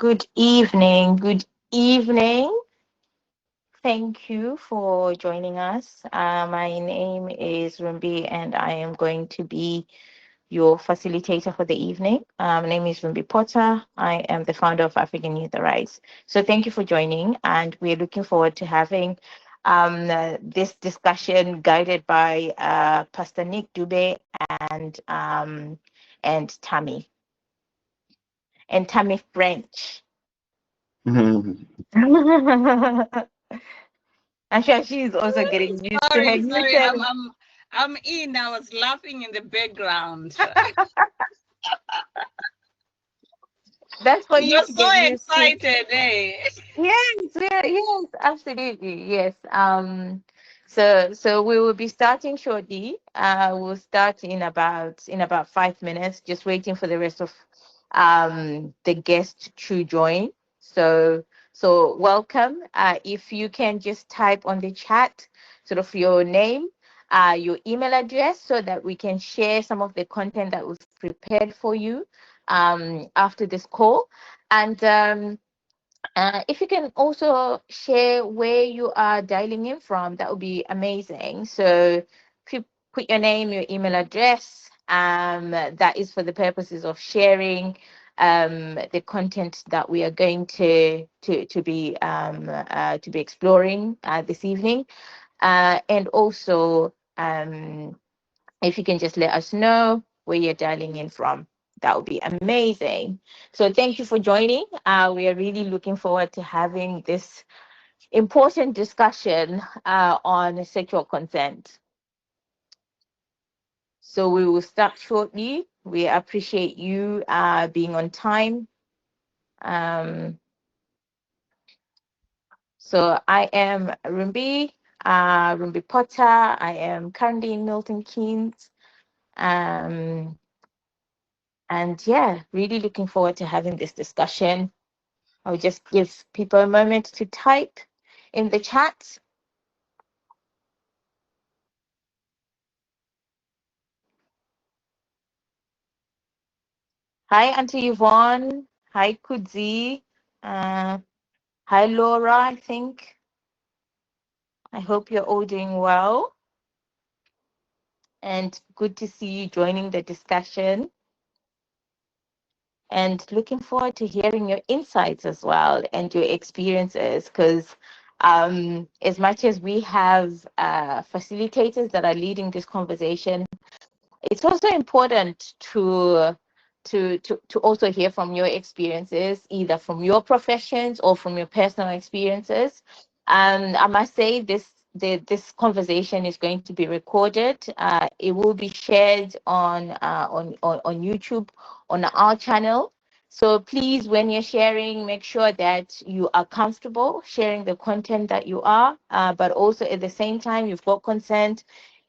Good evening. Good evening. Thank you for joining us. My name is Rumbi, and I am going to be your facilitator for the evening. My name is Rumbi Potter. I am the founder of African Youth Arise. So thank you for joining, and we're looking forward to having this discussion guided by Pastor Nick Dube and um, and Tammy French. Mhm. I'm sure she's also getting used to her new Sorry. I'm setting. I'm I'm in. I was laughing in the background. That's for you You're to so get used to. excited, eh? Yes, yes, absolutely, yes. So we will be starting shortly. We'll start in about 5 minutes. Just waiting for the rest of the guests to join. So welcome. If you can just type on the chat sort of your name, your email address, so that we can share some of the content that we've prepared for you after this call, and if you can also share where you are dialing in from, that would be amazing. So put your name, your email address. That is for the purposes of sharing the content that we are going to be exploring this evening, and also if you can just let us know where you're dialing in from, that would be amazing. So thank you for joining. We are really looking forward to having this important discussion on sexual consent. So we will start shortly. We appreciate you being on time. Um, so I am Rumbi Potter. I am currently in Milton Keynes. Um, And yeah, really looking forward to having this discussion. I'll just give people a moment to type in the chat. Hi, Auntie Yvonne. Hi, Kudzi. Uh, Hi, Laura, I think. I hope you're all doing well. And good to see you joining the discussion. And looking forward to hearing your insights as well and your experiences, because as much as we have facilitators that are leading this conversation, it's also important to also hear from your experiences, either from your professions or from your personal experiences. I must say this conversation is going to be recorded. It will be shared on YouTube on our channel. So please, when you're sharing, make sure that you are comfortable sharing the content that you are, but also at the same time, you've got consent.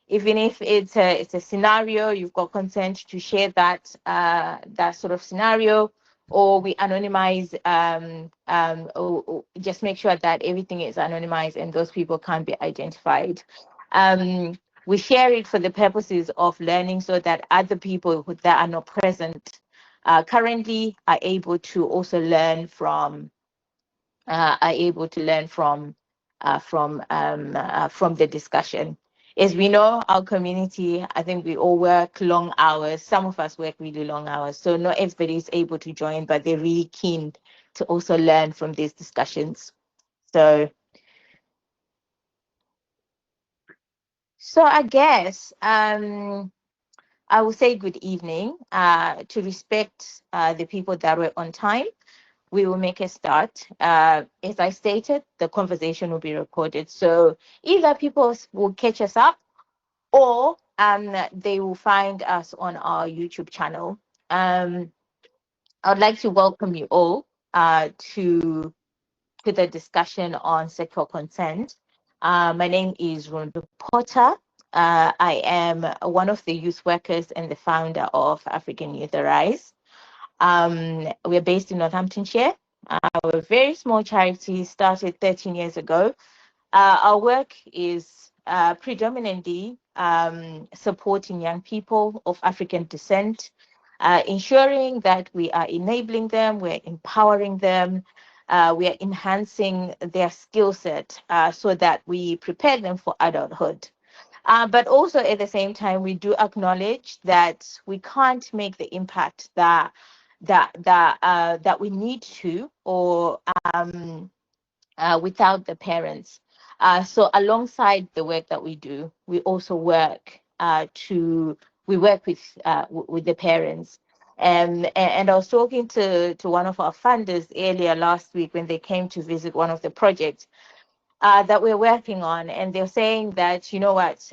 Even if it's a scenario, you've got consent to share that sort of scenario, or we anonymize, or just make sure that everything is anonymized and those people can't be identified. We share it for the purposes of learning, so that other people that are not present currently are able to also learn from from the discussion. As we know, our community, I think we all work long hours. Some of us work really long hours, so not everybody is able to join, but they're really keen to also learn from these discussions. So, I guess I will say good evening to respect the people that were on time. We will make a start. As I stated, the conversation will be recorded. So either people will catch us up, or they will find us on our YouTube channel. Um, I'd like to welcome you all to the discussion on sexual consent. My name is Rhonda Potter. I am one of the youth workers and the founder of African Youth Arise. We're based in Northamptonshire. We're a very small charity, started 13 years ago. Our work is predominantly supporting young people of African descent, ensuring that we are enabling them, we're empowering them, we are enhancing their skill set so that we prepare them for adulthood. But also at the same time, we do acknowledge that we can't make the impact that we need to, or without the parents. So alongside the work that we do, we also work we work with the parents. And I was talking to one of our funders earlier last week when they came to visit one of the projects that we're working on, and they're saying that, you know what,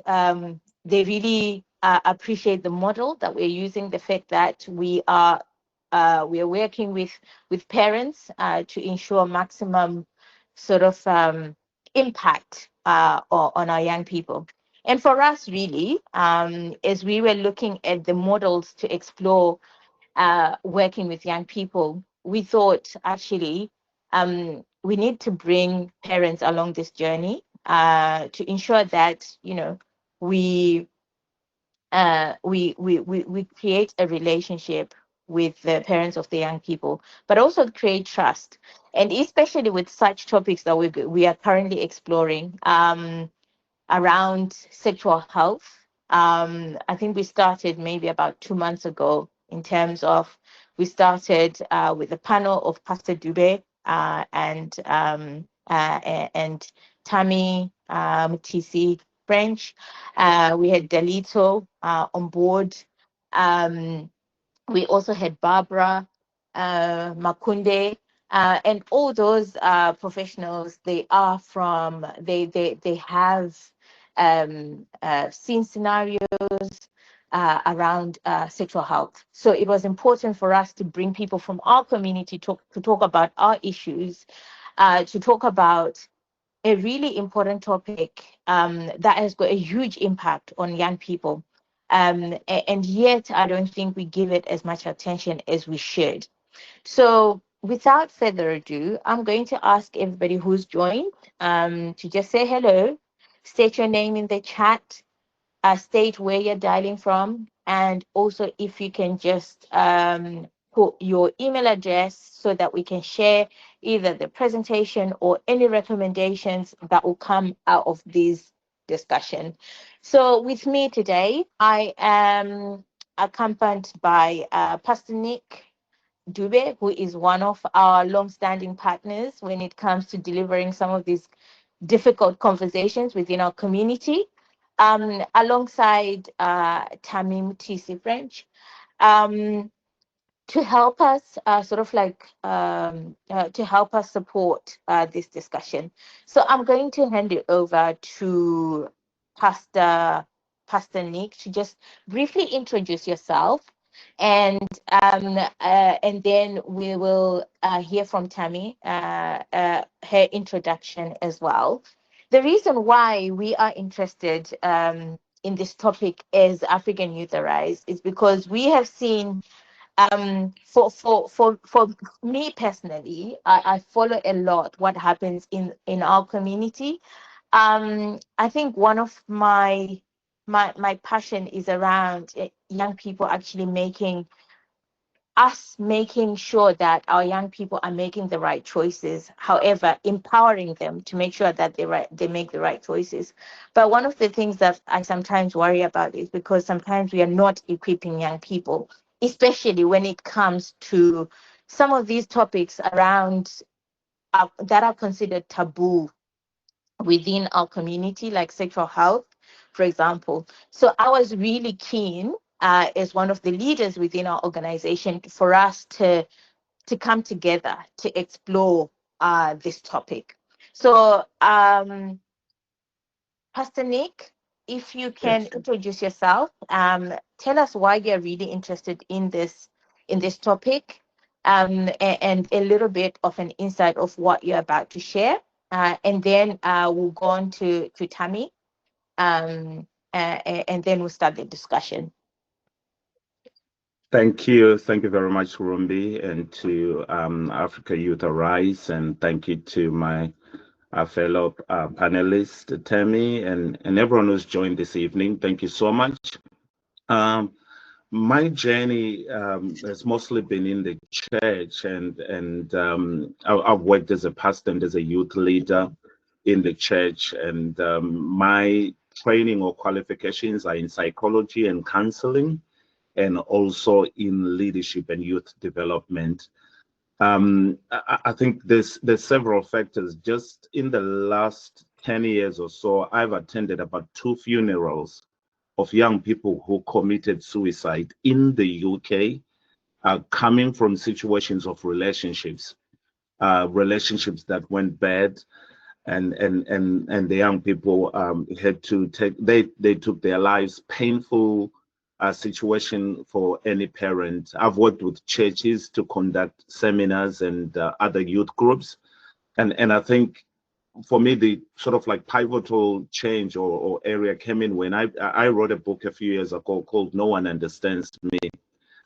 they really appreciate the model that we're using, the fact that we are working with parents to ensure maximum sort of impact on our young people. And for us, really, as we were looking at the models to explore working with young people, we thought actually we need to bring parents along this journey to ensure that, you know, we we create a relationship with the parents of the young people, but also create trust, and especially with such topics that we are currently exploring. Around sexual health. I think we started maybe about 2 months ago in terms of we started with a panel of Pastor Dube and Tammy Mutisi French. We had Dalito on board. Um, we also had Barbara Makunde, and all those professionals. They have seen scenarios around sexual health. So it was important for us to bring people from our community to talk about our issues, to talk about a really important topic that has got a huge impact on young people. And yet, I don't think we give it as much attention as we should. So, without further ado, I'm going to ask everybody who's joined to just say hello, state your name in the chat, state where you're dialing from, and also if you can just put your email address so that we can share either the presentation or any recommendations that will come out of this discussion. So with me today, I am accompanied by Pastor Nick Dube, who is one of our long-standing partners when it comes to delivering some of these difficult conversations within our community, alongside Tamim TC French, um, to help us to help us support this discussion. So I'm going to hand it over to Pastor Nick to just briefly introduce yourself, and then we will hear from Tammy, her introduction as well. The reason why we are interested in this topic as African Youth Arise is because we have seen, for me personally, I follow a lot what happens in our community. I think one of my passion is around young people actually making sure that our young people are making the right choices, however empowering them to make sure that they make the right choices. But one of the things that I sometimes worry about is because sometimes we are not equipping young people, especially when it comes to some of these topics around that are considered taboo within our community, like sexual health, for example. So I was really keen, as one of the leaders within our organization, for us to come together to explore this topic. So, Pastor Nick, if you can Yes. introduce yourself, tell us why you're really interested in this topic, and a little bit of an insight of what you're about to share, and then we'll go on to Tammy, and then we'll start the discussion. Thank you. Thank you very much, Rumbi, and to Africa Youth Arise, and thank you to my fellow panelists, Tammy, and everyone who's joined this evening. Thank you so much. My journey has mostly been in the church, and I've worked as a pastor and as a youth leader in the church, and my training or qualifications are in psychology and counseling, and also in leadership and youth development. I think there's several factors. Just in the last 10 years or so, I've attended about 2 funerals of young people who committed suicide in the UK, coming from situations of relationships that went bad, and the young people had to take they took their lives. Painful situation for any parent. I've worked with churches to conduct seminars and other youth groups, and I think for me the sort of like pivotal change or area came in when I wrote a book a few years ago called No One Understands Me,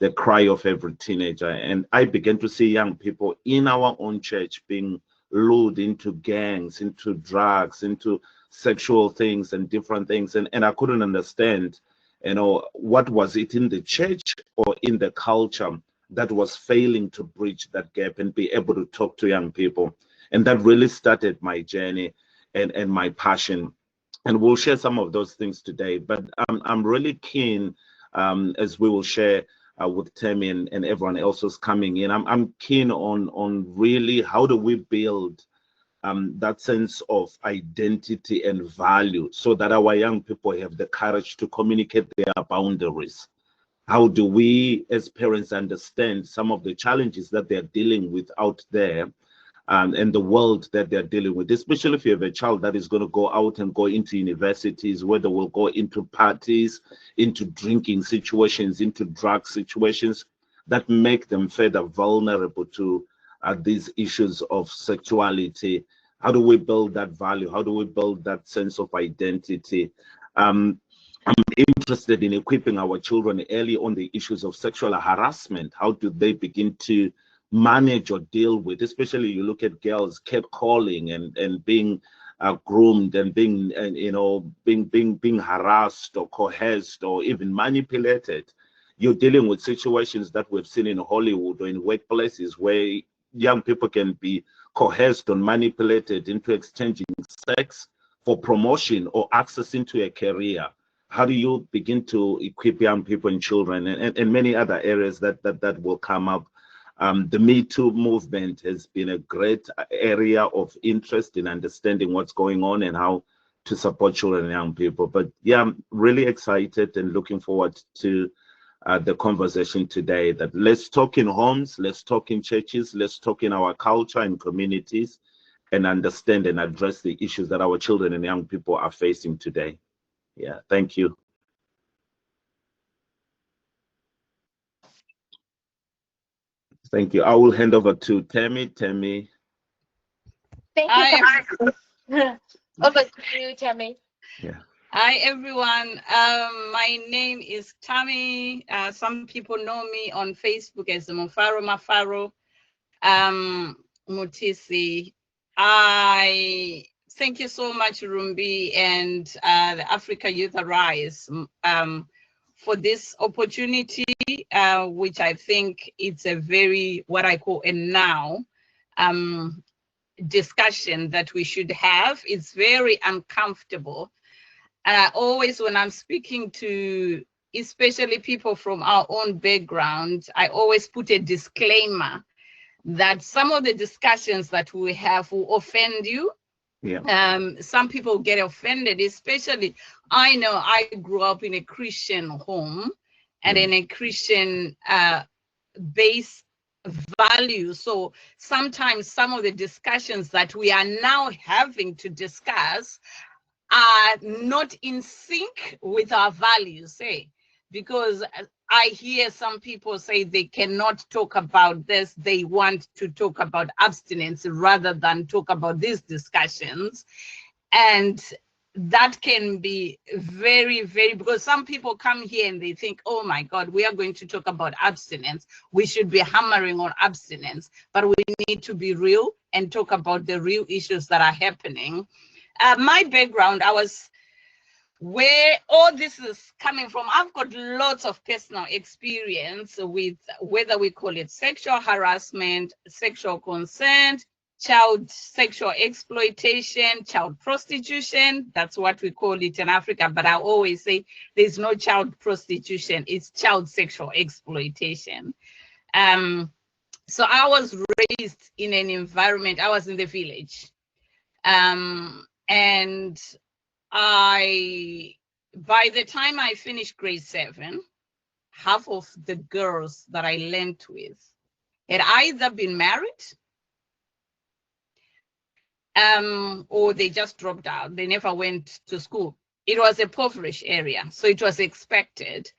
the cry of every teenager. And I began to see young people in our own church being lured into gangs, into drugs, into sexual things and different things. And I couldn't understand, what was it in the church or in the culture that was failing to bridge that gap and be able to talk to young people. And that really started my journey and my passion. And we'll share some of those things today. But I'm really keen, as we will share with Tammy and everyone else who's coming in. I'm keen on really how do we build that sense of identity and value so that our young people have the courage to communicate their boundaries. How do we as parents understand some of the challenges that they're dealing with out there, and the world that they're dealing with, especially if you have a child that is going to go out and go into universities, where they will go into parties, into drinking situations, into drug situations that make them further vulnerable to these issues of sexuality. How do we build that value? How do we build that sense of identity? I'm interested in equipping our children early on the issues of sexual harassment. How do they begin to manage or deal with, especially you look at girls catcalling and being groomed and being being harassed or coerced or even manipulated. You're dealing with situations that we've seen in Hollywood or in workplaces where young people can be coerced or manipulated into exchanging sex for promotion or access into a career. How do you begin to equip young people and children and many other areas that will come up? The Me Too movement has been a great area of interest in understanding what's going on and how to support children and young people. But yeah, I'm really excited and looking forward to the conversation today. That let's talk in homes, let's talk in churches, let's talk in our culture and communities, and understand and address the issues that our children and young people are facing today. Yeah, thank you. Thank you. I will hand over to Tammy. Tammy. Thank you so much. Over to you, Tammy. Yeah. Hi, everyone. My name is Tammy. Some people know me on Facebook as Mufaro. Mutisi. I thank you so much, Rumbi, and the Africa Youth Arise for this opportunity, which I think it's a very, what I call a now discussion that we should have. It's very uncomfortable. Always when I'm speaking to especially people from our own background, I always put a disclaimer that some of the discussions that we have will offend you. Yeah. Some people get offended, especially I know I grew up in a Christian home and in a Christian base value. So sometimes some of the discussions that we are now having to discuss are not in sync with our values, because I hear some people say they cannot talk about this. They want to talk about abstinence rather than talk about these discussions. And that can be very, very, because some people come here and they think, oh my God, we are going to talk about abstinence. We should be hammering on abstinence, but we need to be real and talk about the real issues that are happening. My background, where all this is coming from. I've got lots of personal experience with whether we call it sexual harassment, sexual consent, child sexual exploitation, child prostitution. That's what we call it in Africa. But I always say there's no child prostitution, it's child sexual exploitation. So I was raised in an environment, I was in the village. And by the time I finished grade 7, half of the girls that I learned with had either been married, or they just dropped out. They never went to school. It was a impoverished area, so it was expected.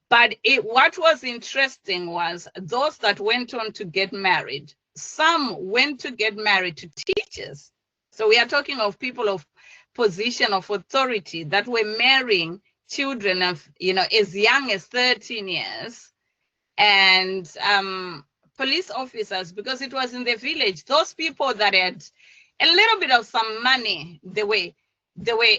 But what was interesting was those that went on to get married, some went to get married to teachers. So we are talking of people of position of authority that were marrying children of, as young as 13 years. And police officers, because it was in the village, those people that had a little bit of some money, they were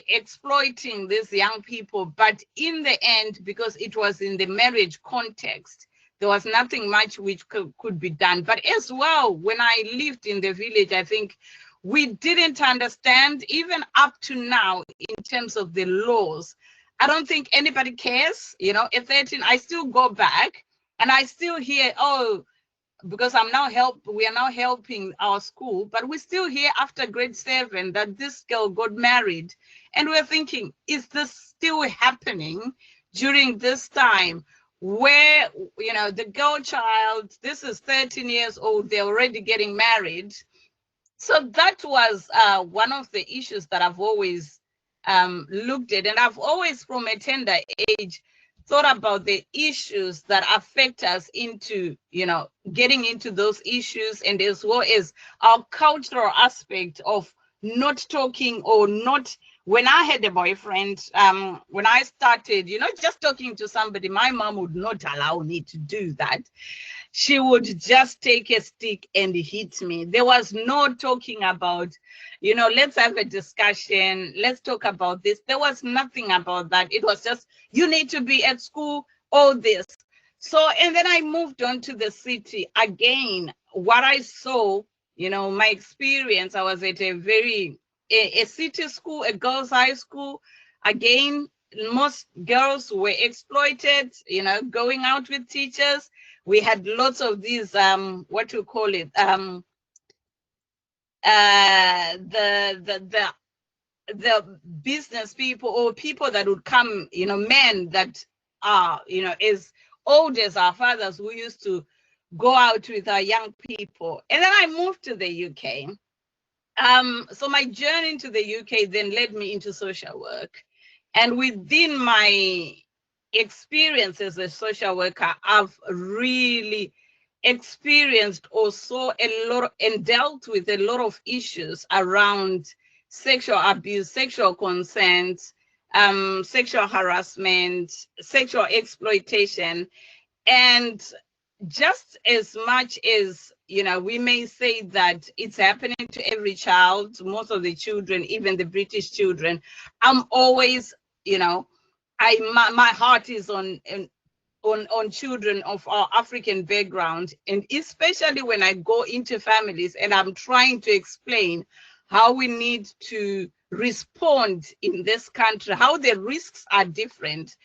exploiting these young people. But in the end, because it was in the marriage context, there was nothing much which could be done. But as well, when I lived in the village, I think we didn't understand, even up to now, in terms of the laws. I don't think anybody cares. At 13, I still go back and I still hear, oh, because we are now helping our school, but we still hear after grade 7 that this girl got married. And we're thinking, is this still happening during this time where, the girl child, this is 13 years old, they're already getting married. So that was one of the issues that I've always looked at. And I've always, from a tender age, thought about the issues that affect us into, getting into those issues, and as well as our cultural aspect of not talking or not. When I had a boyfriend, when I started, just talking to somebody, my mom would not allow me to do that. She would just take a stick and hit me. There was no talking about, let's have a discussion, let's talk about this. There was nothing about that. It was just, you need to be at school, all this. So, and then I moved on to the city. Again, what I saw, my experience, I was at a city school, a girls' high school. Again, most girls were exploited, going out with teachers. We had lots of these, what to call it, the business people or people that would come, men that are, as old as our fathers, who used to go out with our young people. And then I moved to the UK. So my journey to the UK then led me into social work. And within my experience as a social worker, I've really experienced also a lot and dealt with a lot of issues around sexual abuse, sexual consent, sexual harassment, sexual exploitation. And just as much as, we may say that it's happening to every child, most of the children, even the British children, I'm always, my heart is on children of our African background, and especially when I go into families and I'm trying to explain how we need to respond in this country, how the risks are different.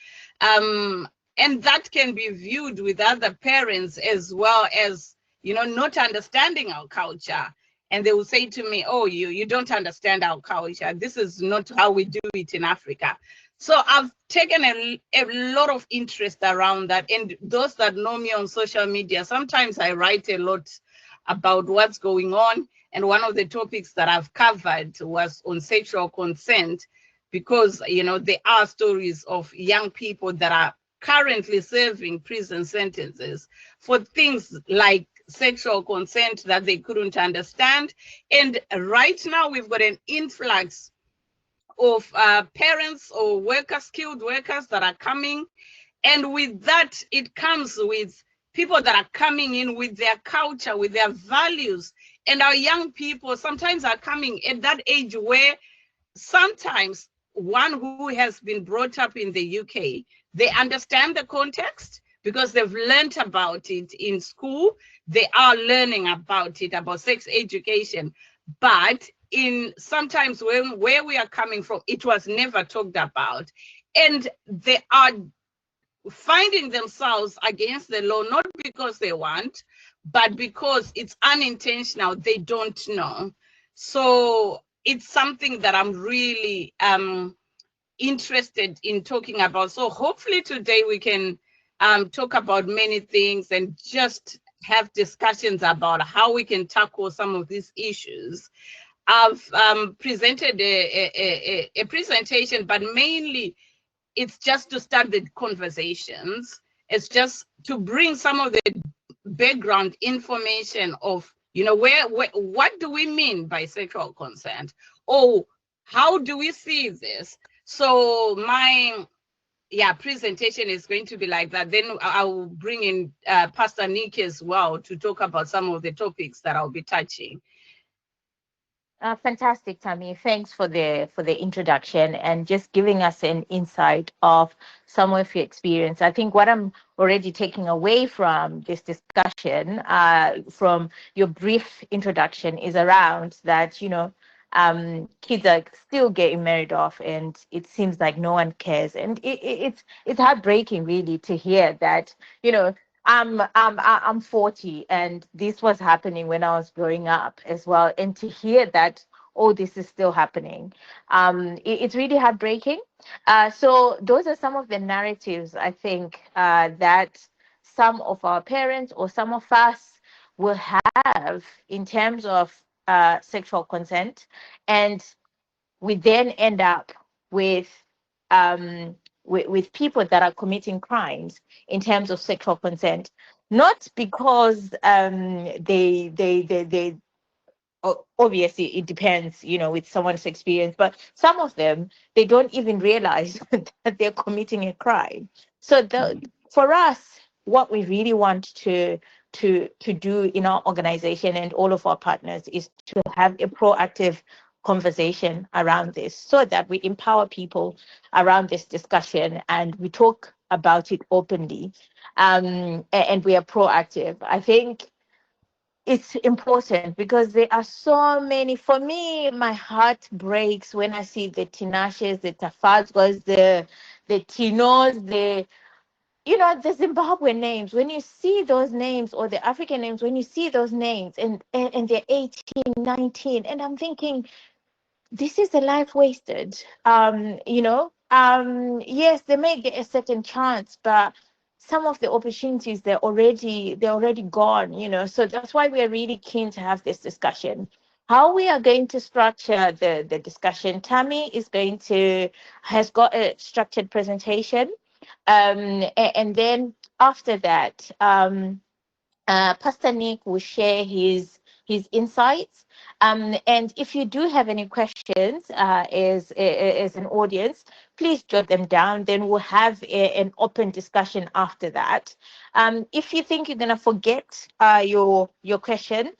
And that can be viewed with other parents as well as, not understanding our culture. And they will say to me, oh, you don't understand our culture. This is not how we do it in Africa. So I've taken a lot of interest around that. And those that know me on social media, sometimes I write a lot about what's going on. And one of the topics that I've covered was on sexual consent, because, there are stories of young people that are currently serving prison sentences for things like sexual consent that they couldn't understand. And right now we've got an influx of parents or workers, skilled workers that are coming. And with that, it comes with people that are coming in with their culture, with their values. And our young people sometimes are coming at that age where sometimes one who has been brought up in the UK, they understand the context because they've learned about it in school. They are learning about it, about sex education. But in sometimes where we are coming from, it was never talked about. And they are finding themselves against the law, not because they want, but because it's unintentional. They don't know. So it's something that I'm really interested in talking about. So hopefully today we can talk about many things and just have discussions about how we can tackle some of these issues. I've presented a presentation, but mainly it's just to start the conversations. It's just to bring some of the background information of, you know, what do we mean by sexual consent? Or how do we see this? So my presentation is going to be like that. Then I'll bring in Pastor Nick as well to talk about some of the topics that I'll be touching. Fantastic, Tammy. Thanks for the introduction and just giving us an insight of some of your experience. I think what I'm already taking away from this discussion, from your brief introduction, is around that, you know, kids are still getting married off, and it seems like no one cares. And it's heartbreaking, really, to hear that, you know, I'm 40, and this was happening when I was growing up as well. And to hear that, oh, this is still happening, it's really heartbreaking. So those are some of the narratives, I think, that some of our parents or some of us will have in terms of sexual consent, and we then end up with with people that are committing crimes in terms of sexual consent, not because they obviously it depends, you know, with someone's experience, but some of them, they don't even realize that they're committing a crime. So for us, what we really want to do in our organization and all of our partners is to have a proactive conversation around this, so that we empower people around this discussion and we talk about it openly, and we are proactive. I think it's important because there are so many. For me, my heart breaks when I see the Tinashes, the Tafazwas, the Tinos, you know, the Zimbabwe names. When you see those names, or the African names, when you see those names, and they're 18, 19, and I'm thinking, this is a life wasted. You know, yes, they may get a second chance, but some of the opportunities, they're already gone, you know. So that's why we are really keen to have this discussion. How we are going to structure the discussion, Tammy has got a structured presentation, and then after that, Pastor Nick will share his insights. And if you do have any questions, as an audience, please jot them down. Then we'll have an open discussion after that. If you think you're gonna forget your question,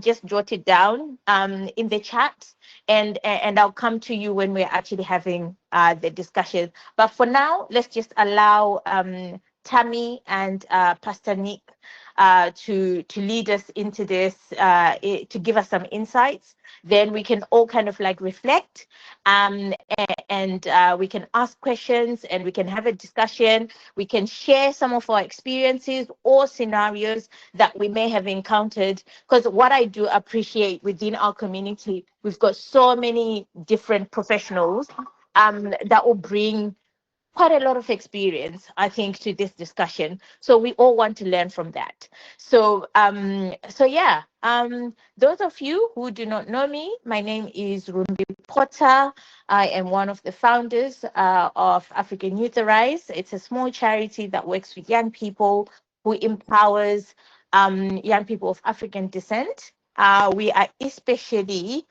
just jot it down in the chat, and I'll come to you when we're actually having the discussion. But for now, let's just allow Tammy and Pastor Nick to lead us into this, to give us some insights. Then we can all kind of like reflect, and we can ask questions, and we can have a discussion. We can share some of our experiences or scenarios that we may have encountered. Because what I do appreciate within our community, we've got so many different professionals that will bring quite a lot of experience, I think, to this discussion. So we all want to learn from that. So yeah, those of you who do not know me, my name is Rumbi Potter. I am one of the founders of African Youth Arise. It's a small charity that works with young people, who empowers young people of African descent. We are especially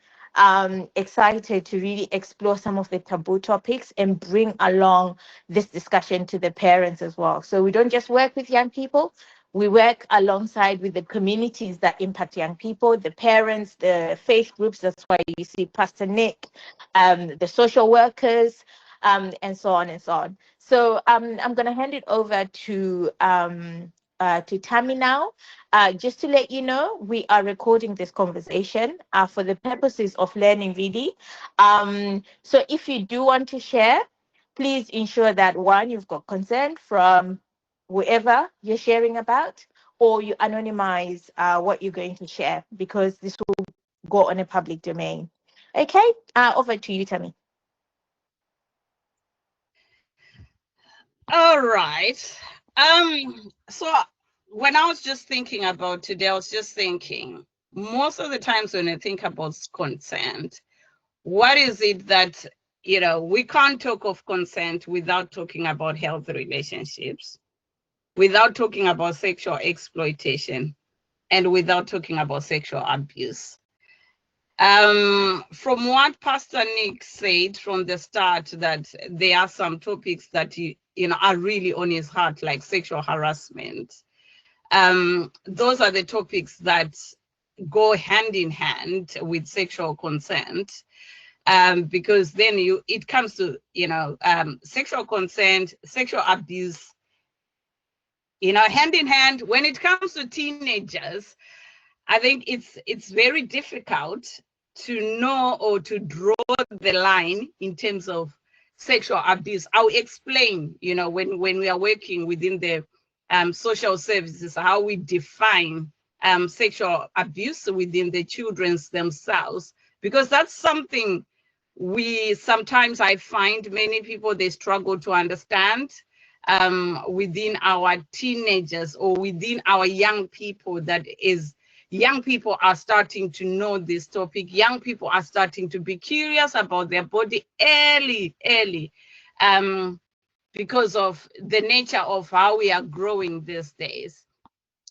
excited to really explore some of the taboo topics and bring along this discussion to the parents as well. So we don't just work with young people, We work alongside with the communities that impact young people, the parents, the faith groups. That's why you see Pastor Nick, the social workers, and so on and so on. So I'm going to hand it over to Tammy now. Just to let you know, we are recording this conversation for the purposes of learning, really. So if you do want to share, please ensure that one, you've got consent from whoever you're sharing about, or you anonymize what you're going to share, because this will go on a public domain. Okay, over to you, Tammy. All right. So when I was just thinking about today, I was just thinking, most of the times when I think about consent, what is it that, we can't talk of consent without talking about healthy relationships, without talking about sexual exploitation, and without talking about sexual abuse. From what Pastor Nick said from the start, that there are some topics that are really on his heart, like sexual harassment. Those are the topics that go hand in hand with sexual consent, because then it comes to sexual consent, sexual abuse, hand in hand. When it comes to teenagers, I think it's very difficult to know or to draw the line in terms of sexual abuse. I'll explain, when we are working within the social services, how we define sexual abuse within the children's themselves, because that's something sometimes I find many people, they struggle to understand within our teenagers or within our young people. Young people are starting to know this topic. Young people are starting to be curious about their body early, because of the nature of how we are growing these days.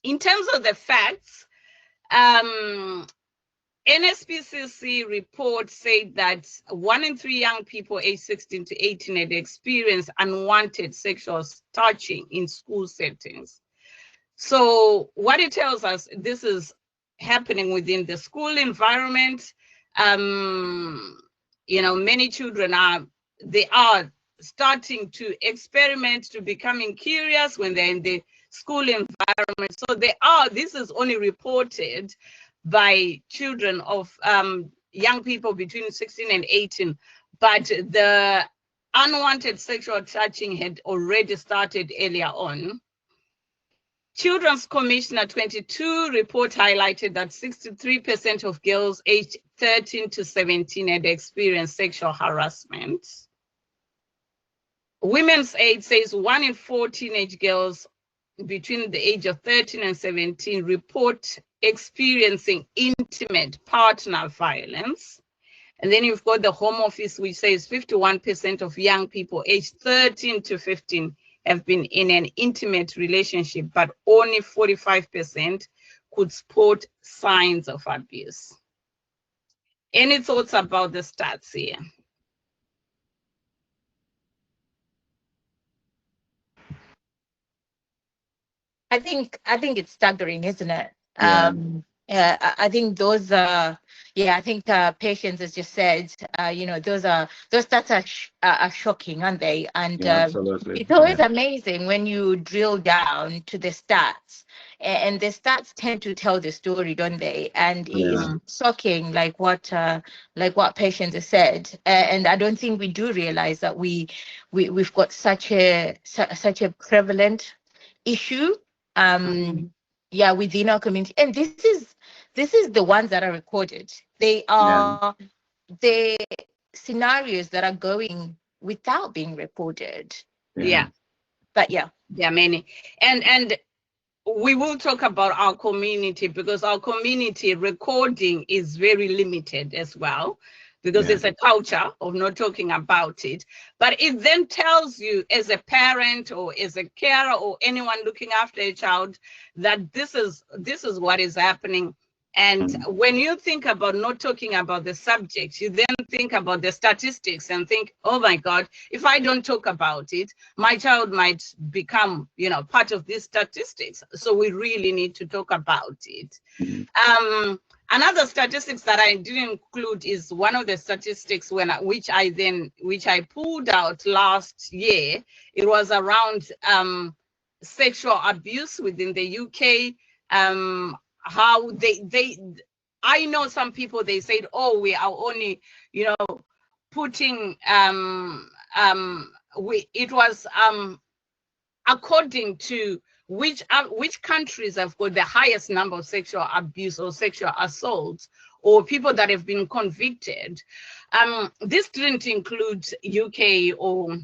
In terms of the facts, NSPCC report said that 1 in 3 young people aged 16 to 18 had experienced unwanted sexual touching in school settings. So what it tells us, this is happening within the school environment. Many children are starting to experiment, to becoming curious when they're in the school environment. So this is only reported by children of young people between 16 and 18, but the unwanted sexual touching had already started earlier on. Children's Commissioner 22 report highlighted that 63% of girls aged 13 to 17 had experienced sexual harassment. Women's Aid says 1 in 4 teenage girls between the age of 13 and 17 report experiencing intimate partner violence. And then you've got the Home Office, which says 51% of young people aged 13 to 15 have been in an intimate relationship, but only 45% could spot signs of abuse. Any thoughts about the stats here? I think it's staggering, isn't it? Yeah. Yeah, I think those I think Patience has just said, those stats are shocking, aren't they? And Yeah, absolutely. it's always amazing when you drill down to the stats, and the stats tend to tell the story, don't they? And it's shocking, like what Patience has said. And I don't think we do realize that we've got such a prevalent issue within our community. And this is the ones that are recorded. They are the scenarios that are going without being reported. But there are many. And we will talk about our community, because our community recording is very limited as well, because it's a culture of not talking about it. But it then tells you, as a parent or as a carer or anyone looking after a child, that this is what is happening. And when you think about not talking about the subject, you then think about the statistics and think, oh my God, if I don't talk about it, my child might become, you know, part of these statistics. So we really need to talk about it. Another statistics that I didn't include is one of the statistics which I pulled out last year. It was around sexual abuse within the UK. How I know some people, they said, oh, we are only, you know, putting it was according to which countries have got the highest number of sexual abuse or sexual assaults or people that have been convicted. This didn't include UK or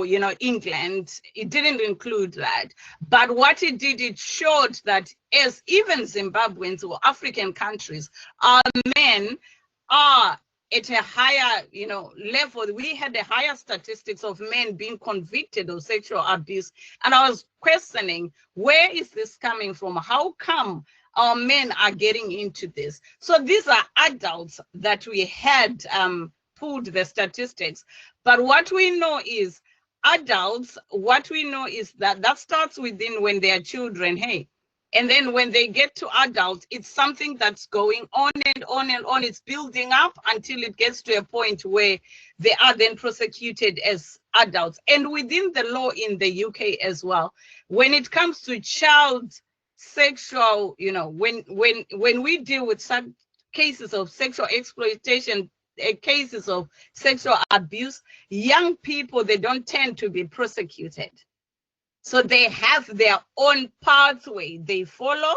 you know, England. It didn't include that. But what it did, it showed that as even Zimbabweans or African countries, our men are at a higher, you know, level. We had a higher statistics of men being convicted of sexual abuse. And I was questioning, where is this coming from? How come our men are getting into this? So these are adults that we had pulled the statistics. But what we know is adults, what we know is that starts within when they are children, hey. And then when they get to adults, it's something that's going on and on and on. It's building up until it gets to a point where they are then prosecuted as adults. And within the law in the UK as well, when it comes to child sexual, you know, when we deal with some cases of sexual exploitation, cases of sexual abuse, young people, they don't tend to be prosecuted. So they have their own pathway they follow,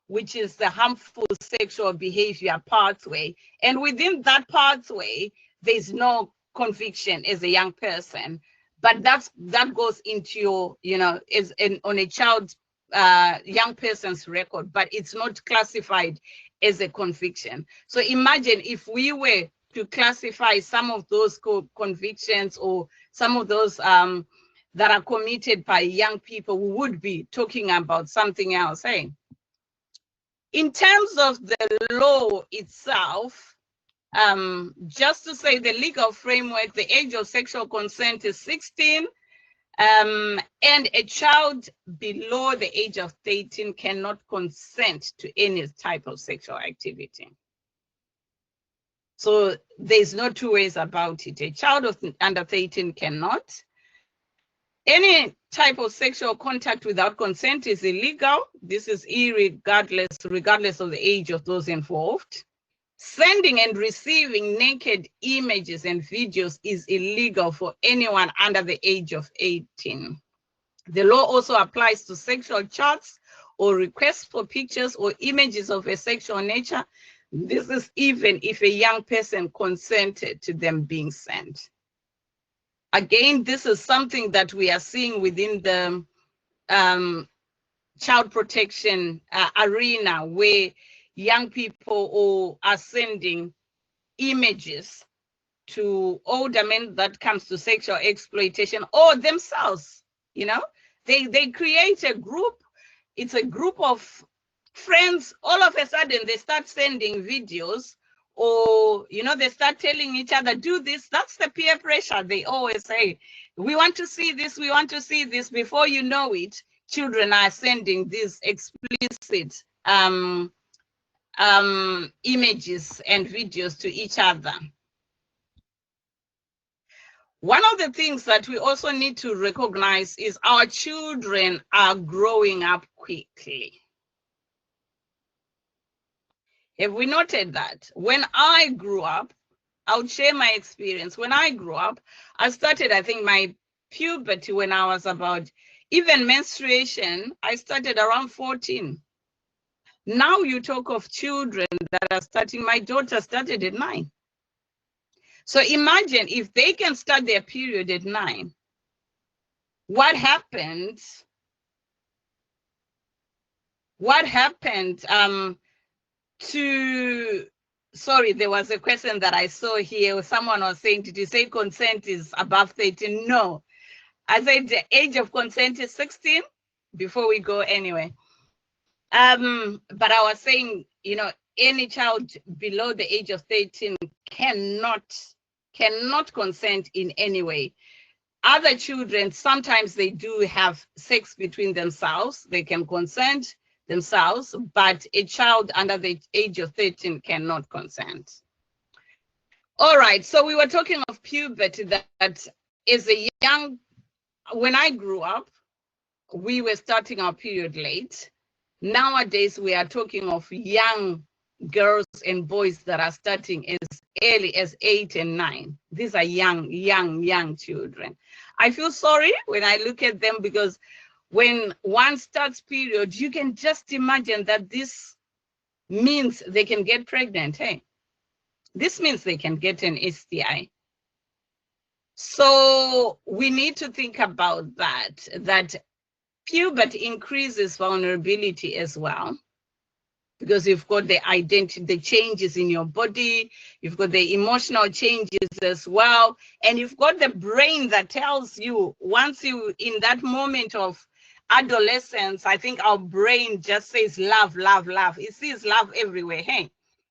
which is the harmful sexual behavior pathway. And within that pathway, there's no conviction as a young person. But that goes into your, you know, on a child's, young person's record, but it's not classified as a conviction. So imagine if we were to classify some of those convictions or some of those that are committed by young people, we would be talking about something else. Hey, in terms of the law itself, just to say the legal framework, the age of sexual consent is 16, and a child below the age of 13 cannot consent to any type of sexual activity. So there's no two ways about it. A child of under 13 cannot. Any type of sexual contact without consent is illegal. This is regardless of the age of those involved. Sending and receiving naked images and videos is illegal for anyone under the age of 18. The law also applies to sexual chats or requests for pictures or images of a sexual nature. This is even if a young person consented to them being sent. Again, this is something that we are seeing within the child protection arena, where young people are sending images to older men that comes to sexual exploitation, or themselves, you know, they create a group. It's a group of friends. All of a sudden they start sending videos, or, you know, they start telling each other, do this. That's the peer pressure. They always say, we want to see this, we want to see this. Before you know it, children are sending these explicit images and videos to each other. One of the things that we also need to recognize is our children are growing up quickly. Have we noted that? When I grew up, I would share my experience. When I grew up, I started, I think, my puberty when I was about, even menstruation, I started around 14. Now you talk of children that are starting, my daughter started at 9. So imagine if they can start their period at 9, what happened? What happened sorry, there was a question that I saw here. Someone was saying, did you say consent is above 13? No, I said the age of consent is 16 before we go anyway. But I was saying, you know, any child below the age of 13 cannot consent in any way. Other children, sometimes they do have sex between themselves. They can consent themselves, but a child under the age of 13 cannot consent. All right, so we were talking of puberty, that is a young, when I grew up, we were starting our period late. Nowadays, we are talking of young girls and boys that are starting as early as 8 and 9. These are young children. I feel sorry when I look at them, because when one starts period, you can just imagine that this means they can get pregnant. Hey, this means they can get an STI. So we need to think about that puberty increases vulnerability as well, because you've got the identity, the changes in your body, you've got the emotional changes as well, and you've got the brain that tells you, once you in that moment of adolescence, I think our brain just says love, love, love. It sees love everywhere. Hey,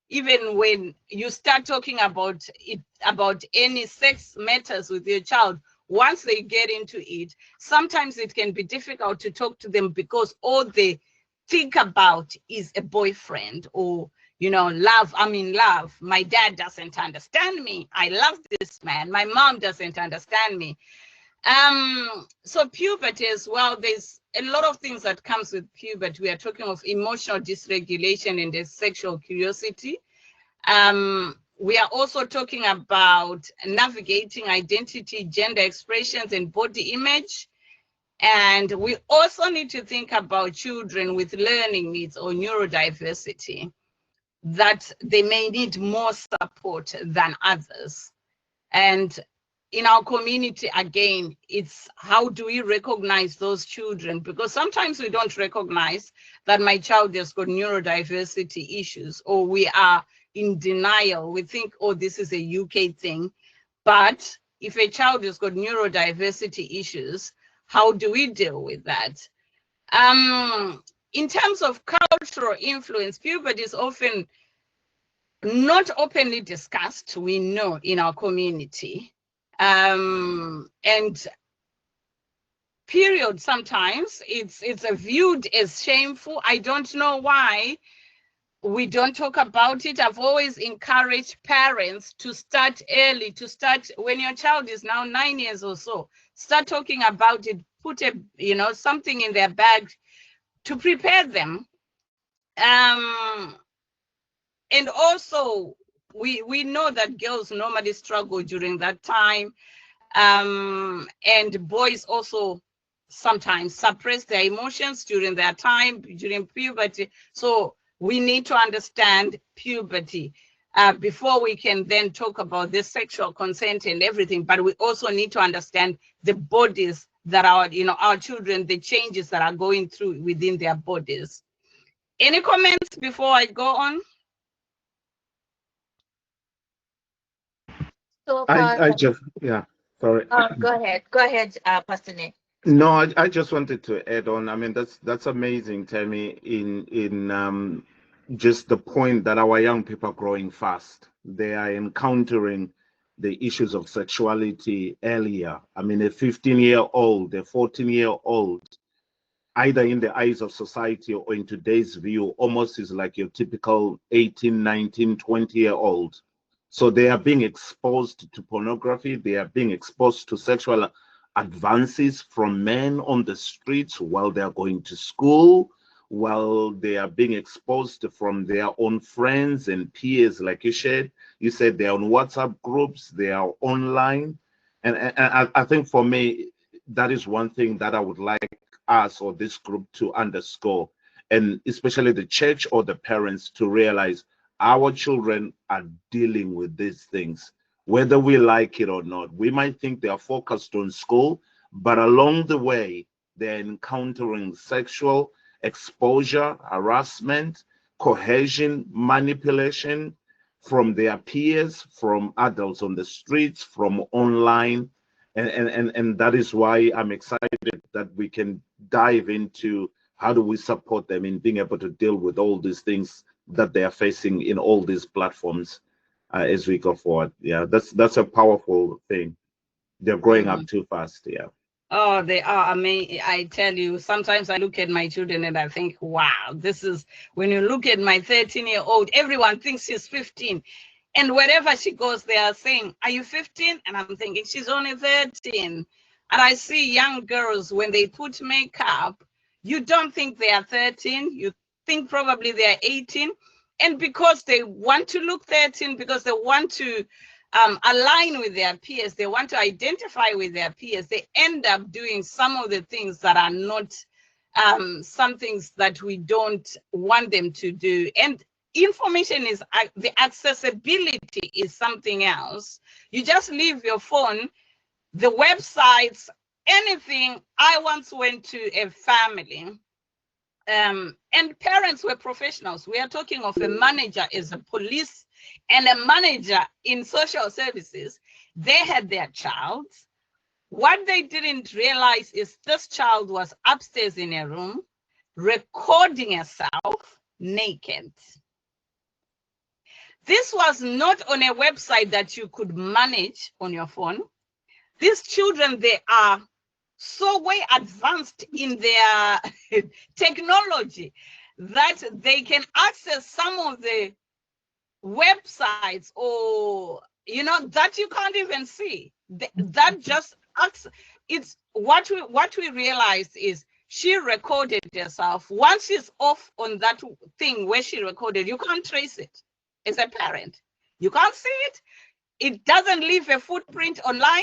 even when you start talking about it, about any sex matters with your child, once they get into it, sometimes it can be difficult to talk to them, because all they think about is a boyfriend, or, you know, love. I'm in love. My dad doesn't understand me. I love this man. My mom doesn't understand me. So puberty as well, there's a lot of things that comes with puberty. We are talking of emotional dysregulation and the sexual curiosity. We are also talking about navigating identity, gender expressions, and body image. And we also need to think about children with learning needs or neurodiversity, that they may need more support than others. And in our community, again, it's how do we recognize those children? Because sometimes we don't recognize that my child has got neurodiversity issues, or we are in denial. We think, oh, this is a UK thing. But if a child has got neurodiversity issues, how do we deal with that? In terms of cultural influence, puberty is often not openly discussed, we know, in our community. And period, sometimes it's viewed as shameful. I don't know why we don't talk about it. I've always encouraged parents to start early, to start when your child is now 9 years or so. Start talking about it, put a, you know, something in their bag to prepare them. And also, we know that girls normally struggle during that time. And boys also sometimes suppress their emotions during their time, during puberty. So we need to understand puberty before we can then talk about the sexual consent and everything. But we also need to understand the bodies that are, you know, our children, the changes that are going through within their bodies. Any comments before I go on? So I far, just, yeah, sorry. go ahead, Pastor Nick. No, I just wanted to add on. I mean, that's amazing, Tammy, in just the point that our young people are growing fast. They are encountering the issues of sexuality earlier. I mean, a 15-year-old, a 14-year-old, either in the eyes of society or in today's view, almost is like your typical 18, 19, 20-year-old. So they are being exposed to pornography. They are being exposed to sexual advances from men on the streets while they are going to school, while they are being exposed from their own friends and peers, like you said. You said they're on WhatsApp groups, they are online. And I think for me, that is one thing that I would like us or this group to underscore, and especially the church or the parents to realize our children are dealing with these things, whether we like it or not. We might think they are focused on school, but along the way, they're encountering sexual exposure, harassment, coercion, manipulation from their peers, from adults on the streets, from online. And that is why I'm excited that we can dive into how do we support them in being able to deal with all these things that they are facing in all these platforms as we go forward? Yeah, that's a powerful thing. They're growing up too fast. Yeah. Oh, they are. I mean, I tell you, sometimes I look at my children and I think, wow, this is when you look at my 13-year-old, everyone thinks she's 15. And wherever she goes, they are saying, are you 15? And I'm thinking, she's only 13. And I see young girls, when they put makeup, you don't think they are 13. You think probably they are 18. And because they want to look 13, because they want to align with their peers, they want to identify with their peers, they end up doing some of the things that are not some things that we don't want them to do. And information is, the accessibility is something else. You just leave your phone, the websites, anything. I once went to a family and parents were professionals. We are talking of a manager as a police and a manager in social services. They had their child. What they didn't realize is this child was upstairs in a room recording herself naked. This was not on a website that you could manage on your phone. These children, they are so way advanced in their technology that they can access some of the websites, or that you can't even see. That just it's what we realized is she recorded herself. Once she's off on that thing where she recorded, you can't trace it. As a parent, you can't see it. It doesn't leave a footprint online.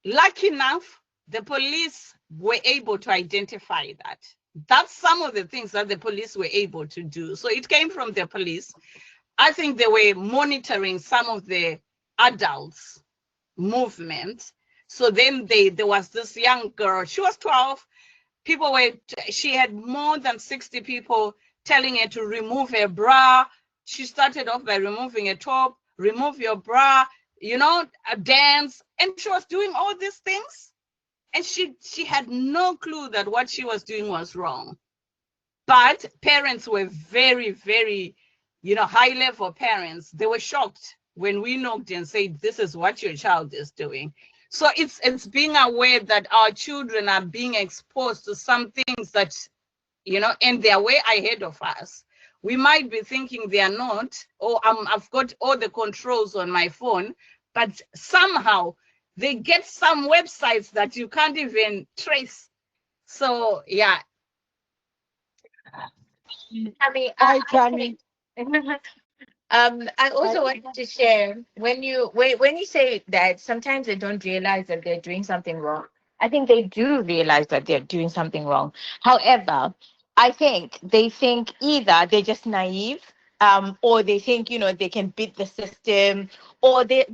Lucky enough, the police were able to identify that. That's some of the things that the police were able to do. So it came from the police. I think they were monitoring some of the adults' movement. So then there was this young girl. She was 12. She had more than 60 people telling her to remove her bra. She started off by removing a top, remove your bra, a dance. And she was doing all these things. And she had no clue that what she was doing was wrong. But parents were very, very, high level parents. They were shocked when we knocked and said, this is what your child is doing. So it's being aware that our children are being exposed to some things that, and they're way ahead of us. We might be thinking they are not, or I've got all the controls on my phone, but somehow they get some websites that you can't even trace. So, yeah. I mean, Hi, Tammy. I also wanted to share when you say that sometimes they don't realize that they're doing something wrong. I think they do realize that they're doing something wrong. However, I think they think either they're just naive, or they think they can beat the system, or they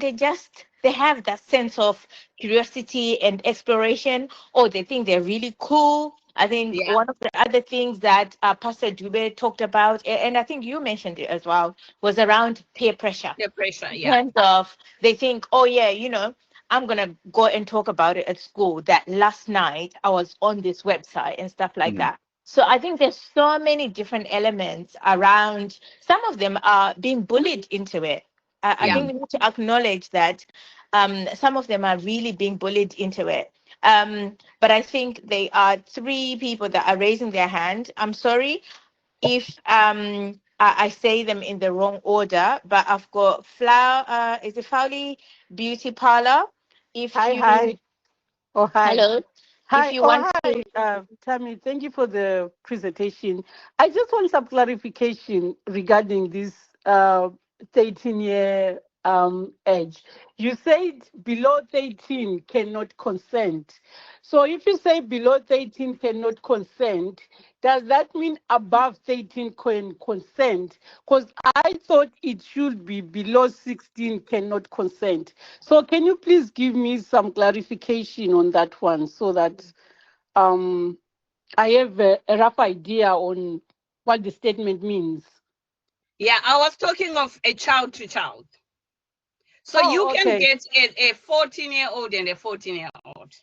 have that sense of curiosity and exploration, or they think they're really cool. I think one of the other things that Pastor Dube talked about, and I think you mentioned it as well, was around peer pressure. Peer pressure, In terms of they think, oh yeah, I'm gonna go and talk about it at school that last night I was on this website and stuff like that. So I think there's so many different elements around. Some of them are being bullied into it. I think we need to acknowledge that some of them are really being bullied into it. But I think they are three people that are raising their hand. I'm sorry if I say them in the wrong order, but I've got Flower. Is it Fowley Beauty Parlor? Hi. Oh, hi. Hello. Hi. If you want to, Tammy, thank you for the presentation. I just want some clarification regarding this 13-year age. You said below 13 cannot consent. So if you say below 13 cannot consent, does that mean above 13 can consent? Because I thought it should be below 16 cannot consent. So can you please give me some clarification on that one so that I have a rough idea on what the statement means? Yeah, I was talking of a child to child. So you can get a 14-year-old and a 14-year-old.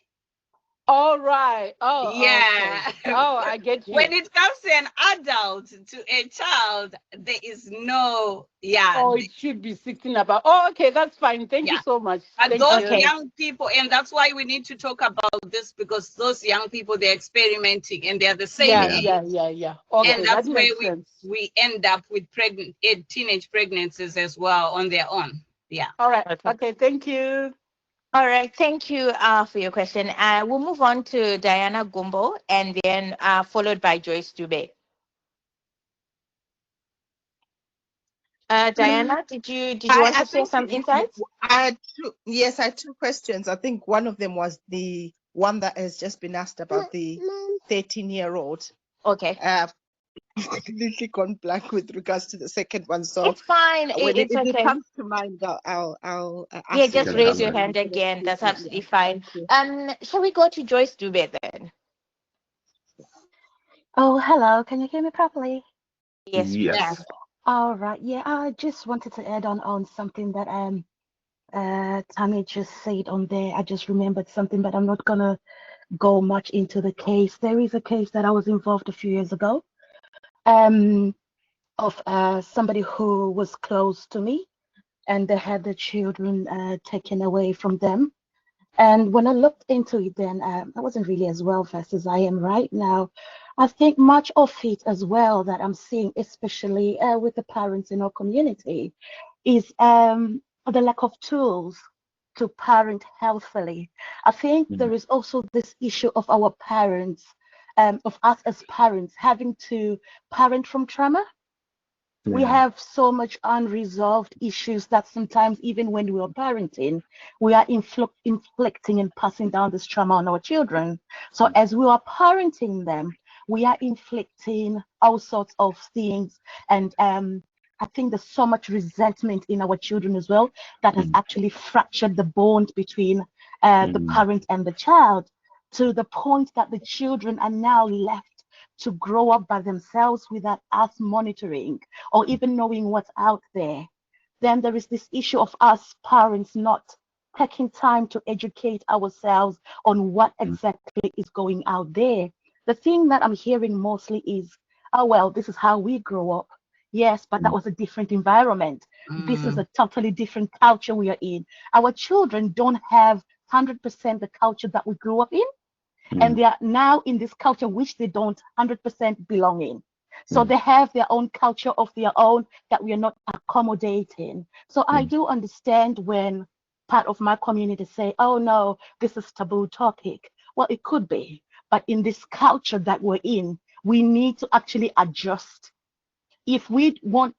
All right. Oh, okay. Yeah. Oh, I get When you. it comes to an adult, to a child, there is no, yeah, Oh, it should be 16 about. Oh, okay, that's fine. Thank you yeah. so much. But Thank those you. Okay. young people, and that's why we need to talk about this, because those young people, they're experimenting and they're the same Yeah, Yeah. age, yeah. and Okay, that that's where makes sense. we end up with teenage pregnancies as well on their own. Yeah. All right. Okay. Okay, thank you. All right. Thank you for your question. We'll move on to Diana Gumbo and then followed by Joyce Dube. Diana, did you want I to share think some insights? I had two, yes, I had two questions. I think one of them was the one that has just been asked about the 13-year-old. Okay. I've completely gone blank with regards to the second one. So It's fine. when It's if it okay. comes to mind, I'll Yeah, ask it just Can when raise come your back. hand instead of again. That's speaking. Yeah, absolutely fine. thank you. Shall we go to Joyce Dube then? Oh, hello. Can you hear me properly? Yes, Yeah. please. Yes. All right. Yeah, I just wanted to add on something that Tammy just said on there. I just remembered something, but I'm not gonna go much into the case. There is a case that I was involved a few years ago, um, of somebody who was close to me, and they had the children taken away from them. And when I looked into it, then I wasn't really as well versed as I am right now. I think much of it as well that I'm seeing, especially with the parents in our community, is the lack of tools to parent healthily. I think Mm, there is also this issue of our parents, of us as parents having to parent from trauma. We yeah. have so much unresolved issues that sometimes even when we are parenting, we are inflicting and passing down this trauma on our children. So as we are parenting them, we are inflicting all sorts of things. And I think there's so much resentment in our children as well that has Mm, actually fractured the bond between the mm, parent and the child, to the point that the children are now left to grow up by themselves without us monitoring or even knowing what's out there. Then there is this issue of us parents not taking time to educate ourselves on what mm, exactly is going out there. The thing that I'm hearing mostly is, oh, well, this is how we grow up. Yes, but that mm, was a different environment. This is Mm. a totally different culture we are in. Our children don't have 100% the culture that we grew up in, and mm, they are now in this culture which they don't 100% belong in. So mm, they have their own culture of their own that we are not accommodating. So I mm, do understand when part of my community say, oh no, this is taboo topic. Well, it could be, but in this culture that we're in, we need to actually adjust if we want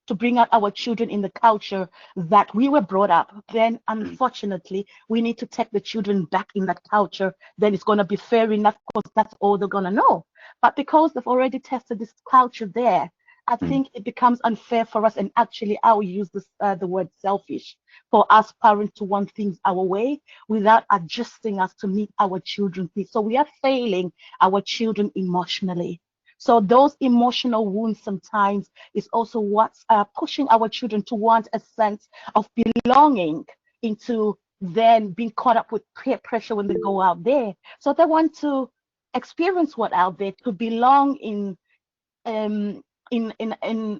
to bring out our children in the culture that we were brought up, then mm, unfortunately we need to take the children back in that culture. Then it's going to be fair enough because that's all they're going to know. But because they've already tested this culture there, I mm, think it becomes unfair for us. And actually, I'll use this, the word selfish, for us parents to want things our way without adjusting us to meet our children's needs. So we are failing our children emotionally. So those emotional wounds sometimes is also what's pushing our children to want a sense of belonging into then being caught up with peer pressure when they go out there. So they want to experience what out there, to belong um in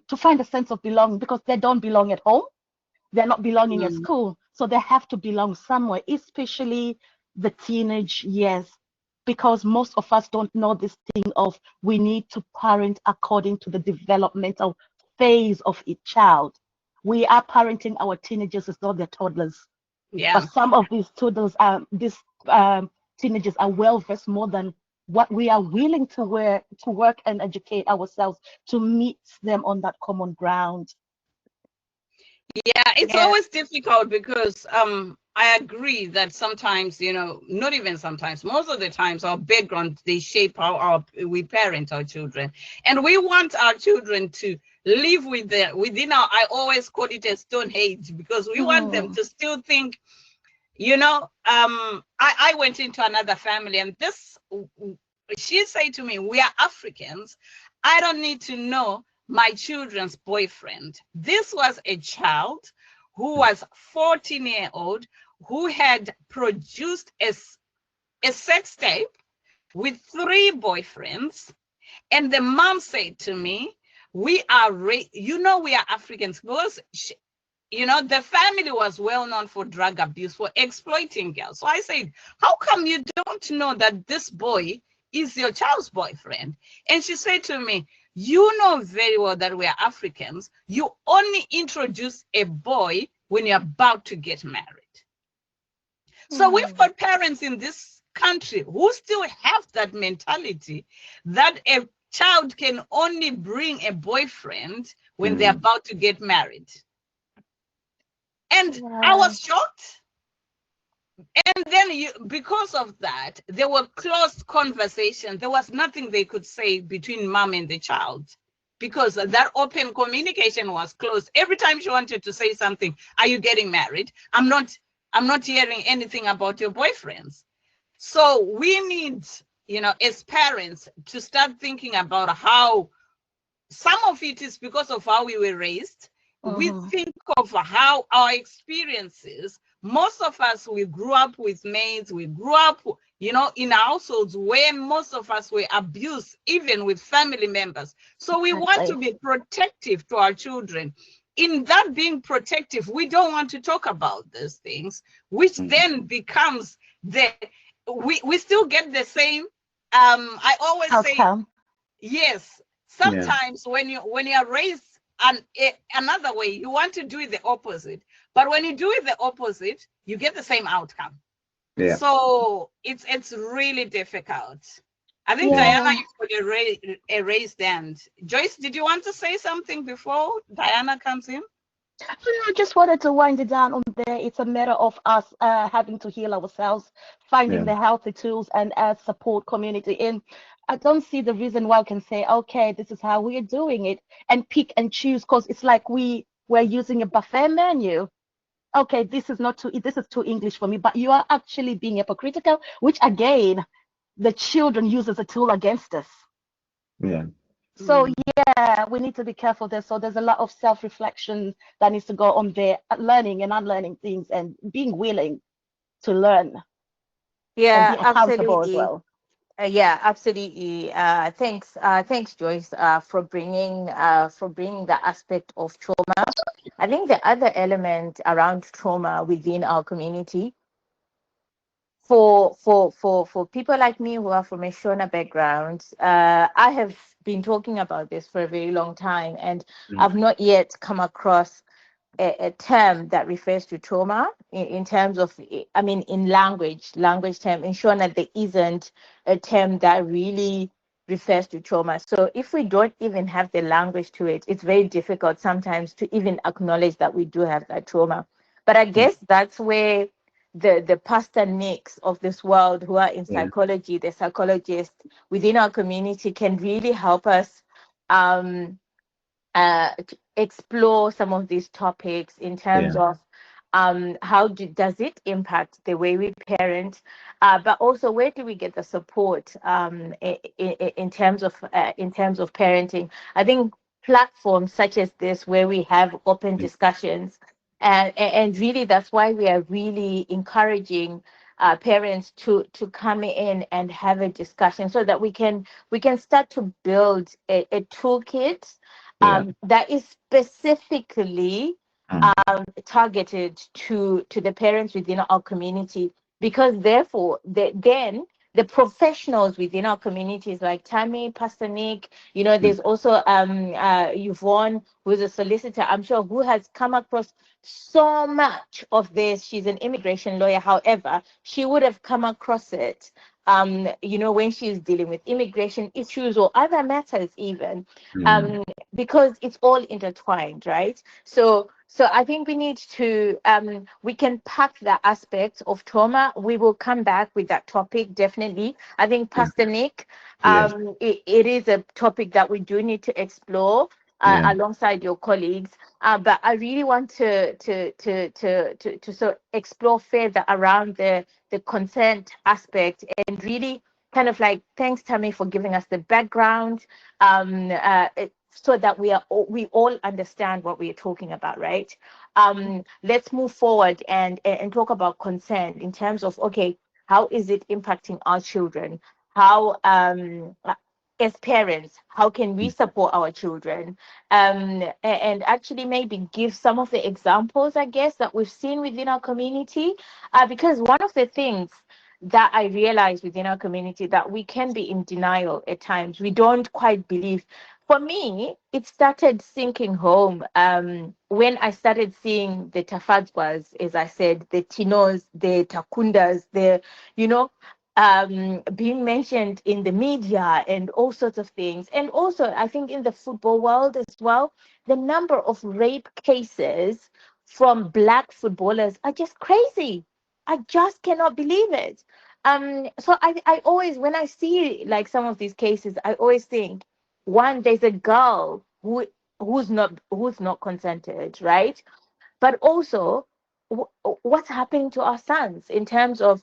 to find a sense of belonging, because they don't belong at home, they're not belonging at Mm. school, so they have to belong somewhere, especially the teenage years, because most of us don't know this thing of we need to parent according to the developmental phase of each child. We are parenting our teenagers as though they're toddlers, but Yeah. some of these teenagers are well versed more than what we are willing to work and educate ourselves to meet them on that common ground. Yeah, it's Yeah. always difficult because I agree that sometimes, not even sometimes, most of the times our background, they shape how we parent our children. And we want our children to live within I always call it a stone age, because we want them Mm, to still think, I went into another family, and she said to me, we are Africans. I don't need to know my children's boyfriend. This was a child who was 14-year-old, who had produced a sex tape with 3 boyfriends, and the mom said to me, we are Africans, because the family was well known for drug abuse, for exploiting girls. So I said, how come you don't know that this boy is your child's boyfriend? And she said to me, you know very well that we are Africans. You only introduce a boy when you're about to get married. So we've got parents in this country who still have that mentality that a child can only bring a boyfriend when they're about to get married. And I was shocked. And then because of that, there were closed conversations. There was nothing they could say between mom and the child, because that open communication was closed. Every time she wanted to say something, are you getting married? I'm not hearing anything about your boyfriends. So we need, as parents, to start thinking about how some of it is because of how we were raised. We think of how our experiences, most of us, we grew up with maids, we grew up, in households where most of us were abused, even with family members. So we want to be protective to our children. In that being protective, we don't want to talk about these things, which then becomes we still get the same, I always say, yes, sometimes when you are raised another way, you want to do it the opposite. But when you do it the opposite, you get the same outcome. Yeah. So it's really difficult. I think Diana, you've got a raised hand. Joyce, did you want to say something before Diana comes in? I just wanted to wind it down on there. It's a matter of us having to heal ourselves, finding the healthy tools and support community. And I don't see the reason why I can say, okay, this is how we are doing it, and pick and choose, because it's like we're using a buffet menu. Okay, this is too English for me, but you are actually being hypocritical, which again, the children use as a tool against us. Yeah. So yeah, we need to be careful there. So there's a lot of self-reflection that needs to go on there, learning and unlearning things and being willing to learn. Yeah, and be accountable absolutely. as well. Yeah, absolutely. Thanks, Joyce, for bringing the aspect of trauma. I think the other element around trauma within our community, for people like me who are from a Shona background, I have been talking about this for a very long time, and I've not yet come across a term that refers to trauma in terms of, I mean, in language term, ensuring that there isn't a term that really refers to trauma. So if we don't even have the language to it, it's very difficult sometimes to even acknowledge that we do have that trauma. But I guess that's where the Pastor Nicks of this world who are in psychology, the psychologists within our community, can really help us to explore some of these topics in terms of how does it impact the way we parent, but also where do we get the support in terms of parenting. I think platforms such as this, where we have open discussions, and really that's why we are really encouraging parents to come in and have a discussion, so that we can start to build a toolkit that is specifically targeted to the parents within our community, because therefore then the professionals within our communities like Tammy, Pastor Nick, there's also Yvonne, who's a solicitor, I'm sure, who has come across so much of this. She's an immigration lawyer, however, she would have come across it when she's dealing with immigration issues or other matters even, because it's all intertwined, right? So I think we need to, we can pack the aspects of trauma. We will come back with that topic, definitely. I think, Pastor Nick, it is a topic that we do need to explore alongside your colleagues. But I really want to sort of explore further around the consent aspect, and really kind of like, thanks, Tammy, for giving us the background, so that we all understand what we are talking about, right? Let's move forward and talk about consent in terms of, okay, how is it impacting our children? How as parents, how can we support our children? And actually maybe give some of the examples, I guess, that we've seen within our community. Because one of the things that I realize within our community, that we can be in denial at times. We don't quite believe. For me, it started sinking home when I started seeing the Tafadzwas, as I said, the Tinos, the Takundas, the, you know, being mentioned in the media and all sorts of things. And also, I think in the football world as well, the number of rape cases from Black footballers are just crazy. I just cannot believe it. So I always, when I see like some of these cases, I always think, one, there's a girl who's not consented, right? But also, what's happening to our sons in terms of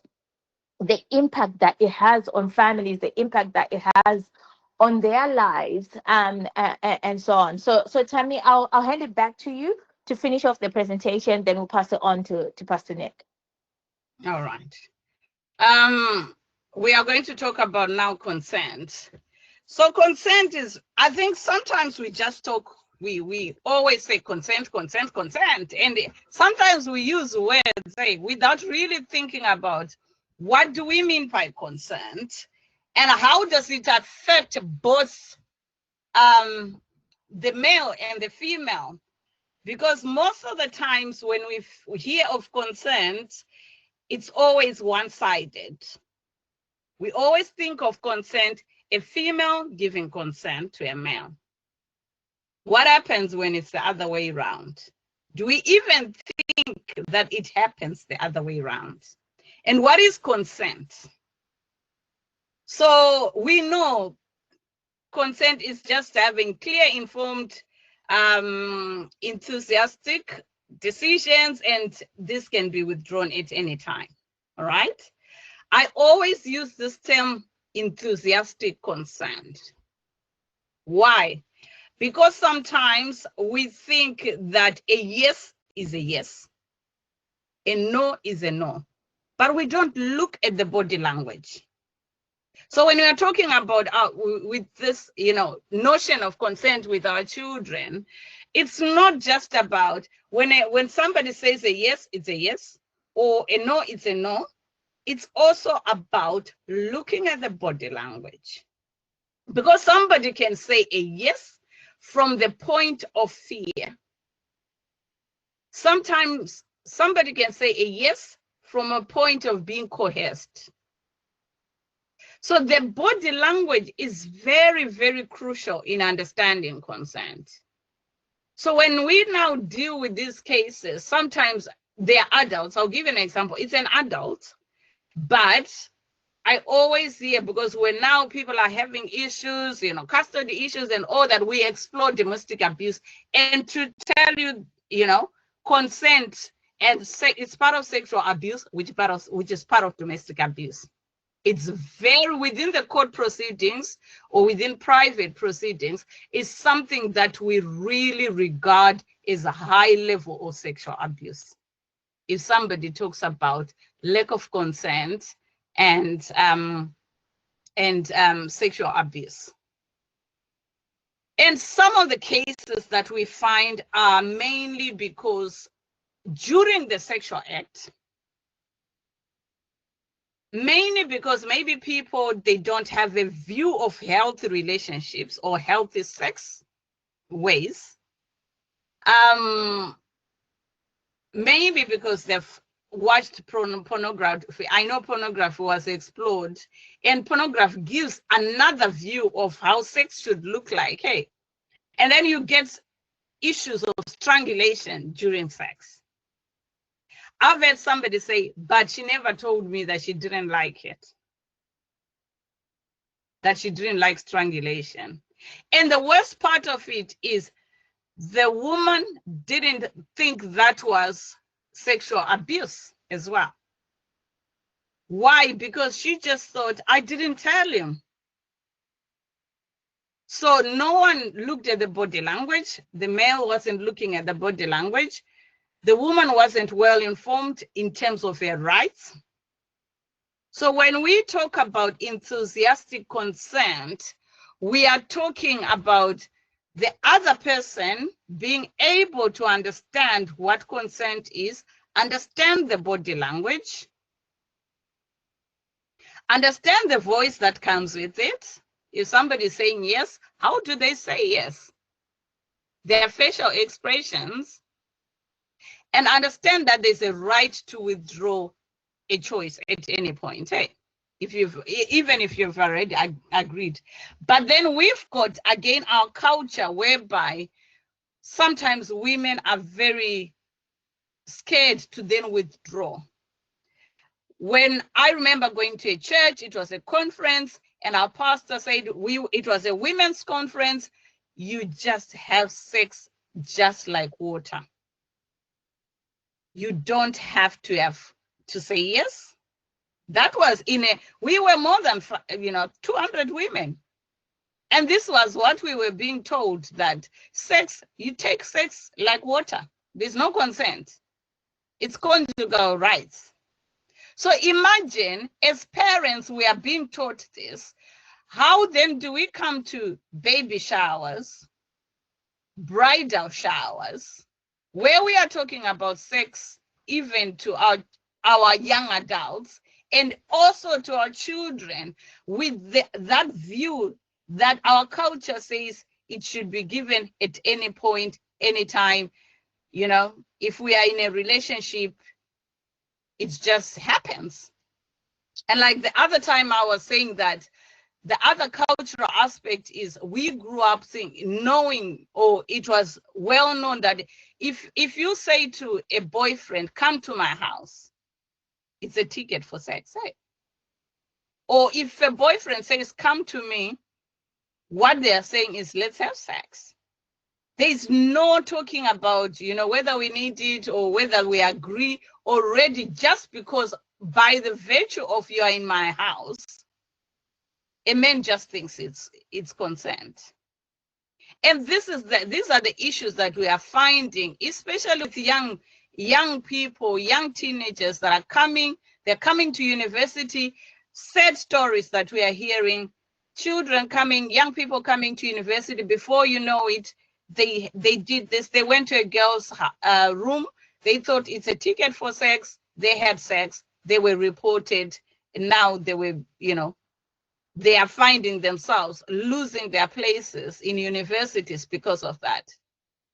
the impact that it has on families, the impact that it has on their lives, and so on. So Tammy, I'll hand it back to you to finish off the presentation. Then we'll pass it on to Pastor Nick. All right. We are going to talk about now consent. So consent is, I think sometimes we just talk, we always say consent, consent, consent. And sometimes we use words without really thinking about what do we mean by consent and how does it affect both the male and the female. Because most of the times when we hear of consent, it's always one-sided. We always think of consent, a female giving consent to a male. What happens when it's the other way around? Do we even think that it happens the other way around? And what is consent? So we know consent is just having clear, informed, enthusiastic decisions, and this can be withdrawn at any time. All right? I always use this term enthusiastic consent. Why? Because sometimes we think that a yes is a yes, a no is a no, but we don't look at the body language. So when we are talking about with this, notion of consent with our children, it's not just about when somebody says a yes, it's a yes, or a no, it's a no. It's also about looking at the body language. Because somebody can say a yes from the point of fear. Sometimes somebody can say a yes from a point of being coerced. So the body language is very, very crucial in understanding consent. So when we now deal with these cases, sometimes they're adults. I'll give you an example. It's an adult, but I always hear, because when now people are having issues, custody issues and all that, we explore domestic abuse. And to tell you, consent and it's part of sexual abuse, which is part of domestic abuse. It's very within the court proceedings or within private proceedings is something that we really regard as a high level of sexual abuse. If somebody talks about lack of consent and sexual abuse. And some of the cases that we find are mainly because during the sexual act, mainly because maybe people, they don't have a view of healthy relationships or healthy sex ways. Maybe because they've watched pornography. I know pornography was explored, and pornography gives another view of how sex should look like. Hey, and then you get issues of strangulation during sex. I've had somebody say, but she never told me that she didn't like it, that she didn't like strangulation. And the worst part of it is the woman didn't think that was sexual abuse as well. Why? Because she just thought, I didn't tell him. So no one looked at the body language. The male wasn't looking at the body language. The woman wasn't well informed in terms of her rights. So when we talk about enthusiastic consent, we are talking about the other person being able to understand what consent is, understand the body language, understand the voice that comes with it. If somebody is saying yes, how do they say yes? Their facial expressions, and understand that there's a right to withdraw a choice at any point. Hey, even if you've already agreed. But then we've got, again, our culture whereby sometimes women are very scared to then withdraw. When I remember going to a church, it was a conference, and our pastor said it was a women's conference. You just have sex just like water. You don't have to say yes. That was we were more than 200 women. And this was what we were being told, that sex, you take sex like water. There's no consent. It's conjugal rights. So imagine, as parents, we are being taught this. How then do we come to baby showers, bridal showers, where we are talking about sex, even to our young adults, and also to our children, with that view that our culture says it should be given at any point, anytime. If we are in a relationship, it just happens. And like the other time I was saying that the other cultural aspect is we grew up knowing, or it was well known, that if you say to a boyfriend, come to my house, it's a ticket for sex. Right? Or if a boyfriend says, come to me, what they're saying is, let's have sex. There's no talking about, whether we need it or whether we agree already, just because by the virtue of you are in my house, a man just thinks it's consent. And these are the issues that we are finding, especially with young people, young teenagers that are coming. They're coming to university. Sad stories that we are hearing. Children coming, young people coming to university. Before you know it, they did this. They went to a girl's room. They thought it's a ticket for sex. They had sex. They were reported. And now they were, they are finding themselves losing their places in universities because of that.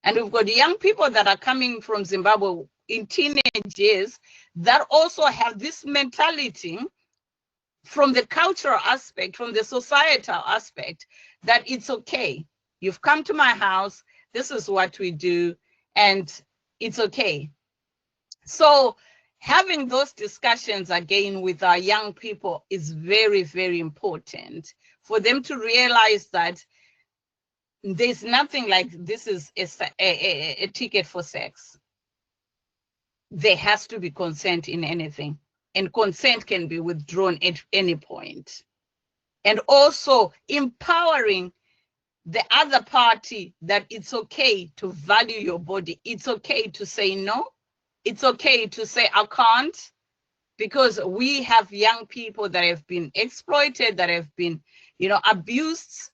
And we've got young people that are coming from Zimbabwe in teenage years that also have this mentality from the cultural aspect, from the societal aspect, that it's okay. You've come to my house, this is what we do, and it's okay. So having those discussions again with our young people is very, very important for them to realize that there's nothing like this is a ticket for sex. There has to be consent in anything, and consent can be withdrawn at any point. And also empowering the other party that it's okay to value your body. It's okay to say no. It's okay to say I can't, because we have young people that have been exploited, that have been, abused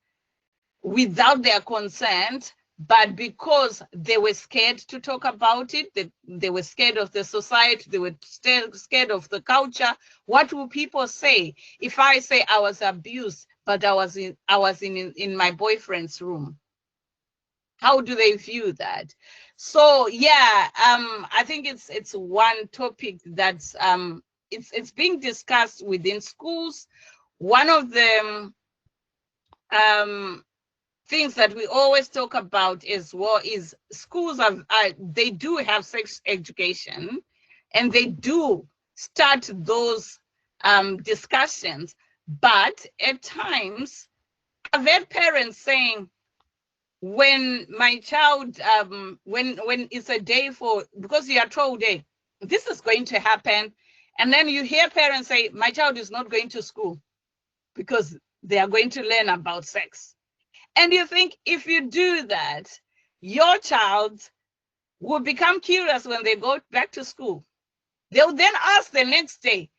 without their consent, but because they were scared to talk about it, they were scared of the society, they were scared of the culture. What will people say if I say I was abused, but I was in my boyfriend's room? How do they view that? So yeah, I think it's one topic that's it's being discussed within schools. One of the things that we always talk about as well is schools they do have sex education, and they do start those discussions. But at times, I've had parents saying, when my child, when it's a day because you are told, hey, this is going to happen, and then you hear parents say, my child is not going to school because they are going to learn about sex. And you think, if you do that, your child will become curious when they go back to school. They'll then ask the next day,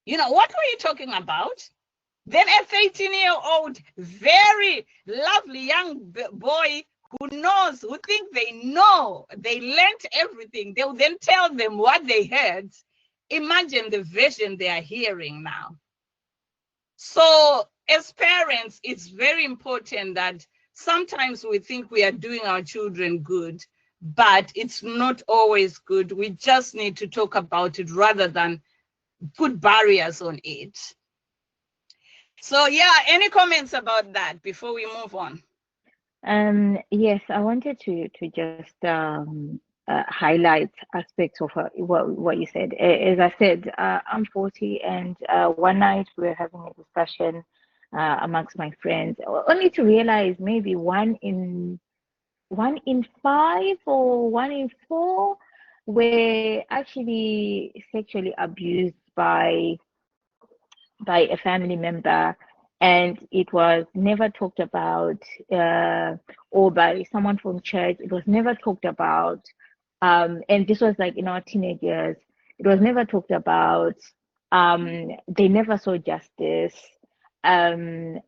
You know, what were you talking about? Then a 13-year-old, very lovely young boy who think they know, they learnt everything. They will then tell them what they heard. Imagine the version they are hearing now. So as parents, it's very important that sometimes we think we are doing our children good, but it's not always good. We just need to talk about it rather than put barriers on it. So yeah, any comments about that before we move on? Yes, I wanted to just highlight aspects of what you said. As I said, I'm 40, and one night we were having a discussion amongst my friends, only to realize maybe one in 5 or 1 in 4 were actually sexually abused by a family member, and it was never talked about, or by someone from church. It was never talked about, and this was like in our teenage years. It was never talked about. They never saw justice, and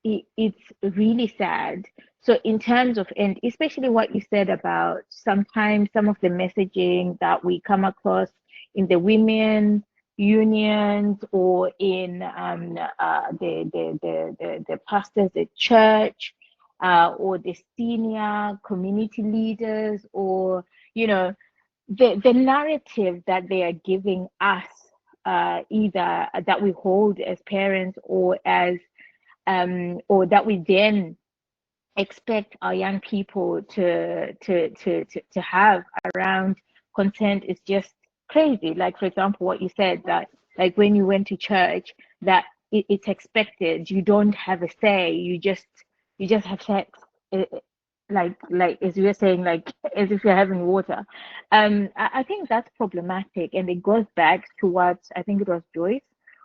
it's really sad. So in terms of, and especially what you said about sometimes some of the messaging that we come across in the women unions or in the pastors at church, or the senior community leaders, or the narrative that they are giving us, either that we hold as parents, or as or that we then expect our young people to have around consent, is just crazy. Like, for example, what you said, that like when you went to church, that it's expected, you don't have a say, you just have sex, like as you were saying, like as if you're having water. I think that's problematic, and it goes back to what I think it was Joyce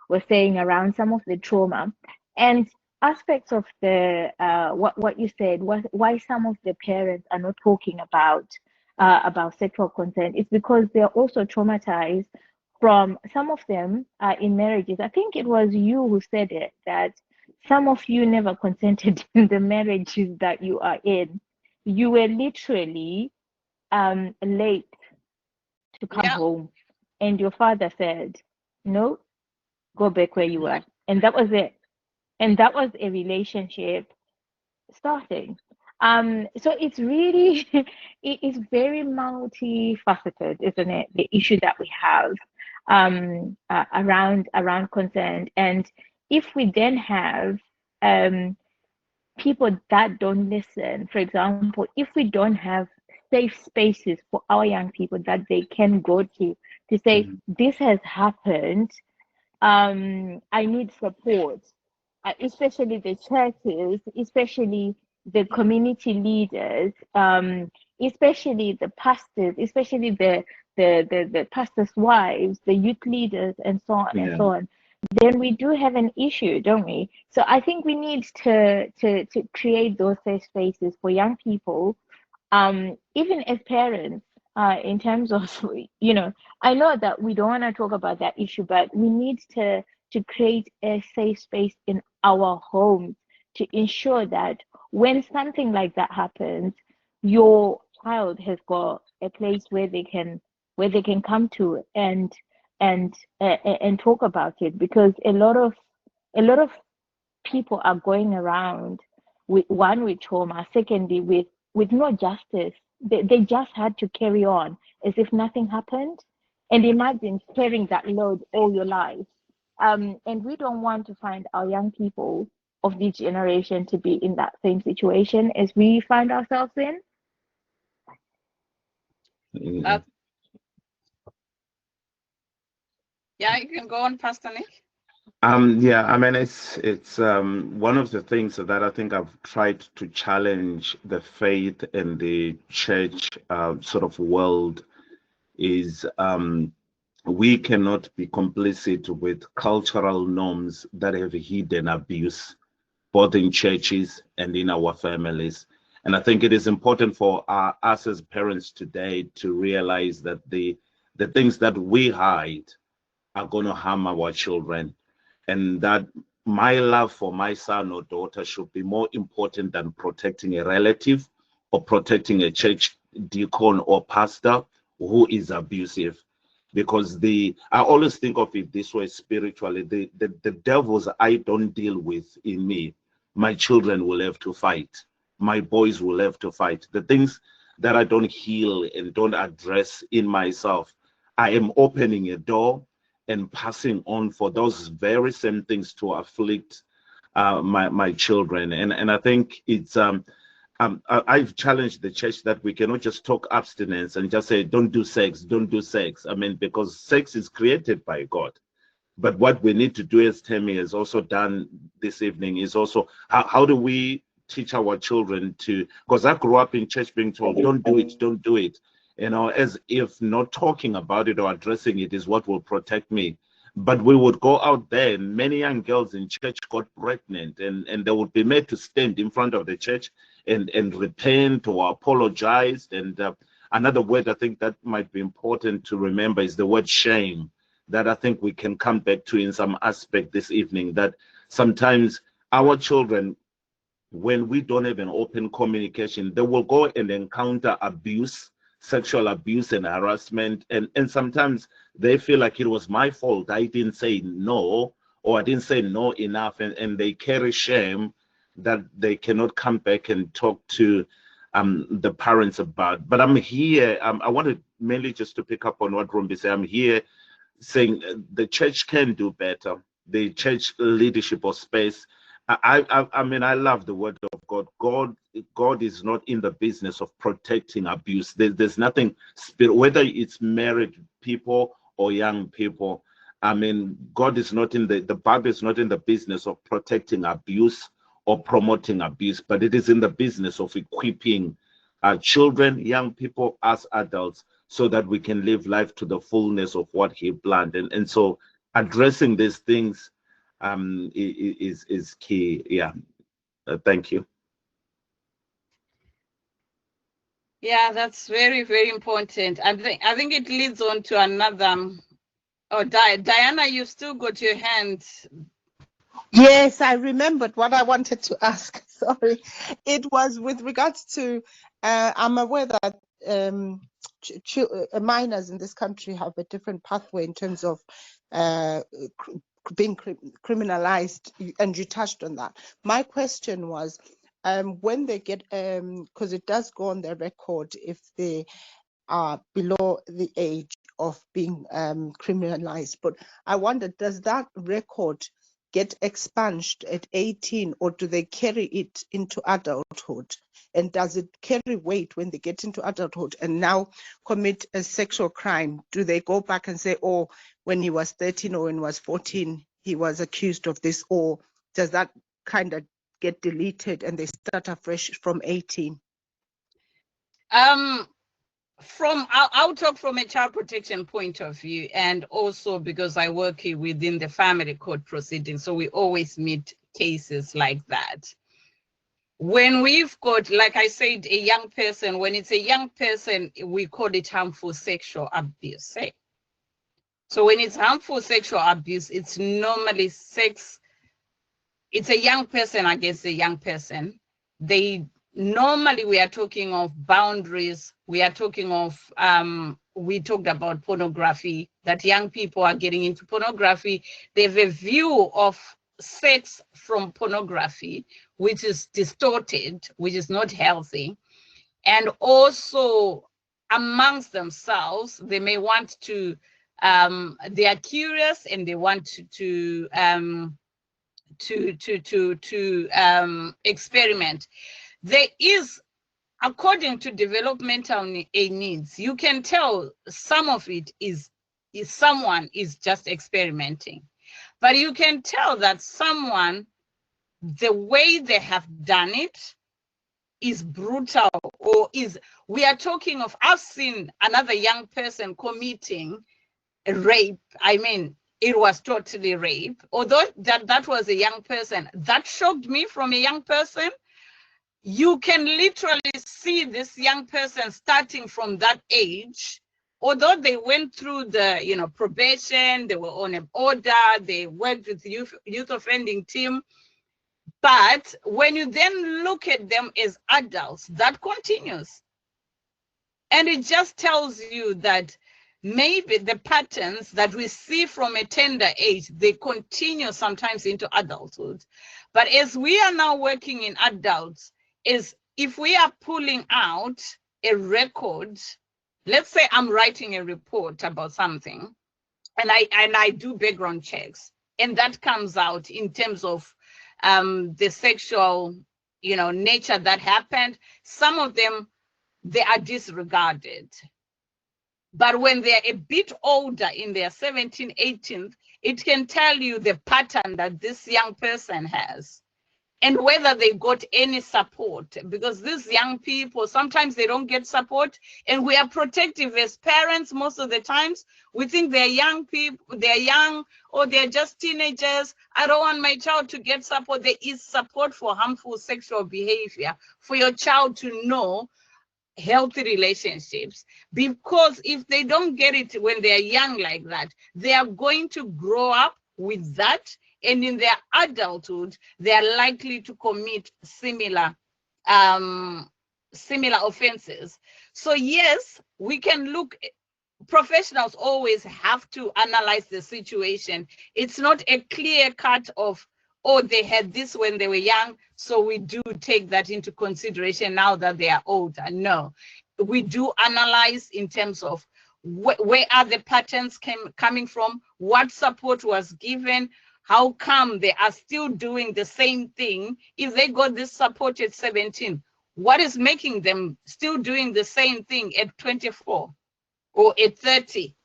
was saying around some of the trauma and aspects of the what you said, why some of the parents are not talking about sexual consent. It's because they're also traumatized from some of them in marriages. I think it was you who said it, that some of you never consented in the marriages that you are in. You were literally late to come home, and your father said, no, go back where you were. And that was it. And that was a relationship starting. So it's really, it is very multifaceted, isn't it? The issue that we have around consent. And if we then have people that don't listen, for example, if we don't have safe spaces for our young people that they can go to say, this has happened, I need support, especially the churches, especially the community leaders, especially the pastors, especially the pastors' wives, the youth leaders, and so on and so on. Then we do have an issue, don't we? So I think we need to create those safe spaces for young people, even as parents, in terms of, I know that we don't want to talk about that issue, but we need to create a safe space in our homes to ensure that when something like that happens, your child has got a place where they can come to and talk about it, because a lot of people are going around with trauma, secondly with no justice. They just had to carry on as if nothing happened. And imagine carrying that load all your life. And we don't want to find our young people of this generation to be in that same situation as we find ourselves in. Yeah, you can go on, Pastor Nick. Yeah, I mean, it's one of the things that I think I've tried to challenge the faith and the church sort of world is, we cannot be complicit with cultural norms that have hidden abuse, both in churches and in our families. And I think it is important for us as parents today to realize that the things that we hide are going to harm our children, and that my love for my son or daughter should be more important than protecting a relative or protecting a church deacon or pastor who is abusive. Because I always think of it this way spiritually, the devils I don't deal with in me, my children will have to fight. My boys will have to fight. The things that I don't heal and don't address in myself, I am opening a door and passing on for those very same things to afflict my children. And I think it's I've challenged the church that we cannot just talk abstinence and just say don't do sex, don't do sex. I mean, because sex is created by God. But what we need to do, as Temi has also done this evening, is also how do we teach our children to, because I grew up in church being told, don't do it, don't do it, as if not talking about it or addressing it is what will protect me. But we would go out there, and many young girls in church got pregnant, and they would be made to stand in front of the church and repent or apologize. And another word I think that might be important to remember is the word shame, that I think we can come back to in some aspect this evening, that sometimes our children, when we don't have an open communication, they will go and encounter abuse, sexual abuse and harassment. And sometimes they feel like it was my fault. I didn't say no, or I didn't say no enough. And they carry shame that they cannot come back and talk to the parents about. But I'm here, I wanted mainly just to pick up on what Rumbi said. I'm here saying the church can do better. The church leadership or space. I mean, I love the word of God. God is not in the business of protecting abuse. There's nothing, whether it's married people or young people. I mean, God is not in the Bible is not in the business of protecting abuse or promoting abuse, but it is in the business of equipping children, young people, as adults, so that we can live life to the fullness of what He planned. And so addressing these things is key. Yeah. Thank you. Yeah, that's very, very important. I think it leads on to another. Oh, Diana, you've still got your hand. Yes, I remembered what I wanted to ask. Sorry. It was with regards to, I'm aware that minors in this country have a different pathway in terms of being criminalized, and you touched on that. My question was, when they get, because it does go on their record if they are below the age of being criminalized, but I wonder, does that record get expunged at 18, or do they carry it into adulthood? And does it carry weight when they get into adulthood and now commit a sexual crime? Do they go back and say, oh, when he was 13 or when he was 14, he was accused of this? Or does that kind of get deleted and they start afresh from 18? I'll talk from a child protection point of view, and also because I work within the family court proceedings, so we always meet cases like that. When we've got, like I said, a young person, when it's a young person, we call it harmful sexual abuse. Eh? So when it's harmful sexual abuse, it's normally sex. It's a young person against a young person. Normally we are talking of boundaries. We are talking of, we talked about pornography, that young people are getting into pornography. They have a view of sex from pornography, which is distorted, which is not healthy. And also amongst themselves, they may want to, they are curious and they want to experiment. There is, according to developmental needs, you can tell some of it is someone is just experimenting, but you can tell that someone, the way they have done it is brutal, or we are talking of, I've seen another young person committing a rape. I mean, it was totally rape, although that was a young person. That shocked me from a young person. You can literally see this young person starting from that age although they went through the, probation, they were on an order, they worked with youth offending team, but when you then look at them as adults, that continues. And it just tells you that maybe the patterns that we see from a tender age, they continue sometimes into adulthood. But as we are now working in adults, is if we are pulling out a record, let's say I'm writing a report about something, and I do background checks, and that comes out in terms of the sexual, nature that happened. Some of them, they are disregarded. But when they're a bit older, in their 17, 18, it can tell you the pattern that this young person has and whether they got any support, because these young people, sometimes they don't get support, and we are protective as parents most of the times. We think they're young people, they're young, or they're just teenagers. I don't want my child to get support. There is support for harmful sexual behavior, for your child to know healthy relationships, because if they don't get it when they're young like that, they are going to grow up with that, and in their adulthood they are likely to commit similar offenses. So yes, we can look, professionals always have to analyze the situation. It's not a clear cut of, oh, they had this when they were young, so we do take that into consideration now that they are older. No, we do analyze in terms of where are the patterns coming from, what support was given, how come they are still doing the same thing. If they got this support at 17, what is making them still doing the same thing at 24 or at 30?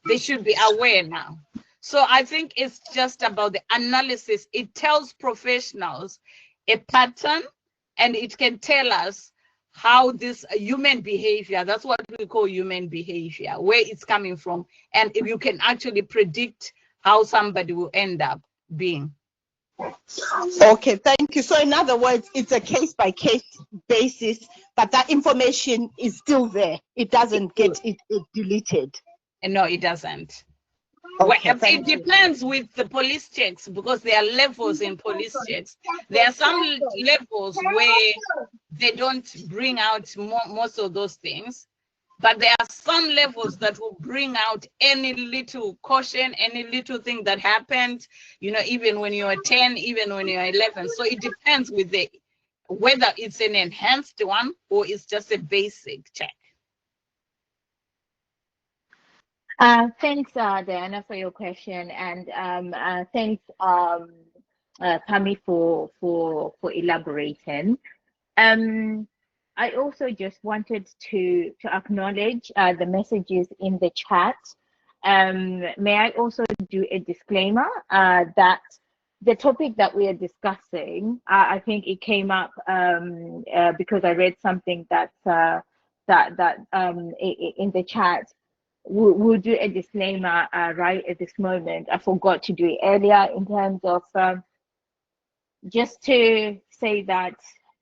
They should be aware now. So I think it's just about the analysis. It tells professionals a pattern, and it can tell us how this human behavior, that's what we call human behavior, where it's coming from. And if you can actually predict how somebody will end up being. Okay, thank you. So in other words, it's a case-by-case basis, but that information is still there. It doesn't get it deleted. No, it doesn't. Okay, Well, it depends with the police checks, because there are levels in police checks. There are some levels where they don't bring out most of those things, but there are some levels that will bring out any little caution, any little thing that happened, even when you're 10, even when you're 11. So it depends with whether it's an enhanced one or it's just a basic check. Thanks, Diana, for your question, and thanks, Tammy, for elaborating. I also just wanted to acknowledge the messages in the chat. May I also do a disclaimer that the topic that we are discussing, I think it came up because I read something that in the chat. We'll do a disclaimer right at this moment. I forgot to do it earlier, in terms of just to say that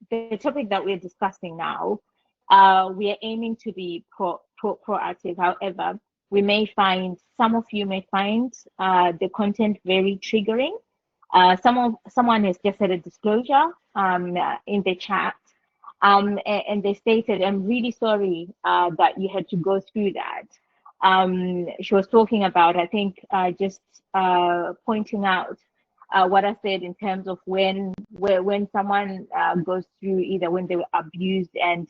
the topic that we're discussing now, we are aiming to be proactive. However, some of you may find the content very triggering. Someone has just said a disclosure in the chat, and they stated, "I'm really sorry that you had to go through that." She was talking about, I think, just pointing out what I said in terms of when someone goes through, either when they were abused, and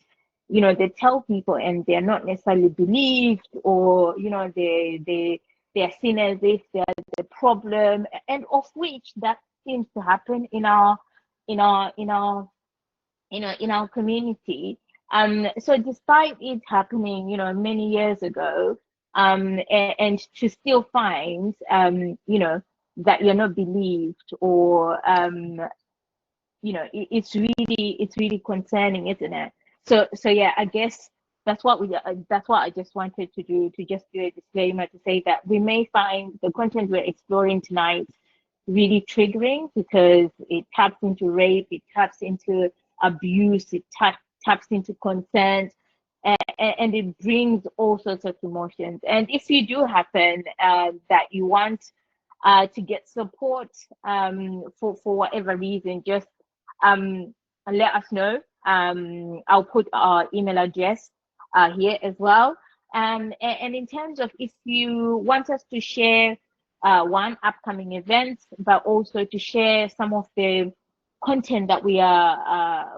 they tell people and they're not necessarily believed, or they're seen as if they're the problem, and of which that seems to happen in our community. So despite it happening, many years ago, and to still find, that you're not believed, or it's really concerning, isn't it? So yeah, I guess that's what I just wanted to do, to just do a disclaimer to say that we may find the content we're exploring tonight really triggering, because it taps into rape, it taps into abuse, it taps into consent, and it brings all sorts of emotions. And if you do happen that you want to get support for whatever reason, just let us know. I'll put our email address here as well. And in terms of if you want us to share one upcoming event, but also to share some of the content that we are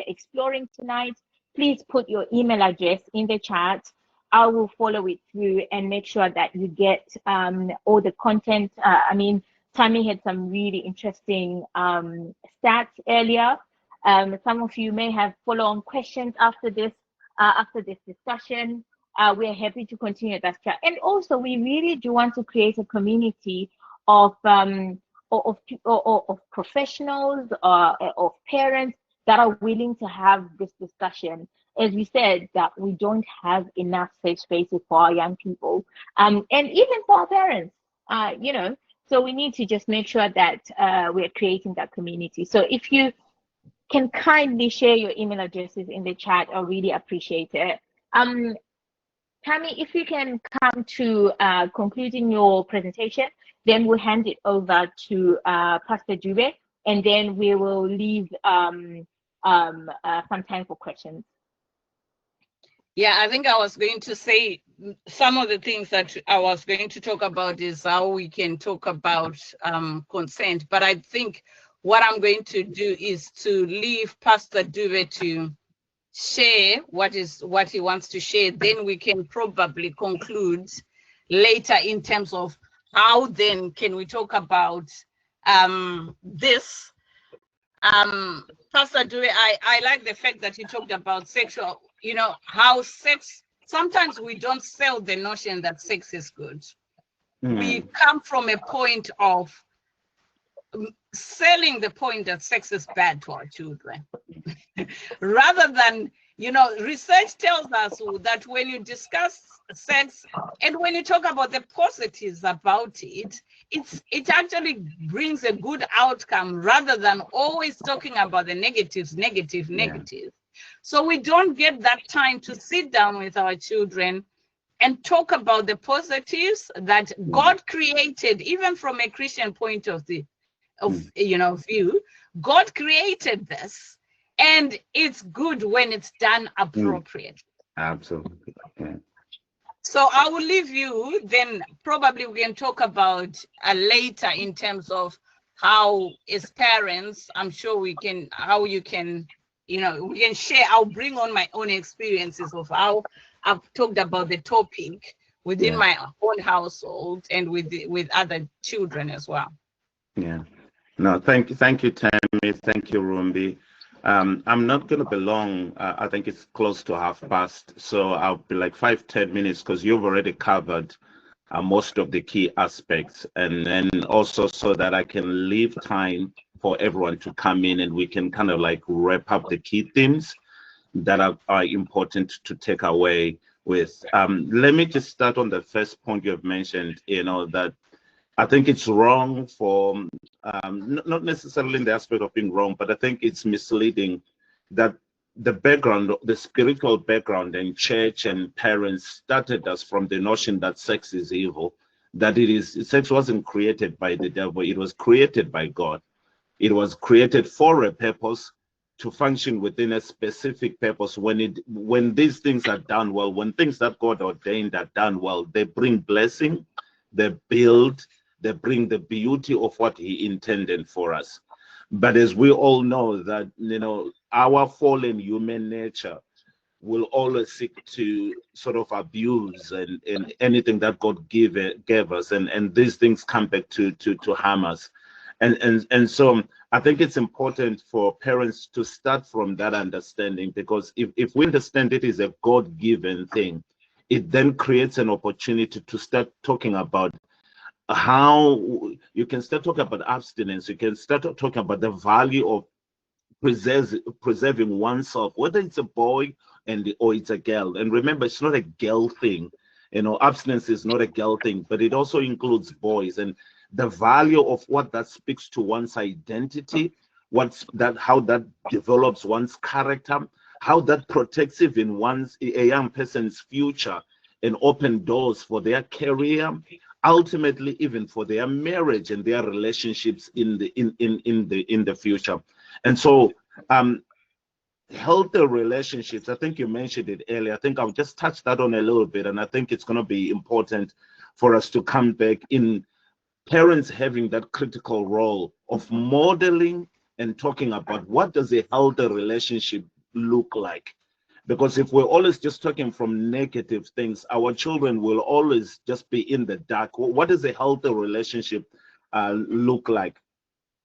exploring tonight, please put your email address in the chat. I will follow it through and make sure that you get all the content. I mean, Tammy had some really interesting stats earlier. Some of you may have follow-on questions after this discussion. We're happy to continue that chat. And also, we really do want to create a community of professionals of parents that are willing to have this discussion. As we said, that we don't have enough safe spaces for our young people, and even for our parents, so we need to just make sure that we're creating that community. So if you can kindly share your email addresses in the chat, I really appreciate it. Tammy, if you can come to concluding your presentation, then we'll hand it over to Pastor Dube, and then we will leave some time for questions. Yeah, I think I was going to say some of the things that I was going to talk about is how we can talk about consent. But I think what I'm going to do is to leave Pastor Dube to share what he wants to share. Then we can probably conclude later in terms of how then can we talk about this. Pastor Dube, I like the fact that you talked about sexual, how sex, sometimes we don't sell the notion that sex is good. We come from a point of selling the point that sex is bad to our children. Rather than, research tells us that when you discuss sex and when you talk about the positives about it, it actually brings a good outcome rather than always talking about the negatives. So we don't get that time to sit down with our children and talk about the positives that God created, even from a Christian point of view. God created this, and it's good when it's done appropriately. Absolutely. Yeah. So I will leave you, then probably we can talk about later in terms of how as parents, I'm sure we can share. I'll bring on my own experiences of how I've talked about the topic within my own household and with other children as well. Yeah. No, thank you, Tammy. Thank you, Rumbi. I'm not going to be long. I think it's close to past, so I'll be like 5-10 minutes because you've already covered most of the key aspects, and then also so that I can leave time for everyone to come in and we can kind of like wrap up the key themes that are important to take away with. Let me just start on the first point you've mentioned, that I think it's wrong for, not necessarily in the aspect of being wrong, but I think it's misleading that the background, the spiritual background and church and parents started us from the notion that sex is evil, that sex wasn't created by the devil, it was created by God. It was created for a purpose, to function within a specific purpose. When these things are done well, when things that God ordained are done well, they bring blessing, they bring the beauty of what he intended for us. But as we all know that, our fallen human nature will always seek to sort of abuse and anything that God gave us. And these things come back to harm us. And so I think it's important for parents to start from that understanding, because if we understand it is a God-given thing, it then creates an opportunity to start talking about how you can start talking about abstinence. You can start talking about the value of preserving oneself, whether it's a boy or it's a girl. And remember, it's not a girl thing. Abstinence is not a girl thing, but it also includes boys, and the value of what that speaks to one's identity, how that develops one's character, how that protects even a young person's future and open doors for their career, ultimately even for their marriage and their relationships in the future. And so healthy relationships, I think you mentioned it earlier. I think I'll just touch that on a little bit, and I think it's going to be important for us to come back in parents having that critical role of modeling and talking about what does a healthy relationship look like. Because if we're always just talking from negative things, our children will always just be in the dark. What does a healthy relationship look like?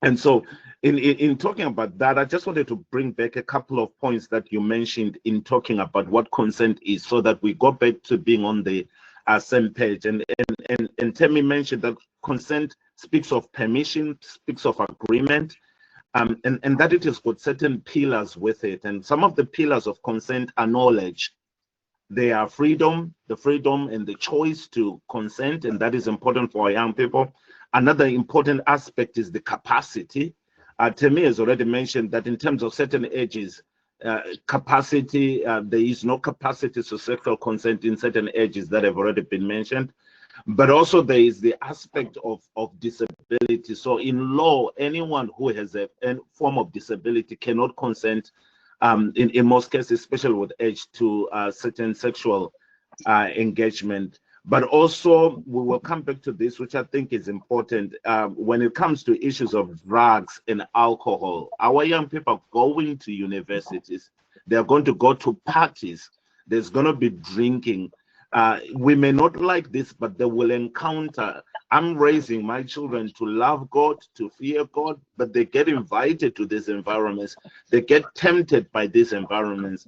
And so in talking about that, I just wanted to bring back a couple of points that you mentioned in talking about what consent is, so that we go back to being on the same page. And Temi mentioned that consent speaks of permission, speaks of agreement, and that it has got certain pillars with it. And some of the pillars of consent are knowledge. They are freedom, the freedom and the choice to consent, and that is important for our young people. Another important aspect is the capacity. Temi has already mentioned that in terms of certain ages, capacity, there is no capacity to sexual consent in certain ages that have already been mentioned. But also there is the aspect of disability. So in law, anyone who has a form of disability cannot consent, in most cases, especially with age, to certain sexual engagement. But also, we will come back to this, which I think is important, when it comes to issues of drugs and alcohol. Our young people are going to universities. They're going to go to parties. There's going to be drinking. We may not like this, but they will encounter. I'm raising my children to love God, to fear God, but they get invited to these environments. They get tempted by these environments.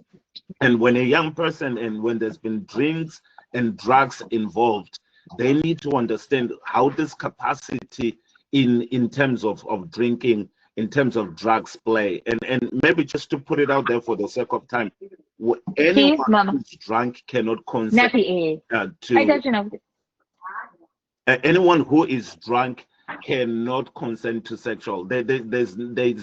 And when a young person, and when there's been drinks and drugs involved, they need to understand how this capacity in terms of drinking, in terms of drugs play. And maybe just to put it out there for the sake of time, anyone who's drunk cannot consent anyone who is drunk cannot consent to sexual. There's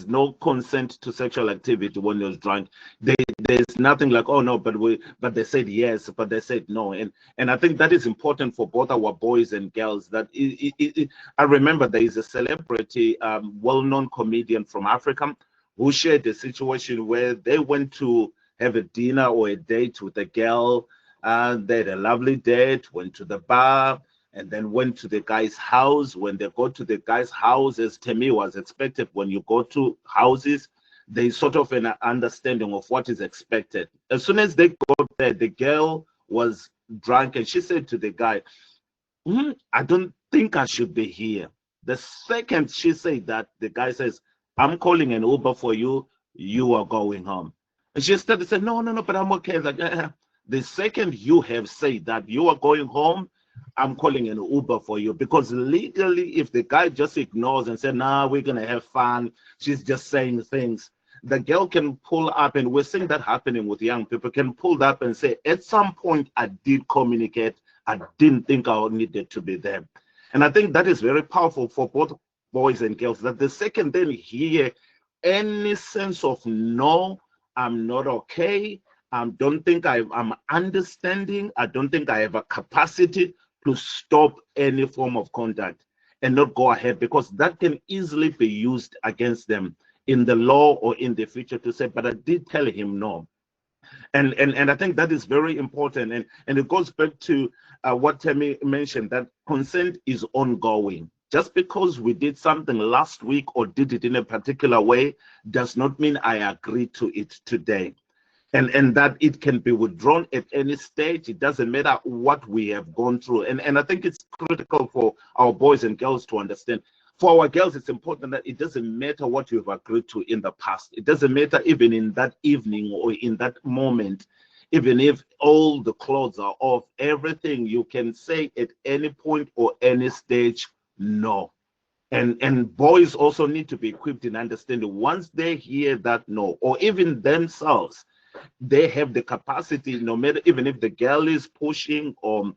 no consent to sexual activity when you're drunk. There's nothing like, oh no, but they said yes, but they said no. And I think that is important for both our boys and girls. That I remember there is a celebrity, well-known comedian from Africa, who shared a situation where they went to have a dinner or a date with a girl. They had a lovely date, went to the bar, and then went to the guy's house. When they go to the guy's house, as Temi was expected, when you go to houses, there's sort of an understanding of what is expected. As soon as they got there, the girl was drunk, and she said to the guy, I don't think I should be here. The second she said that, the guy says, I'm calling an Uber for you. You are going home. And she started to say, no, but I'm okay. Like, the second you have said that you are going home, I'm calling an Uber for you. Because legally, if the guy just ignores and says, nah, we're going to have fun, she's just saying things, the girl can pull up, and we're seeing that happening with young people, can pull up and say, at some point, I did communicate. I didn't think I needed to be there. And I think that is very powerful for both boys and girls, that the second they hear any sense of, no, I'm not okay, I don't think I'm understanding, I don't think I have a capacity to stop any form of contact and not go ahead, because that can easily be used against them in the law or in the future to say, but I did tell him no. And I think that is very important. And it goes back to what Temi mentioned, that consent is ongoing. Just because we did something last week or did it in a particular way does not mean I agree to it today. And that it can be withdrawn at any stage. It doesn't matter what we have gone through. And I think it's critical for our boys and girls to understand. For our girls, it's important that it doesn't matter what you've agreed to in the past. It doesn't matter even in that evening or in that moment, even if all the clothes are off, everything you can say at any point or any stage, no. And boys also need to be equipped in understanding, once they hear that no, or even themselves, they have the capacity, no matter, even if the girl is pushing or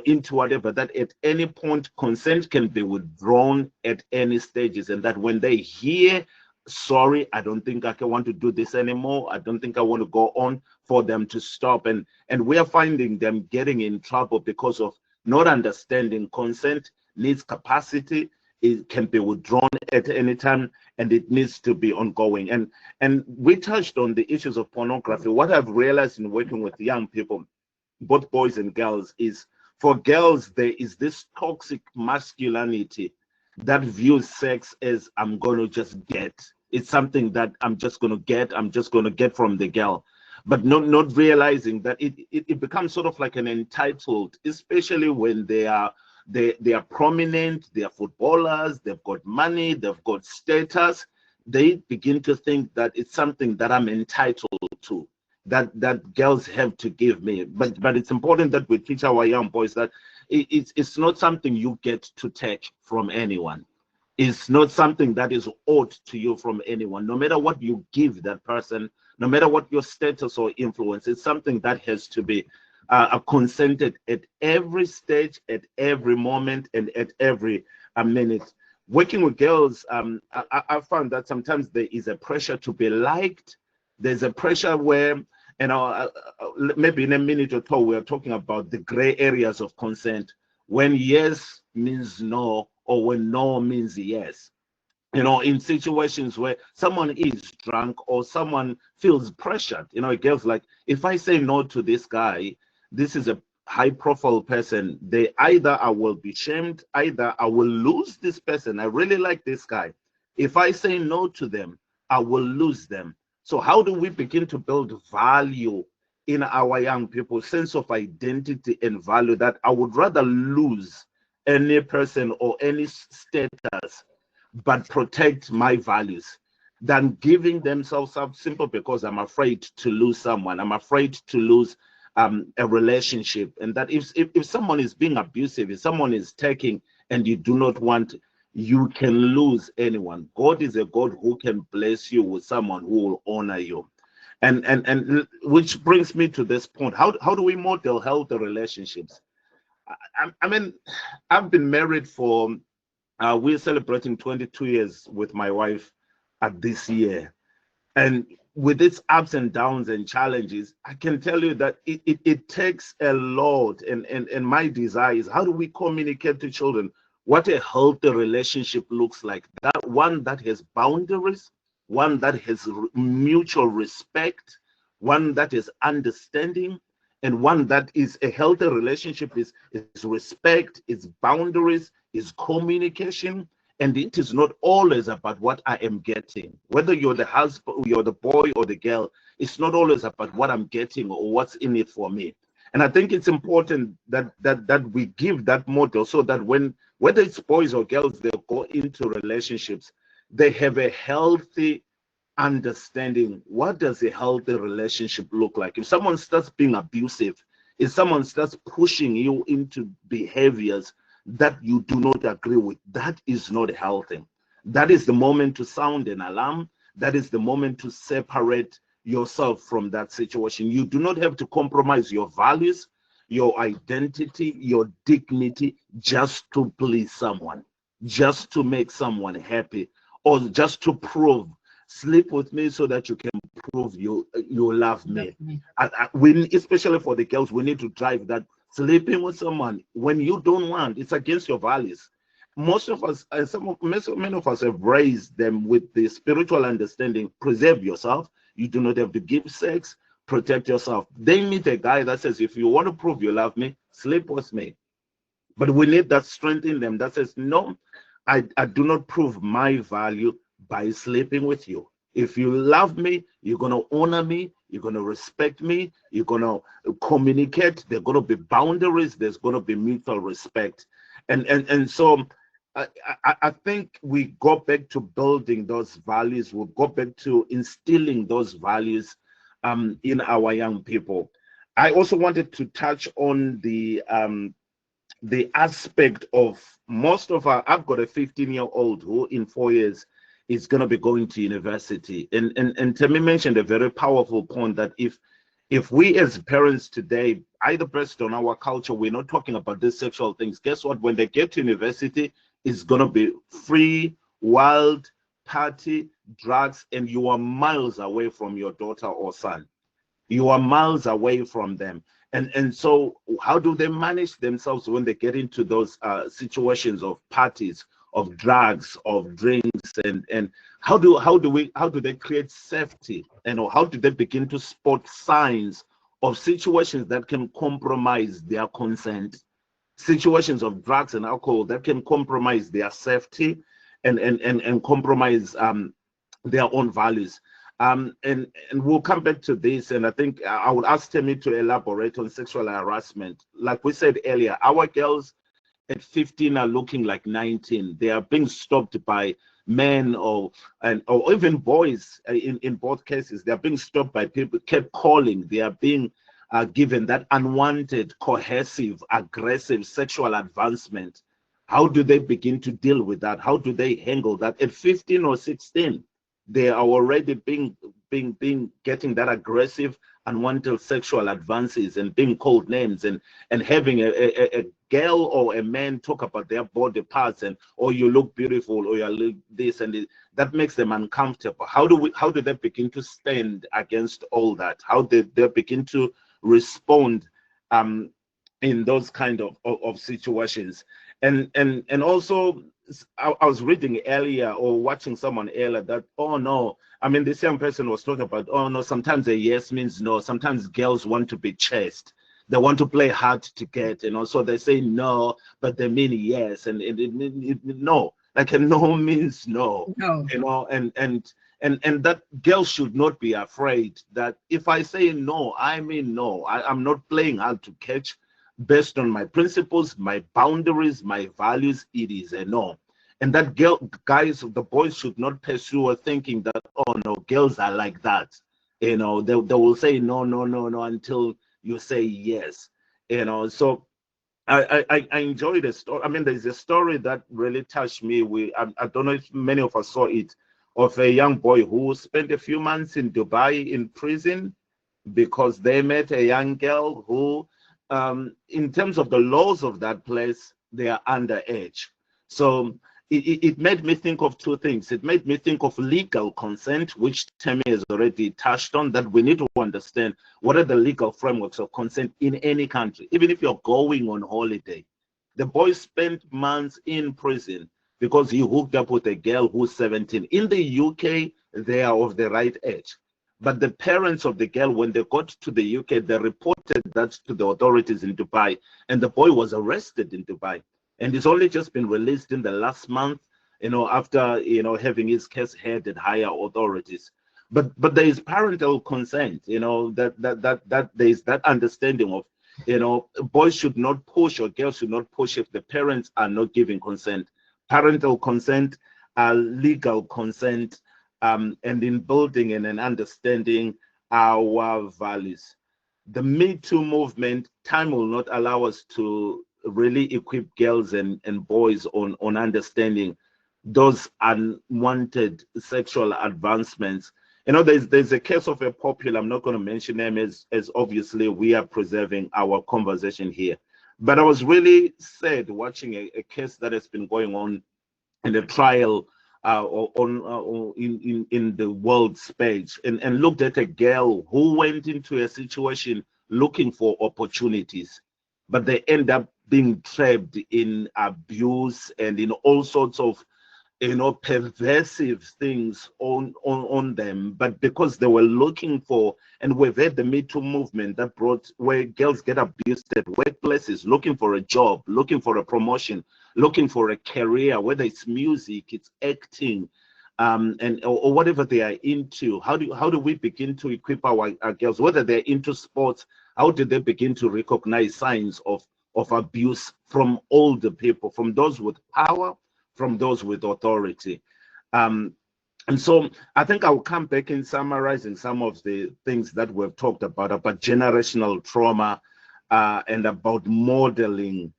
into whatever, that at any point consent can be withdrawn at any stages, and that when they hear sorry, I don't think I can want to do this anymore. I don't think I want to go on, for them to stop. And we're finding them getting in trouble because of not understanding consent needs capacity. It can be withdrawn at any time, and it needs to be ongoing. And we touched on the issues of pornography. What I've realized in working with young people, both boys and girls, is for girls, there is this toxic masculinity that views sex as, I'm going to just get. It's something that I'm just going to get from the girl. But not realizing that it becomes sort of like an entitled, especially when they are prominent, they are footballers, they've got money, they've got status. They begin to think that it's something that I'm entitled to, that girls have to give me. But it's important that we teach our young boys that it's not something you get to take from anyone. It's not something that is owed to you from anyone. No matter what you give that person, no matter what your status or influence, it's something that has to be consented at every stage, at every moment, and at every minute. Working with girls, I found that sometimes there is a pressure to be liked. There's a pressure where, maybe in a minute or two, we're talking about the gray areas of consent, when yes means no, or when no means yes. In situations where someone is drunk or someone feels pressured, a girl's like, if I say no to this guy, this is a high profile person, either I will be shamed, either I will lose this person. I really like this guy. If I say no to them, I will lose them. So how do we begin to build value in our young people, sense of identity and value, that I would rather lose any person or any status but protect my values than giving themselves up simply because I'm afraid to lose someone. I'm afraid to lose a relationship. And that if someone is being abusive, if someone is taking, and you do not want, you can lose anyone. God is a God who can bless you with someone who will honor you. And which brings me to this point. How do we model healthy relationships? I mean, I've been married for, we're celebrating 22 years with my wife at this year. And with its ups and downs and challenges, I can tell you that it takes a lot. And my desire is, how do we communicate to children what a healthy relationship looks like? That one that has boundaries, one that has mutual respect, one that is understanding, and one that is a healthy relationship is respect, is boundaries, is communication. And it is not always about what I am getting. Whether you're the husband, you're the boy or the girl, it's not always about what I'm getting or what's in it for me. And I think it's important that we give that model, so that whether it's boys or girls, they go into relationships, they have a healthy understanding. What does a healthy relationship look like? If someone starts being abusive, if someone starts pushing you into behaviors that you do not agree with, that is not healthy. That is the moment to sound an alarm. That is the moment to separate yourself from that situation. You do not have to compromise your values, your identity, your dignity, just to please someone, just to make someone happy, or just to prove. Sleep with me so that you can prove you love me. Especially for the girls, we need to drive that. Sleeping with someone when you don't want, it's against your values. Most of us, many of us have raised them with the spiritual understanding: preserve yourself. You do not have to give sex. Protect yourself. They meet a guy that says, if you want to prove you love me, sleep with me. But we need that strength in them that says, no, I do not prove my value by sleeping with you. If you love me, you're going to honor me, you're going to respect me, you're going to communicate. There are going to be boundaries, there's going to be mutual respect. And so I think we go back to building those values, we'll go back to instilling those values in our young people. I also wanted to touch on the aspect of I've got a 15-year-old who in 4 years is going to be going to university. And Temi mentioned a very powerful point, that if we as parents today, either based on our culture, we're not talking about these sexual things, guess what? When they get to university, it's going to be free, wild, party. drugs, and you are miles away from your daughter or son. You are miles away from them. And so how do they manage themselves when they get into those situations of parties, of drugs, of drinks, and how do they create safety, and how do they begin to spot signs of situations that can compromise their consent, situations of drugs and alcohol that can compromise their safety, and compromise their own values. And we'll come back to this, and I think I would ask Temi to elaborate on sexual harassment. Like we said earlier, our girls at 15 are looking like 19. They are being stopped by men or even boys. In both cases, they are being stopped by people kept calling. They are being given that unwanted, coercive, aggressive sexual advancement. How do they begin to deal with that? How do they handle that at 15 or 16? They are already being getting that aggressive, unwanted sexual advances, and being called names, and having a girl or a man talk about their body parts, and you look beautiful, or you look this, and that makes them uncomfortable. How do they begin to stand against all that? How do they begin to respond in those kind of situations? And also, I was reading earlier or watching someone earlier that, oh no, I mean, this young person was talking about, oh no, sometimes a yes means no. Sometimes girls want to be chased. They want to play hard to get, so they say no, but they mean yes. And no, like a no means no, No. and that girls should not be afraid that if I say no, I mean no. I'm not playing hard to catch. Based on my principles, my boundaries, my values, it is a no. And that the boys should not pursue or thinking that, oh no, girls are like that. They will say no, no, no, no until you say yes. So I enjoyed the story. I mean, there's a story that really touched me. I don't know if many of us saw it, of a young boy who spent a few months in Dubai in prison because they met a young girl who, in terms of the laws of that place, they are underage. So it made me think of two things. It made me think of legal consent, which Temi has already touched on, that we need to understand what are the legal frameworks of consent in any country. Even if you're going on holiday, the boy spent months in prison because he hooked up with a girl who's 17. In the UK, they are of the right age. But the parents of the girl, when they got to the UK, they reported that to the authorities in Dubai, and the boy was arrested in Dubai. And he's only just been released in the last month, after, having his case heard at higher authorities. But there is parental consent, that there is that understanding of, boys should not push or girls should not push if the parents are not giving consent. Parental consent, legal consent, and in building and understanding our values. The Me Too movement, time will not allow us to really equip girls and boys on understanding those unwanted sexual advancements. There's a case of a popular, I'm not going to mention them, as obviously we are preserving our conversation here. But I was really sad watching a case that has been going on in a trial in the world stage, and looked at a girl who went into a situation looking for opportunities, but they end up being trapped in abuse and in all sorts of pervasive things on them. But because they were looking for, and we've had the Me Too movement that brought where girls get abused at workplaces, looking for a job, looking for a promotion, looking for a career, whether it's music, it's acting, or whatever they are into. How do we begin to equip our girls, whether they're into sports? How do they begin to recognize signs of abuse from older people, from those with power, from those with authority? And so I think I'll come back in summarizing some of the things that we've talked about generational trauma, and about modeling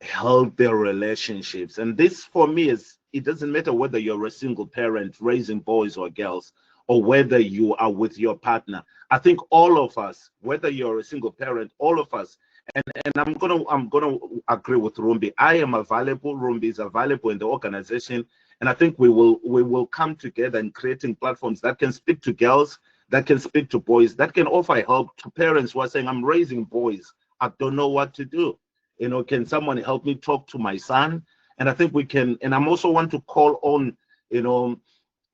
healthy relationships. And this, for me, it doesn't matter whether you're a single parent raising boys or girls, or whether you are with your partner. I think all of us, whether you're a single parent, all of us, and I'm gonna agree with Rumbi. I am available. Rumbi is available in the organization, And I think we will come together in creating platforms that can speak to girls, that can speak to boys, that can offer help to parents who are saying, I'm raising boys, I don't know what to do. You know, can someone help me talk to my son? And I think we can, and I'm also want to call on, you know,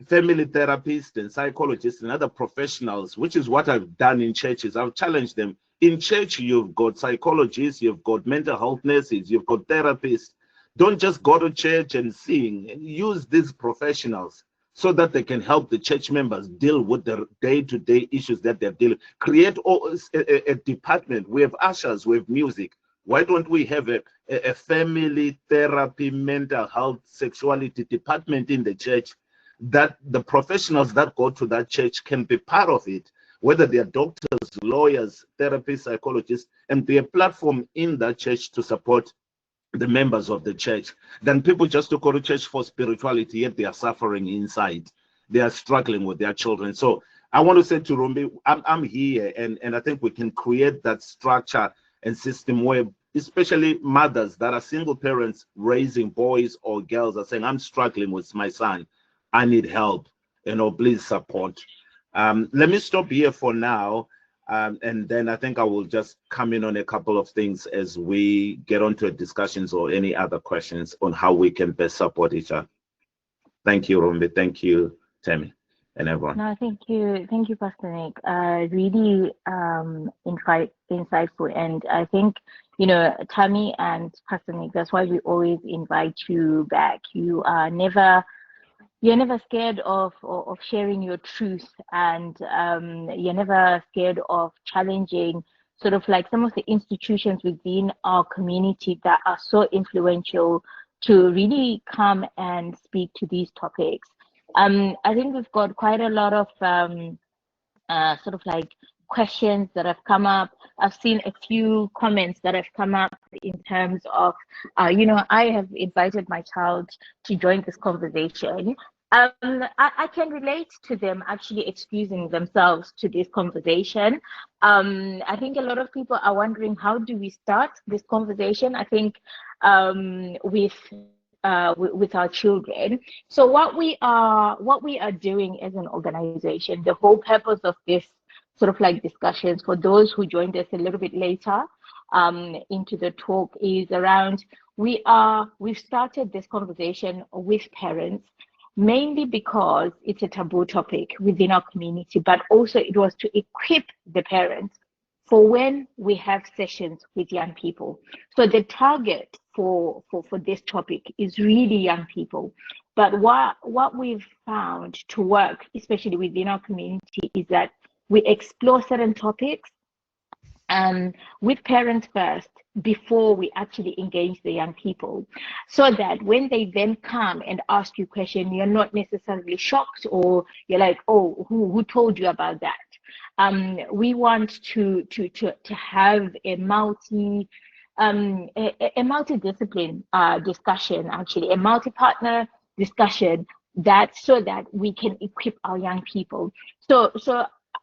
family therapists and psychologists and other professionals, which is what I've done in churches. I've challenged them. In church, you've got psychologists, you've got mental health nurses, you've got therapists. Don't just go to church and sing. Use these professionals so that they can help the church members deal with the day-to-day issues that they're dealing. Create a department. We have ushers, we have music. Why don't we have a family therapy, mental health, sexuality department in the church, that the professionals that go to that church can be part of it, whether they are doctors, lawyers, therapists, psychologists, and be a platform in that church to support the members of the church, than people just to go to church for spirituality, yet they are suffering inside. They are struggling with their children. So I want to say to Rumbi, I'm here, and I think we can create that structure and system where especially mothers that are single parents raising boys or girls are saying, I'm struggling with my son, I need help, you know, please support. Let me stop here for now. And then I think I will just come in on a couple of things as we get onto discussions or any other questions on how we can best support each other. Thank you, Rumbi. Thank you, Tammy, and everyone. No, thank you, Pastor Nick. Really insightful, and I think, you know, Tammy and Pastor Nick, that's why we always invite you back. You're never scared of sharing your truth, and you're never scared of challenging sort of like some of the institutions within our community that are so influential to really come and speak to these topics. I think we've got quite a lot of sort of like questions that have come up. I've seen a few comments that have come up in terms of, you know, I have invited my child to join this conversation. I can relate to them actually excusing themselves to this conversation. I think a lot of people are wondering, how do we start this conversation? I think with our children. So what we are doing as an organization, the whole purpose of this sort of like discussions, for those who joined us a little bit later into the talk, is around we've started this conversation with parents, mainly because it's a taboo topic within our community, but also it was to equip the parents for when we have sessions with young people. So the target for this topic is really young people. But what we've found to work, especially within our community, is that we explore certain topics with parents first before we actually engage the young people, so that when they then come and ask you a question, you're not necessarily shocked, or you're like, oh, who told you about that? We want to have a multidiscipline discussion, actually a multi-partner discussion, so that we can equip our young people. So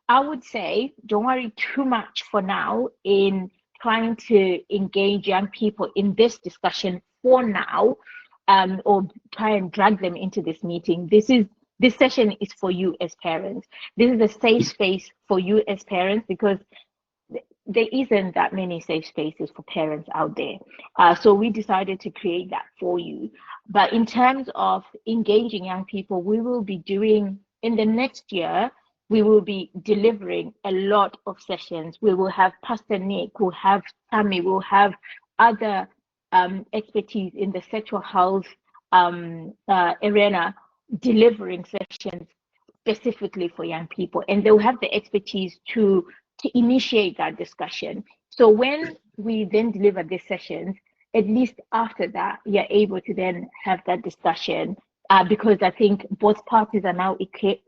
I would say don't worry too much for now in trying to engage young people in this discussion for now, or try and drag them into this meeting. This session is for you as parents. This is a safe space for you as parents, because there isn't that many safe spaces for parents out there. So we decided to create that for you. But in terms of engaging young people, we will be doing, in the next year, we will be delivering a lot of sessions. We will have Pastor Nick, we'll have Tammy, we'll have other expertise in the sexual health arena, delivering sessions specifically for young people. And they'll have the expertise to initiate that discussion. So when we then deliver these sessions, at least after that, you're able to then have that discussion, because I think both parties are now equipped.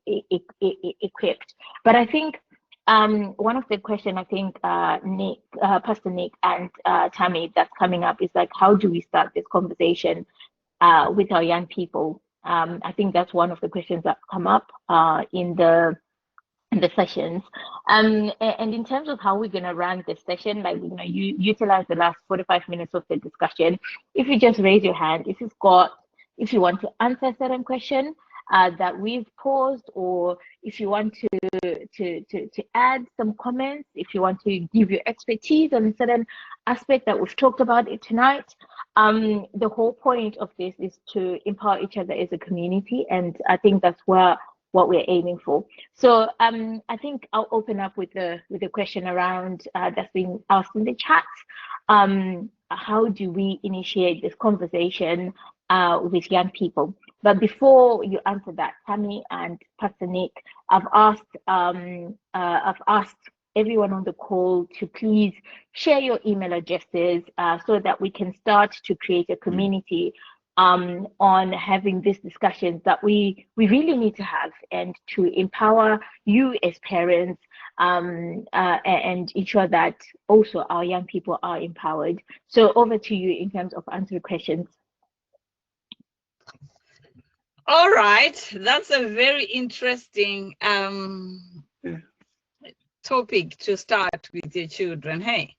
But I think one of the questions, I think Nick, Pastor Nick and Tammy, that's coming up is like, how do we start this conversation with our young people? I think that's one of the questions that come up in the sessions. And in terms of how we're going to run this session, like, you know, you utilize the last 45 minutes of the discussion. If you just raise your hand, if you've got if you want to answer a certain question that we've posed, or if you want to add some comments, if you want to give your expertise on a certain aspect that we've talked about it tonight. The whole point of this is to empower each other as a community, and I think that's what we're aiming for. So I think I'll open up with the question around that's being asked in the chat. How do we initiate this conversation with young people? But before you answer that, Tammy and Pastor Nick, I've asked everyone on the call to please share your email addresses so that we can start to create a community on having these discussions that we really need to have, and to empower you as parents and ensure that also our young people are empowered. So over to you in terms of answering questions. All right, that's a very interesting topic to start with your children, hey,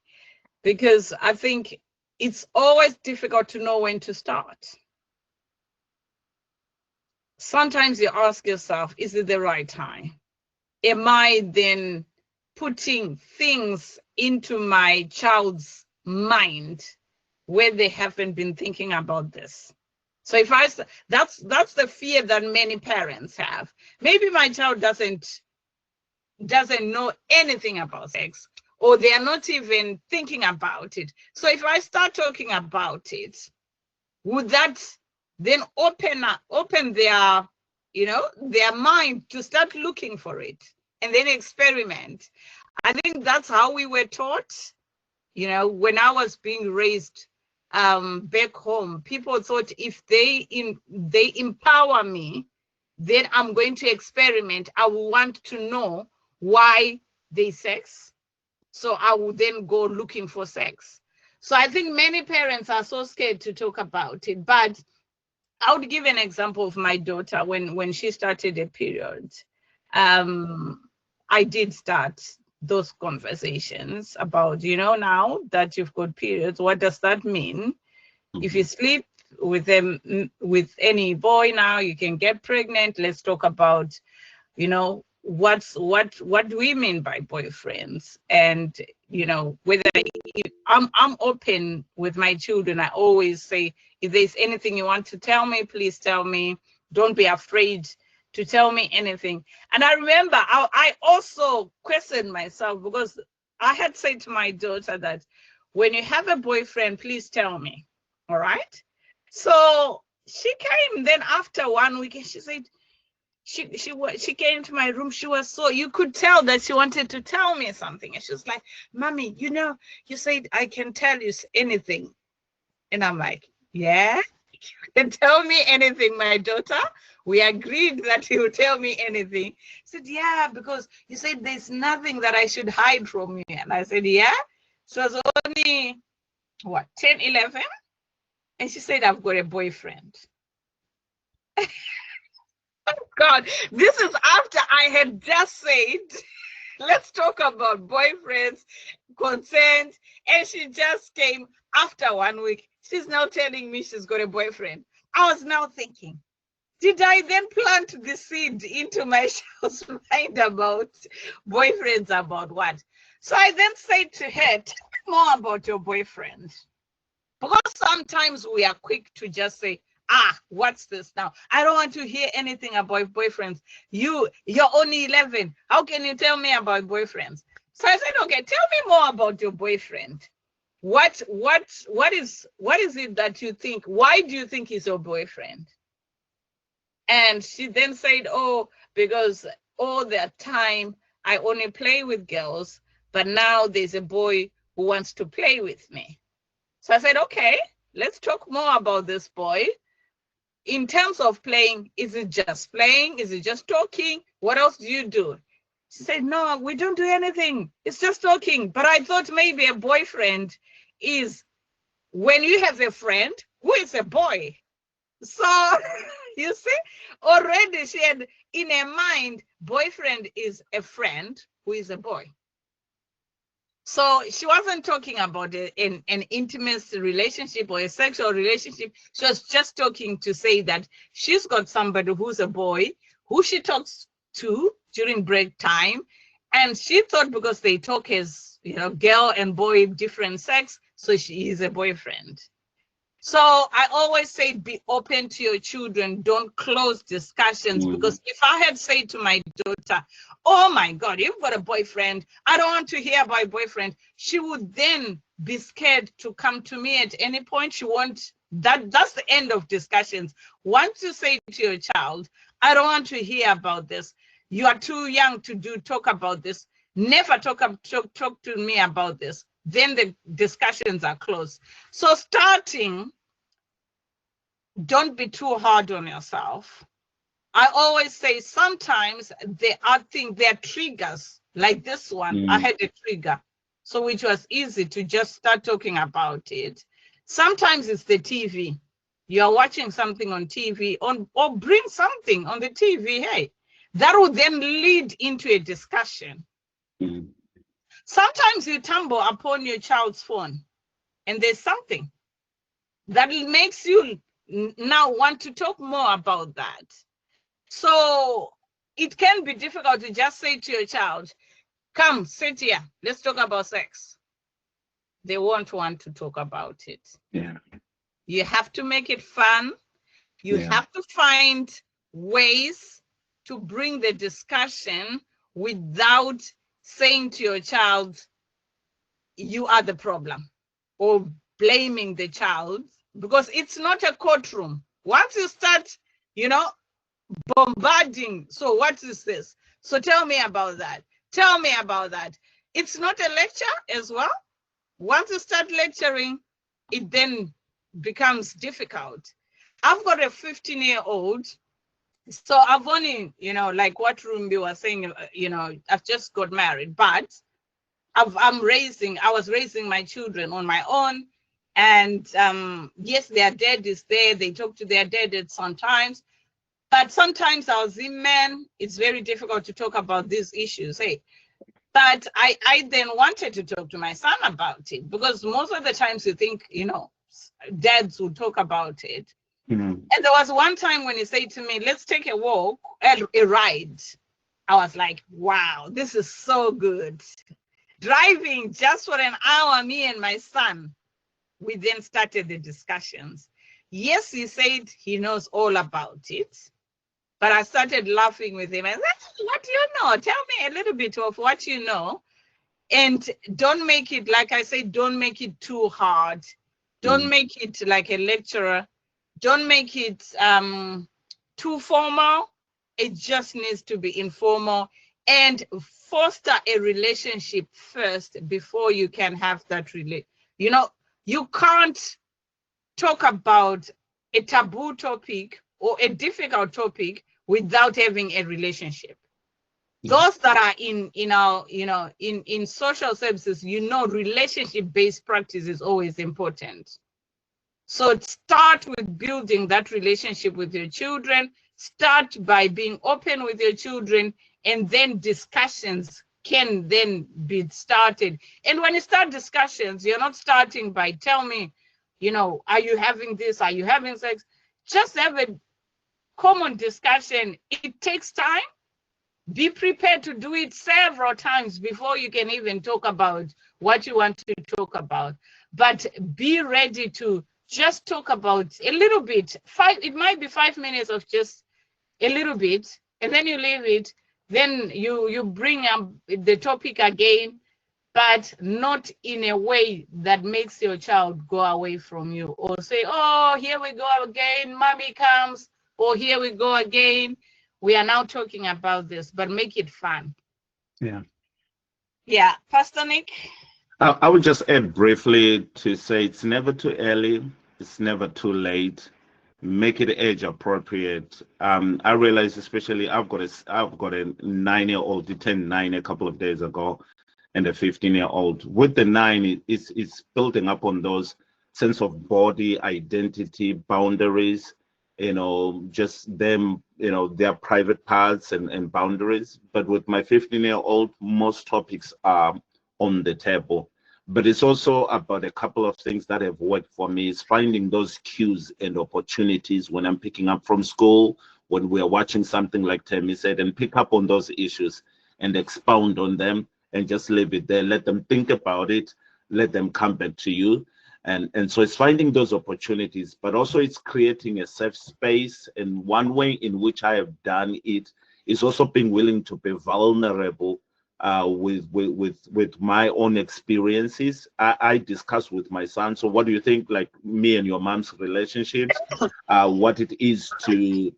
because I think it's always difficult to know when to start. Sometimes you ask yourself, is it the right time? Am I then putting things into my child's mind where they haven't been thinking about this? So if that's the fear that many parents have. Maybe my child doesn't know anything about sex, or they are not even thinking about it. So if I start talking about it, would that then open their, their mind to start looking for it and then experiment? I think that's how we were taught. When I was being raised back home, people thought if they empower me, then I'm going to experiment. I will want to know why they sex, so I will then go looking for sex. So I think many parents are so scared to talk about it. But I would give an example of my daughter. When she started a period, I did start those conversations about, now that you've got periods, what does that mean? If you sleep with them, with any boy now, you can get pregnant. Let's talk about, what do we mean by boyfriends? And whether I'm open with my children. I always say, if there's anything you want to tell me, please tell me. Don't be afraid to tell me anything. And I remember I also questioned myself, because I had said to my daughter that when you have a boyfriend, please tell me. All right. So she came then after 1 week, and she said, she came to my room. She was so, you could tell that she wanted to tell me something. And she was like, Mommy, you said I can tell you anything. And I'm like, yeah, you can tell me anything, my daughter. We agreed that you would tell me anything. She said, yeah, because you said there's nothing that I should hide from you. And I said, yeah. She was only, 10, 11? And she said, I've got a boyfriend. Oh God, this is after I had just said, let's talk about boyfriends, consent. And she just came after 1 week. She's now telling me she's got a boyfriend. I was now thinking, did I then plant the seed into my child's mind about boyfriends, about what? So I then said to her, tell me more about your boyfriend. Because sometimes we are quick to just say, what's this now? I don't want to hear anything about boyfriends. You're only 11. How can you tell me about boyfriends? So I said, okay, tell me more about your boyfriend. What is it that you think? Why do you think he's your boyfriend? And she then said, because all the time I only play with girls, but now there's a boy who wants to play with me. So I said, okay, let's talk more about this boy. In terms of playing, is it just playing? Is it just talking? What else do you do? She said, no, we don't do anything. It's just talking. But I thought maybe a boyfriend is when you have a friend who is a boy. So you see, already she had in her mind, boyfriend is a friend who is a boy. So she wasn't talking about an intimate relationship or a sexual relationship. She was just talking to say that she's got somebody who's a boy who she talks to during break time. And she thought because they talk as, you know, girl and boy, different sex, so she is a boyfriend. So I always say, be open to your children. Don't close discussions. Because if I had said to my daughter, oh my God, you've got a boyfriend, I don't want to hear about a boyfriend, she would then be scared to come to me at any point. She won't, that's the end of discussions. Once you say to your child, I don't want to hear about this, you are too young to talk about this, never talk to me about this, then the discussions are closed. So starting, don't be too hard on yourself. I always say sometimes there are triggers, like this one. I had a trigger, so which was easy to just start talking about it. Sometimes it's the TV. You are watching something on TV, or bring something on the TV, hey, that will then lead into a discussion. Sometimes you tumble upon your child's phone and there's something that makes you now want to talk more about that. So it can be difficult to just say to your child, come, sit here, let's talk about sex. They won't want to talk about it. Yeah. You have to make it fun. You have to find ways to bring the discussion without saying to your child, you are the problem, or blaming the child, because it's not a courtroom. Once you start, you know, bombarding, so what is this? So tell me about that. Tell me about that. It's not a lecture as well. Once you start lecturing, it then becomes difficult. I've got a 15-year-old, so I've only, you know, like what Rumbi was saying, you know, I've just got married, but I was raising my children on my own. And yes, their dad is there. They talk to their dad at sometimes. But sometimes as a man, it's very difficult to talk about these issues. Hey, but I then wanted to talk to my son about it, because most of the times you think, you know, dads will talk about it. And there was one time when he said to me, let's take a walk, a ride. I was like, wow, this is so good. Driving just for an hour, me and my son, we then started the discussions. Yes, he said he knows all about it, but I started laughing with him. I said, what do you know? Tell me a little bit of what you know. And don't make it, like I said, don't make it too hard. Don't make it like a lecturer. Don't make it too formal. It just needs to be informal, and foster a relationship first before you can have that you know, you can't talk about a taboo topic or a difficult topic without having a relationship. Those that are in our, you know, in social services, you know, relationship-based practice is always important. So start with building that relationship with your children. Start by being open with your children, and then discussions can then be started. And when you start discussions, you're not starting by tell me, you know, are you having this? Are you having sex? Just have a common discussion. It takes time. Be prepared to do it several times before you can even talk about what you want to talk about. But be ready to just talk about a little bit. It might be 5 minutes of just a little bit, and then you leave it. Then you bring up the topic again, but not in a way that makes your child go away from you, or say, oh, here we go again, mommy comes, or here we go again. We are now talking about this, but make it fun. Yeah, Pastor Nick? I would just add briefly to say it's never too early, it's never too late. Make it age appropriate. I realize, especially I've got a 9-year-old. He turned 9 a couple of days ago, and a 15-year-old. With the 9, it's building up on those sense of body identity, boundaries, you know, just them, you know, their private parts and boundaries. But with my 15-year-old, most topics are on the table. But it's also about a couple of things that have worked for me. It's finding those cues and opportunities when I'm picking up from school, when we're watching something like Tammy said, and pick up on those issues and expound on them and just leave it there. Let them think about it. Let them come back to you. And so it's finding those opportunities, but also it's creating a safe space. And one way in which I have done it is also being willing to be vulnerable with my own experiences. I discuss with my son. So what do you think, like me and your mom's relationships, what it is to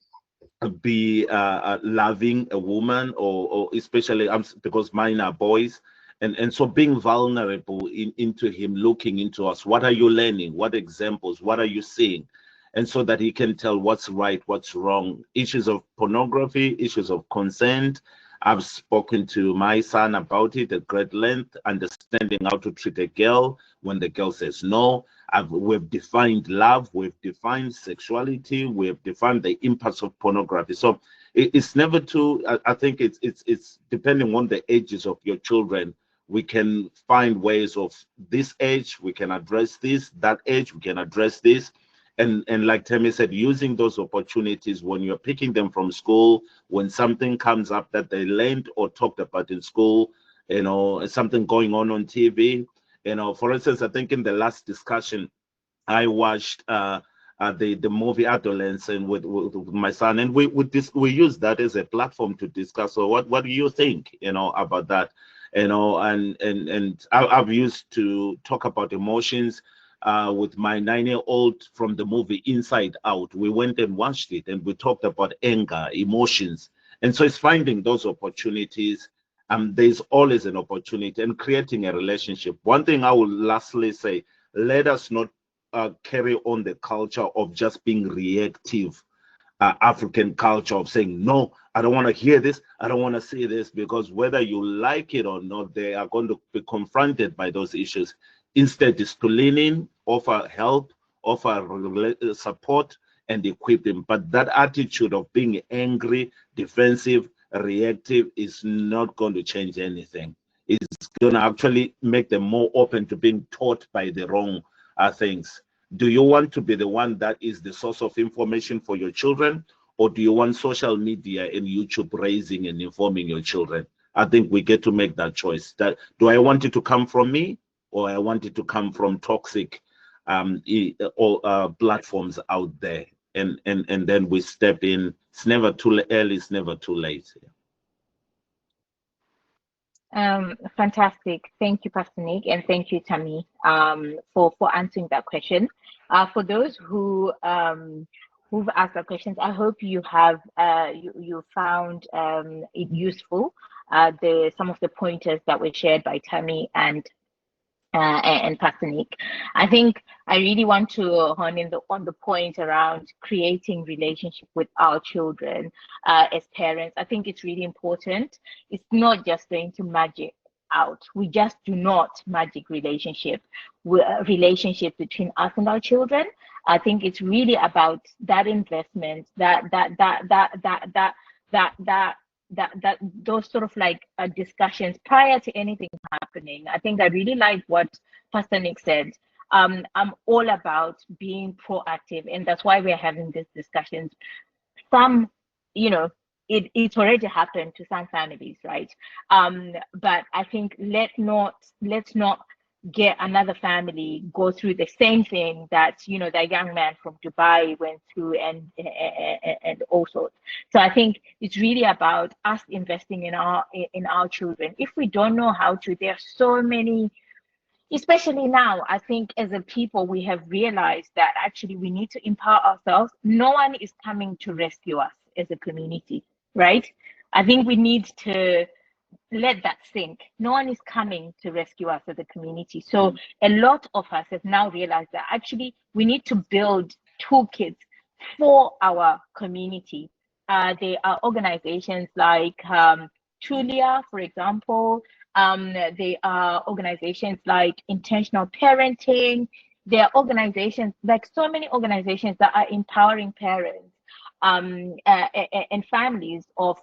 be loving a woman, or especially because mine are boys, and so being vulnerable into him, looking into us. What are you learning? What examples? What are you seeing? And so that he can tell what's right, what's wrong. Issues of pornography, issues of consent. I've spoken to my son about it at great length, understanding how to treat a girl when the girl says no. We've defined love, we've defined sexuality, we've defined the impacts of pornography. So it's never too, I think it's depending on the ages of your children. We can find ways of this age, we can address this, that age, we can address this. And like Tammy said, using those opportunities when you're picking them from school, when something comes up that they learned or talked about in school, something going on TV. For instance, I think in the last discussion, I watched the movie Adolescence with my son, and we use that as a platform to discuss. So what do you think, about that? And I've used to talk about emotions with my 9-year-old from the movie Inside Out. We went and watched it, and we talked about anger, emotions, and so it's finding those opportunities. There's always an opportunity, and creating a relationship. One thing I will lastly say: let us not carry on the culture of just being reactive. African culture of saying, no, I don't want to hear this, I don't want to see this, because whether you like it or not, they are going to be confronted by those issues. Instead, is to lean in, offer help, offer support, and equip them. But that attitude of being angry, defensive, reactive is not going to change anything. It's going to actually make them more open to being taught by the wrong things. Do you want to be the one that is the source of information for your children, or do you want social media and YouTube raising and informing your children? I think we get to make that choice. That, do I want it to come from me, or I want it to come from toxic platforms out there? And then we step in. It's never too early, it's never too late. Fantastic. Thank you, Pastor Nick, and thank you, Tammy, for answering that question. For those who've asked the questions, I hope you have you found it useful. Some of the pointers that were shared by Tammy and Pastor Nick. I think I really want to hone in on the point around creating relationship with our children as parents. I think it's really important. It's not just going to magic out. We just do not magic relationship between us and our children. I think it's really about that investment, that those sort of like discussions prior to anything happening. I think I really like what Pastor Nick said. I'm all about being proactive, and that's why we're having these discussions. Some, it's already happened to some families, right? But I think let's not get another family go through the same thing that that young man from Dubai went through, and all sorts. So I think it's really about us investing in our children. If we don't know how to, there are so many, especially now. I think as a people we have realized that actually we need to empower ourselves. No one is coming to rescue us as a community, right? I think we need to let that sink. No one is coming to rescue us as a community. So a lot of us have now realized that actually we need to build toolkits for our community. There are organizations like Tulia, for example. There are organizations like Intentional Parenting. There are organizations, like so many organizations, that are empowering parents and families of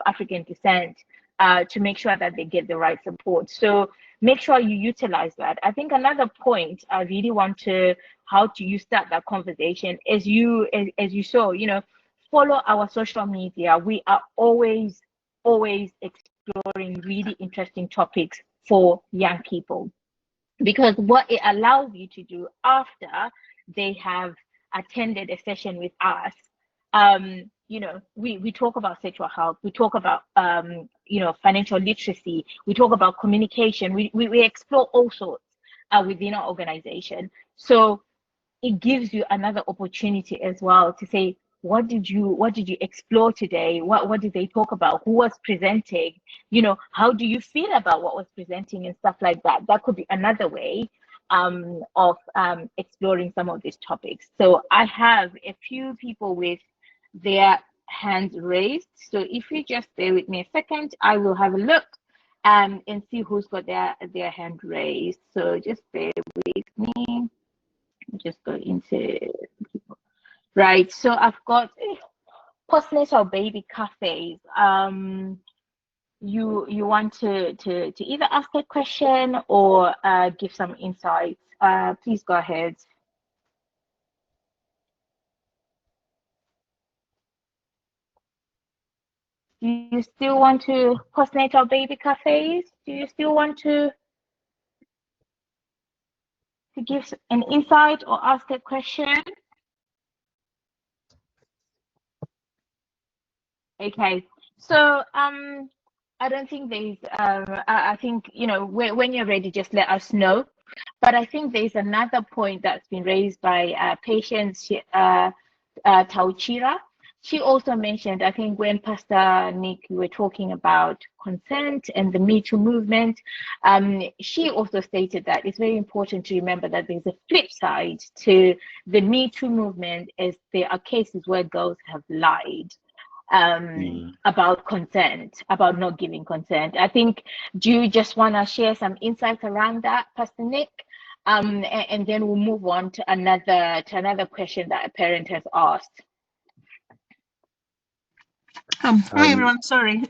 African descent to make sure that they get the right support. So make sure you utilize that. I think another point I really want to, how to you start that conversation, as you saw, follow our social media. We are always exploring really interesting topics for young people, because what it allows you to do after they have attended a session with us, we talk about sexual health, we talk about financial literacy, we talk about communication, we explore all sorts within our organization. So it gives you another opportunity as well to say, what did you explore today? What did they talk about? Who was presenting? How do you feel about what was presenting and stuff like that? That could be another way of exploring some of these topics. So I have a few people with their hands raised. So if you just bear with me a second, I will have a look and see who's got their hand raised. So just bear with me. Just go into people. Right. So I've got postnatal baby cafes. You want to either ask a question or give some insights. Please go ahead. Do you still want to postnatal baby cafes? Do you still want to give an insight or ask a question? Okay, so I don't think there's I think when you're ready, just let us know. But I think there's another point that's been raised by Patience Tauchira. She also mentioned, I think when Pastor Nick, you were talking about consent and the Me Too movement, she also stated that it's very important to remember that there's a flip side to the Me Too movement, as there are cases where girls have lied about consent, about not giving consent. I think, do you just want to share some insights around that, Pastor Nick? And then we'll move on to another question that a parent has asked. Hi everyone, sorry.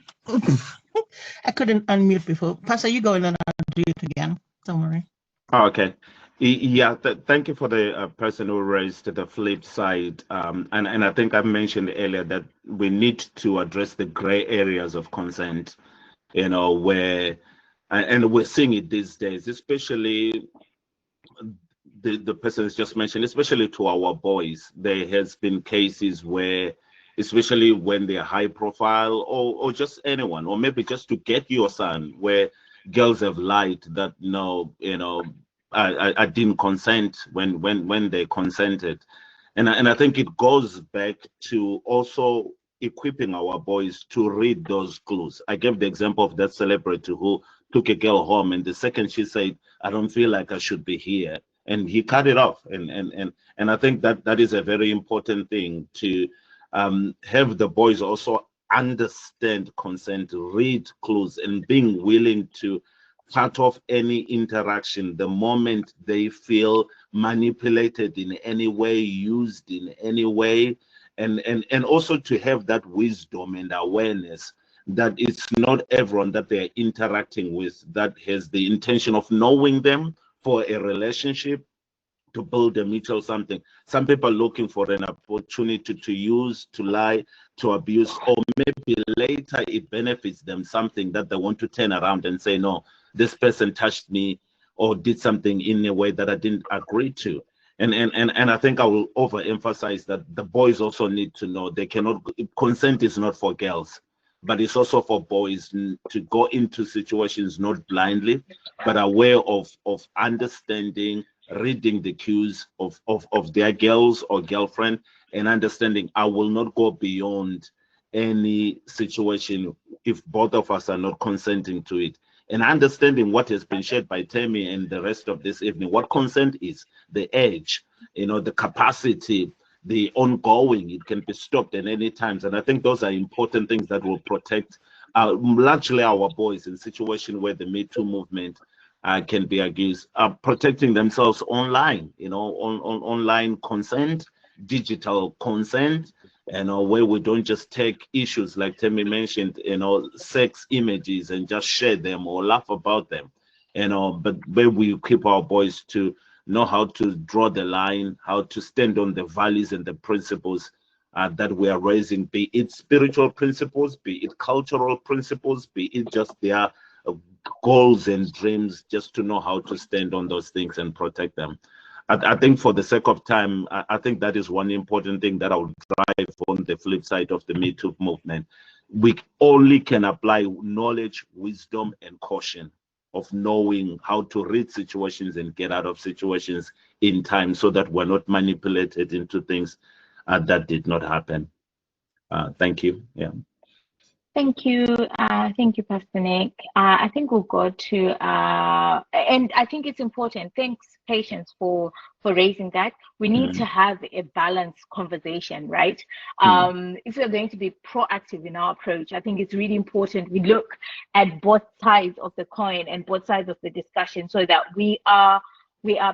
I couldn't unmute before. Pastor, you go and then I'll do it again. Don't worry. Oh, okay. Yeah, thank you for the person who raised the flip side. And I think I mentioned earlier that we need to address the gray areas of consent, where, and we're seeing it these days, especially the person has just mentioned, especially to our boys. There has been cases where, especially when they're high profile or just anyone, or maybe just to get your son, where girls have lied that I didn't consent when they consented. And I think it goes back to also equipping our boys to read those clues. I gave the example of that celebrity who took a girl home, and the second she said, I don't feel like I should be here, and he cut it off. And I think that is a very important thing, to have the boys also understand consent, read clues, and being willing to cut off any interaction the moment they feel manipulated in any way, used in any way, and also to have that wisdom and awareness that it's not everyone that they're interacting with that has the intention of knowing them for a relationship, to build a mutual something. Some people are looking for an opportunity to use, to lie, to abuse, or maybe later it benefits them something that they want to turn around and say, no, this person touched me or did something in a way that I didn't agree to. And I think I will overemphasize that the boys also need to know they cannot, consent is not for girls, but it's also for boys to go into situations not blindly, but aware of understanding, reading the cues of their girls or girlfriend, and understanding I will not go beyond any situation if both of us are not consenting to it. And understanding what has been shared by Tammy and the rest of this evening, what consent is, the age, the capacity, the ongoing, it can be stopped at any times. And I think those are important things that will protect largely our boys in situations where the Me Too movement can be accused, protecting themselves online, on online consent, digital consent, where we don't just take issues like Temi mentioned, sex images and just share them or laugh about them, but where we keep our boys to know how to draw the line, how to stand on the values and the principles that we are raising, be it spiritual principles, be it cultural principles, be it just their goals and dreams, just to know how to stand on those things and protect them. I think for the sake of time, I think that is one important thing that I would drive on the flip side of the Me Too movement. We only can apply knowledge, wisdom, and caution of knowing how to read situations and get out of situations in time so that we're not manipulated into things that did not happen. Thank you. Yeah. Thank you. Thank you, Pastor Nick. I think we'll go to, and I think it's important. Thanks, Patience, for raising that. We need to have a balanced conversation, right? If we're going to be proactive in our approach, I think it's really important we look at both sides of the coin and both sides of the discussion so that we are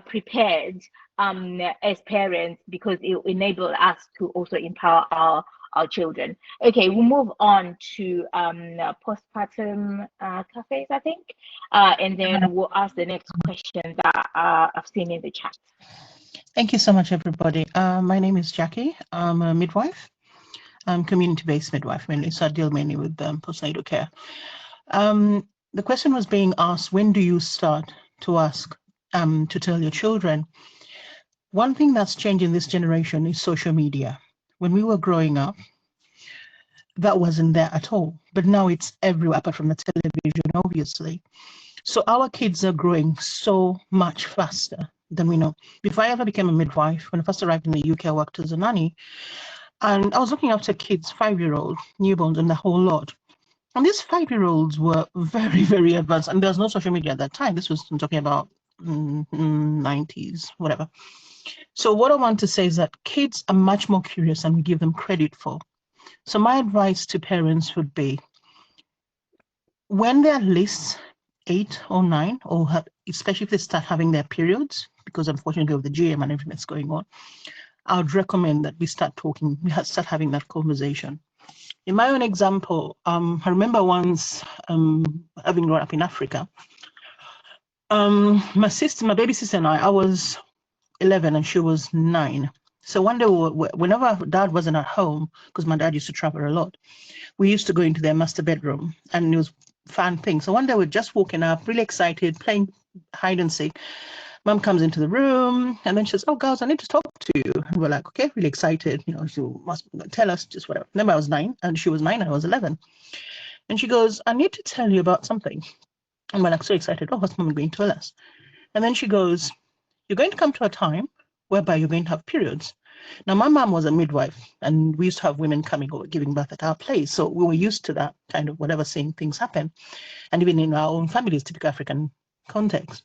prepared as parents, because it will enable us to also empower our children. Okay, we'll move on to postpartum cafes, I think, and then we'll ask the next question that I've seen in the chat. Thank you so much, everybody. My name is Jackie. I'm a midwife. I'm community-based midwife mainly, so I deal mainly with postnatal care. The question was being asked, when do you start to ask to tell your children? One thing that's changed in this generation is social media. When we were growing up, that wasn't there at all, but now it's everywhere apart from the television, obviously. So our kids are growing so much faster than we know. Before I ever became a midwife, when I first arrived in the UK, I worked as a nanny, and I was looking after kids, 5-year-old, newborns, and the whole lot. And these 5-year-olds were very, very advanced, and there was no social media at that time. This was, I'm talking about 90s, whatever. So what I want to say is that kids are much more curious than we give them credit for. So my advice to parents would be, when they're at least 8 or 9, or especially if they start having their periods, because unfortunately of the GM and everything that's going on, I would recommend that we start talking, start having that conversation. In my own example, I remember once having grown up in Africa, my baby sister and I was 11 and she was 9. So one day, whenever Dad wasn't at home, because my dad used to travel a lot, we used to go into their master bedroom, and it was a fun thing. So one day we're just walking up, really excited, playing hide and seek. Mom comes into the room, and then she says, "Oh, girls, I need to talk to you." And we're like, "Okay," really excited. You know, she must tell us just whatever. Remember, I was 9, and she was 9, and I was 11. And she goes, "I need to tell you about something." And we're like so excited. "Oh, what's Mom going to tell us?" And then she goes, "You're going to come to a time whereby you're going to have periods." Now, my mom was a midwife, and we used to have women coming over giving birth at our place. So we were used to that kind of whatever, seeing things happen. And even in our own families, typical African context.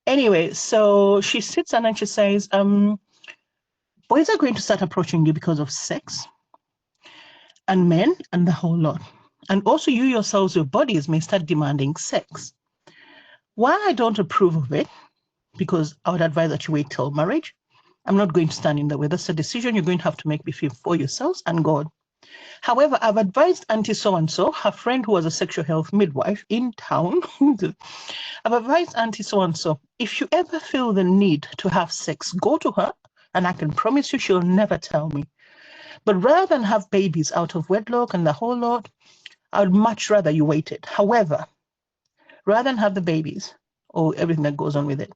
Anyway, so she sits down and she says, boys are going to start approaching you because of sex, and men, and the whole lot. And also you yourselves, your bodies may start demanding sex. While I don't approve of it, because I would advise that you wait till marriage, I'm not going to stand in the way. That's a decision you're going to have to make for yourselves and God. However, I've advised Auntie so-and-so, her friend who was a sexual health midwife in town, I've advised Auntie so-and-so, if you ever feel the need to have sex, go to her, and I can promise you she'll never tell me. But rather than have babies out of wedlock and the whole lot, I would much rather you waited. However, rather than have the babies or everything that goes on with it,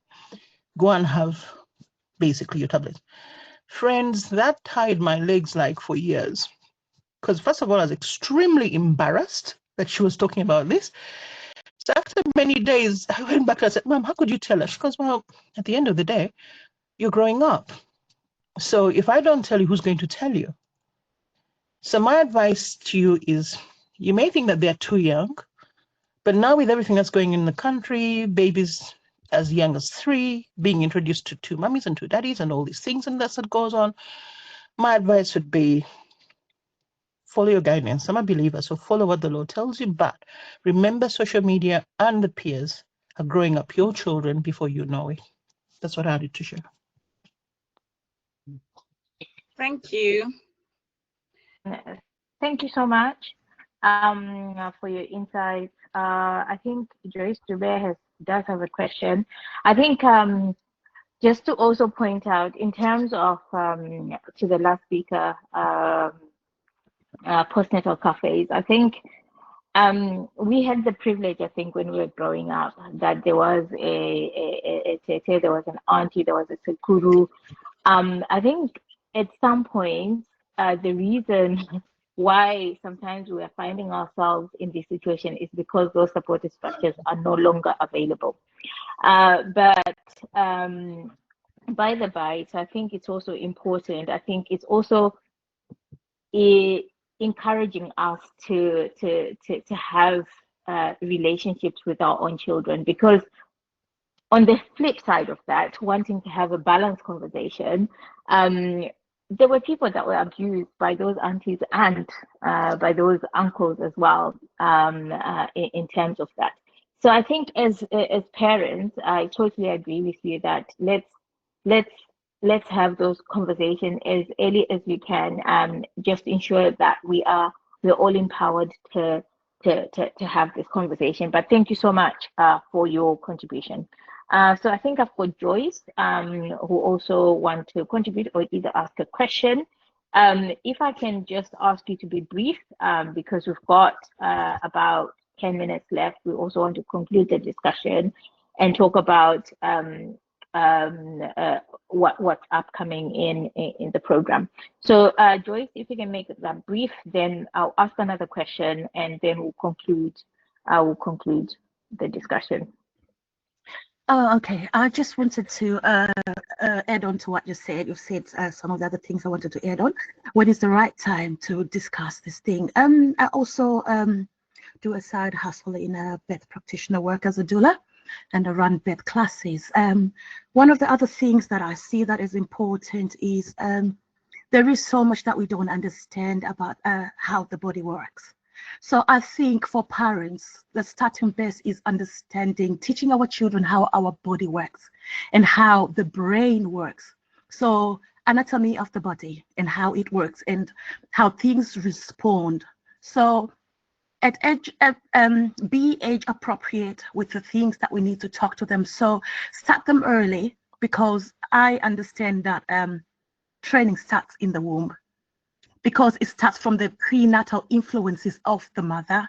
go and have basically your tablets. Friends, that tied my legs like for years. Because first of all, I was extremely embarrassed that she was talking about this. So after many days, I went back and I said, "Mom, how could you tell her?" She goes, "Well, at the end of the day, you're growing up. So if I don't tell you, who's going to tell you?" So my advice to you is, you may think that they're too young, but now with everything that's going in the country, babies as young as 3, being introduced to 2 mummies and 2 daddies and all these things and that's what goes on, my advice would be, follow your guidance. I'm a believer, so follow what the Lord tells you, but remember social media and the peers are growing up your children before you know it. That's what I had to share. Thank you. Thank you so much for your insights. I think Joyce Dube does have a question. I think just to also point out in terms of to the last speaker, postnatal cafes, I think we had the privilege, I think, when we were growing up, that there was a tete, there was an auntie, there was a sekuru. I think at some point, the reason why sometimes we are finding ourselves in this situation is because those supportive structures are no longer available. But by the by, so I think it's also important. I think it's also encouraging us to have relationships with our own children, because on the flip side of that, wanting to have a balanced conversation, there were people that were abused by those aunties and by those uncles as well, in terms of that. So I think as parents, I totally agree with you that let's let's have those conversations as early as we can, just ensure that we're all empowered to have this conversation. But thank you so much for your contribution. So I think I've got Joyce, who also want to contribute or either ask a question. If I can just ask you to be brief, because we've got about 10 minutes left. We also want to conclude the discussion and talk about what's upcoming in the program. So Joyce, if you can make that brief, then I'll ask another question and then we'll conclude. I will conclude the discussion. Oh, okay. I just wanted to add on to what you said. You've said some of the other things I wanted to add on. When is the right time to discuss this thing? I also do a side hustle in a birth practitioner work as a doula, and I run birth classes. One of the other things that I see that is important is there is so much that we don't understand about how the body works. So I think for parents, the starting base is understanding, teaching our children how our body works and how the brain works. So anatomy of the body and how it works and how things respond. So be age appropriate with the things that we need to talk to them. So start them early, because I understand that training starts in the womb, because it starts from the prenatal influences of the mother.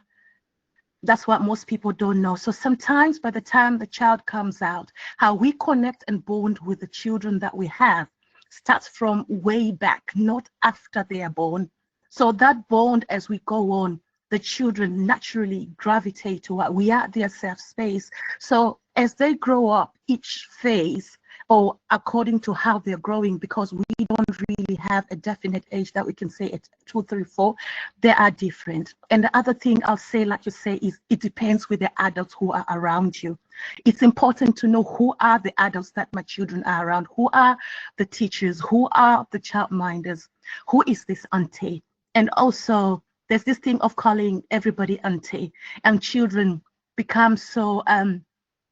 That's what most people don't know. So sometimes by the time the child comes out, how we connect and bond with the children that we have starts from way back, not after they are born. So that bond, as we go on, the children naturally gravitate to what we are, their safe space. So as they grow up, each phase, or according to how they're growing, because we don't really have a definite age that we can say at 2, 3, 4, they are different. And the other thing I'll say, like you say, is it depends with the adults who are around you. It's important to know who are the adults that my children are around, who are the teachers, who are the childminders, who is this auntie. And also there's this thing of calling everybody auntie, and children become so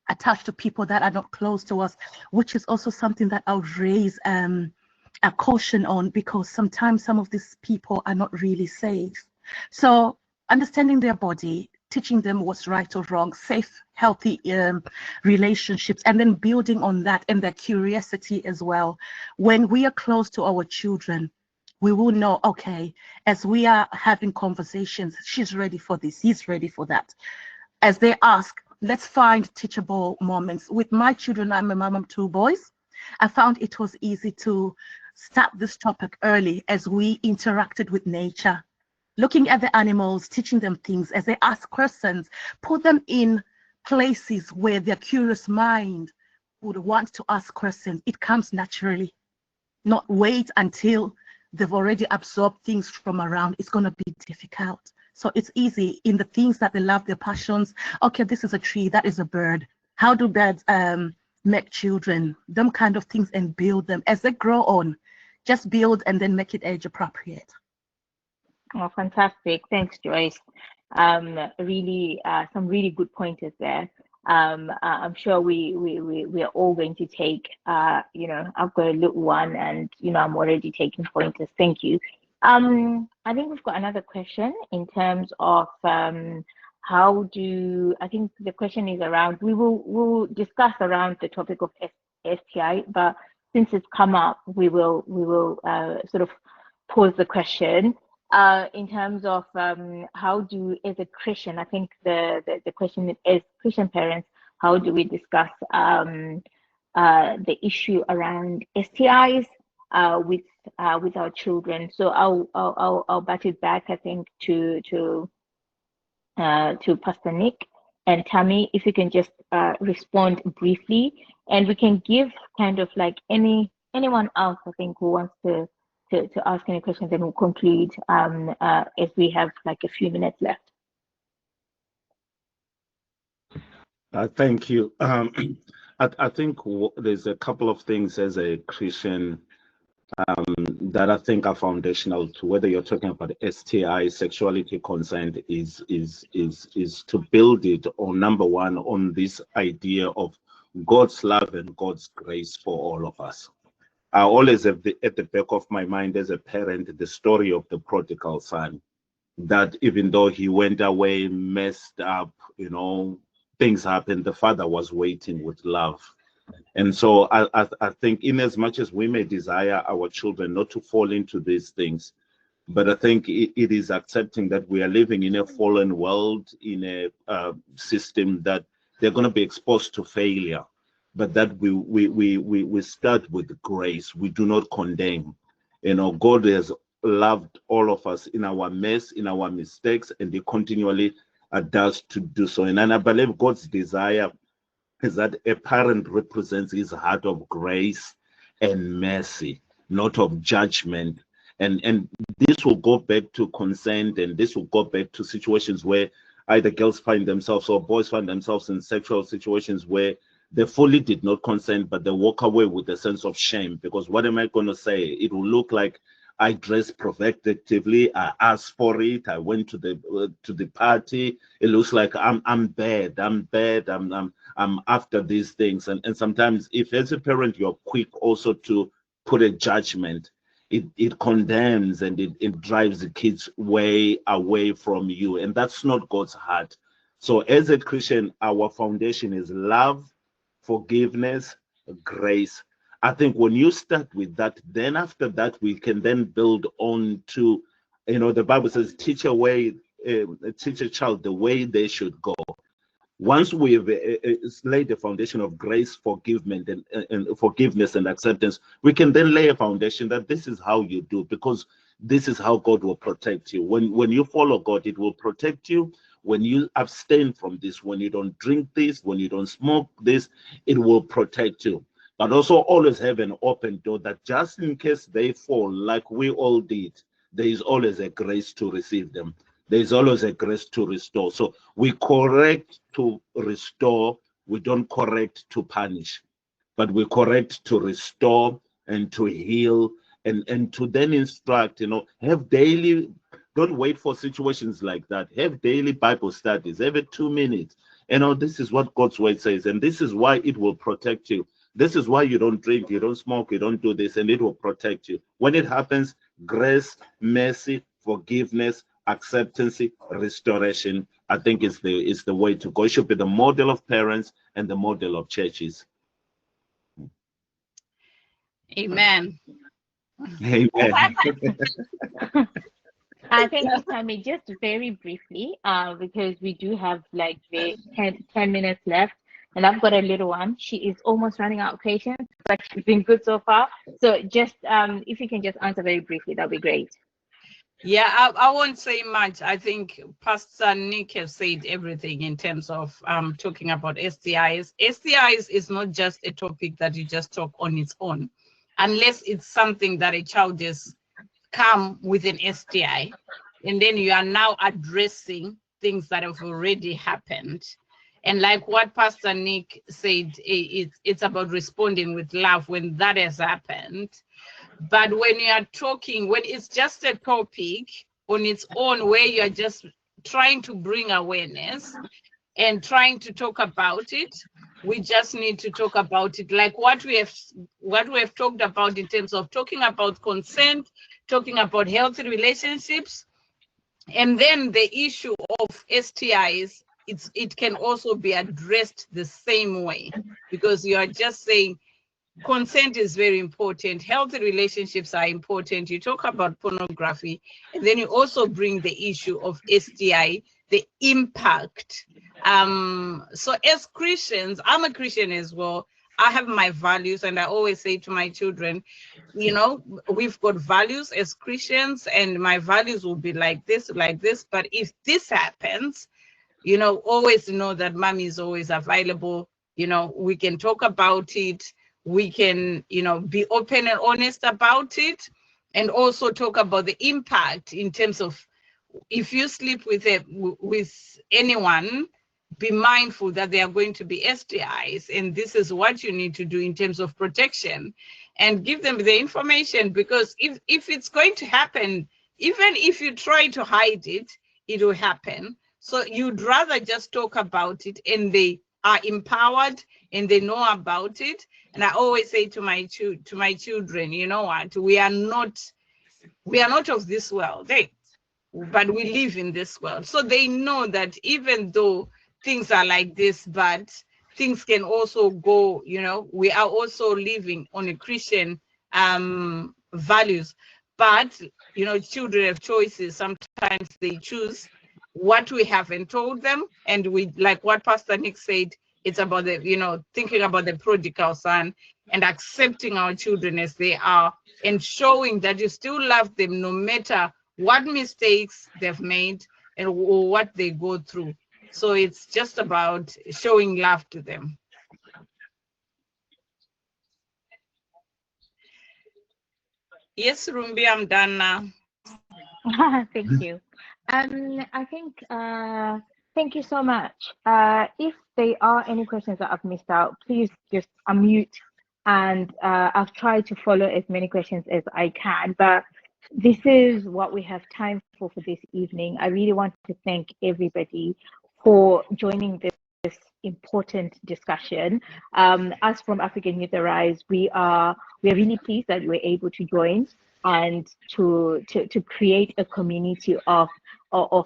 attached to people that are not close to us, which is also something that I'll raise a caution on, because sometimes some of these people are not really safe. So understanding their body, teaching them what's right or wrong, safe, healthy relationships, and then building on that and their curiosity as well. When we are close to our children, we will know, okay, as we are having conversations, she's ready for this, he's ready for that. As they ask, let's find teachable moments. With my children, I'm a mom of 2 boys. I found it was easy to start this topic early as we interacted with nature, looking at the animals, teaching them things. As they ask questions, put them in places where their curious mind would want to ask questions. It comes naturally, not wait until they've already absorbed things from around. It's going to be difficult. So it's easy in the things that they love, their passions. Okay, this is a tree, that is a bird. How do birds make children? Them kind of things, and build them as they grow on. Just build and then make it age appropriate. Oh, fantastic. Thanks, Joyce. Really, some really good pointers there. I'm sure we are all going to take, I've got a little one, and, I'm already taking pointers. Thank you. I think we've got another question in terms of how do I think the question is around we'll discuss around the topic of STI, but since it's come up, we will sort of pose the question in terms of how do as a Christian, I think the question is as Christian parents, how do we discuss the issue around STIs with our children. So I'll bat it back, I think, to Pastor Nick and Tammy, if you can just respond briefly, and we can give kind of like anyone else, I think, who wants to ask any questions, and we'll conclude as we have like a few minutes left. Thank you. I think there's a couple of things as a Christian that I think are foundational to whether you're talking about STI, sexuality consent, is to build it on, number one, on this idea of God's love and God's grace for all of us. I always have at the back of my mind as a parent the story of the prodigal son, that even though he went away, messed up, things happened, the father was waiting with love. And so I think in as much as we may desire our children not to fall into these things, but I think it is accepting that we are living in a fallen world, in a system that they're going to be exposed to failure, but that we start with grace. We do not condemn. God has loved all of us in our mess, in our mistakes, and he continually does to do so. And I believe God's desire is that a parent represents his heart of grace and mercy, not of judgment. And this will go back to consent, and this will go back to situations where either girls find themselves or boys find themselves in sexual situations where they fully did not consent, but they walk away with a sense of shame, because what am I going to say? It will look like I dressed provocatively, I asked for it, I went to the party. It looks like I'm bad, I'm after these things. And sometimes if as a parent you're quick also to put a judgment, it condemns and it drives the kids way away from you. And that's not God's heart. So as a Christian, our foundation is love, forgiveness, grace. I think when you start with that, then after that, we can then build on to, the Bible says, teach a child the way they should go. Once we've laid the foundation of grace, forgiveness, and forgiveness and acceptance, we can then lay a foundation that this is how you do, because this is how God will protect you. When you follow God, it will protect you. When you abstain from this, when you don't drink this, when you don't smoke this, it will protect you. But also always have an open door that just in case they fall, like we all did, there is always a grace to receive them. There is always a grace to restore. So we correct to restore. We don't correct to punish, but we correct to restore and to heal and to then instruct, have daily, don't wait for situations like that. Have daily Bible studies every 2 minutes. This is what God's word says, and this is why it will protect you. This is why you don't drink, you don't smoke, you don't do this, and it will protect you. When it happens, grace, mercy, forgiveness, acceptance, restoration, I think is the way to go. It should be the model of parents and the model of churches. Amen. Amen. Thank you, Tammy. Just very briefly, because we do have like 10 minutes left. And I've got a little one. She is almost running out of patience, but she's been good so far. So just if you can just answer very briefly, that'd be great. Yeah, I won't say much. I think Pastor Nick has said everything in terms of talking about STIs. STIs is not just a topic that you just talk on its own, unless it's something that a child has come with an STI, and then you are now addressing things that have already happened. And like what Pastor Nick said, it's about responding with love when that has happened. But when you are talking, when it's just a topic on its own, where you're just trying to bring awareness and trying to talk about it, We just need to talk about it, like what we have talked about in terms of talking about consent, talking about healthy relationships, and then the issue of STIs. It can also be addressed the same way, because you are just saying consent is very important, healthy relationships are important. You talk about pornography, and then you also bring the issue of STI, the impact. So as Christians, I'm a Christian as well. I have my values, and I always say to my children, you know, we've got values as Christians, and my values will be like this. But if this happens, you know, always know that mommy is always available. You know, we can talk about it. We can, you know, be open and honest about it, and also talk about the impact in terms of, if you sleep with anyone, be mindful that there are going to be STIs, and this is what you need to do in terms of protection, and give them the information, because if it's going to happen, even if you try to hide it, it will happen. So you'd rather just talk about it, and they are empowered and they know about it. And I always say to my children, you know what, we are not of this world, but we live in this world. So they know that even though things are like this, but things can also go, you know, we are also living on a Christian values. But, you know, children have choices. Sometimes they choose what we haven't told them. And we, like what Pastor Nick said, it's about the, you know, thinking about the prodigal son and accepting our children as they are, and showing that you still love them no matter what mistakes they've made and what they go through. So it's just about showing love to them. Yes, Rumbi, I'm done now. Thank you. I think, thank you so much. If there are any questions that I've missed out, please just unmute, and I've tried to follow as many questions as I can, but this is what we have time for this evening. I really want to thank everybody for joining this important discussion. Us from African Youth Arise, we are really pleased that you were able to join, and to create a community of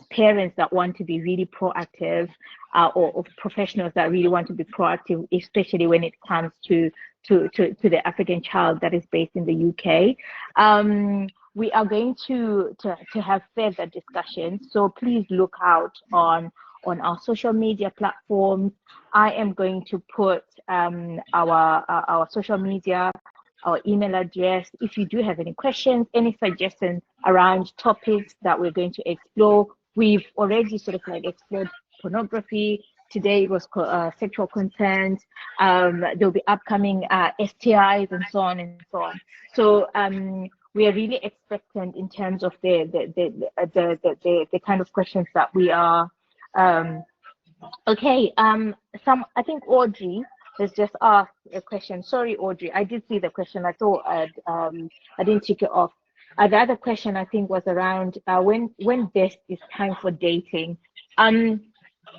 parents that want to be really proactive, or of professionals that really want to be proactive, especially when it comes to the African child that is based in the UK. We are going to have further discussions, so please look out on our social media platforms. I am going to put our social media, our email address. If you do have any questions, any suggestions around topics that we're going to explore, we've already sort of like explored pornography. Today it was sexual consent. There'll be upcoming STIs and so on and so on. So we are really expectant in terms of the kind of questions that we are. Okay. I think Audrey has just asked a question. Sorry, Audrey, I did see the question. I thought I didn't tick it off. The other question I think was around when best is time for dating.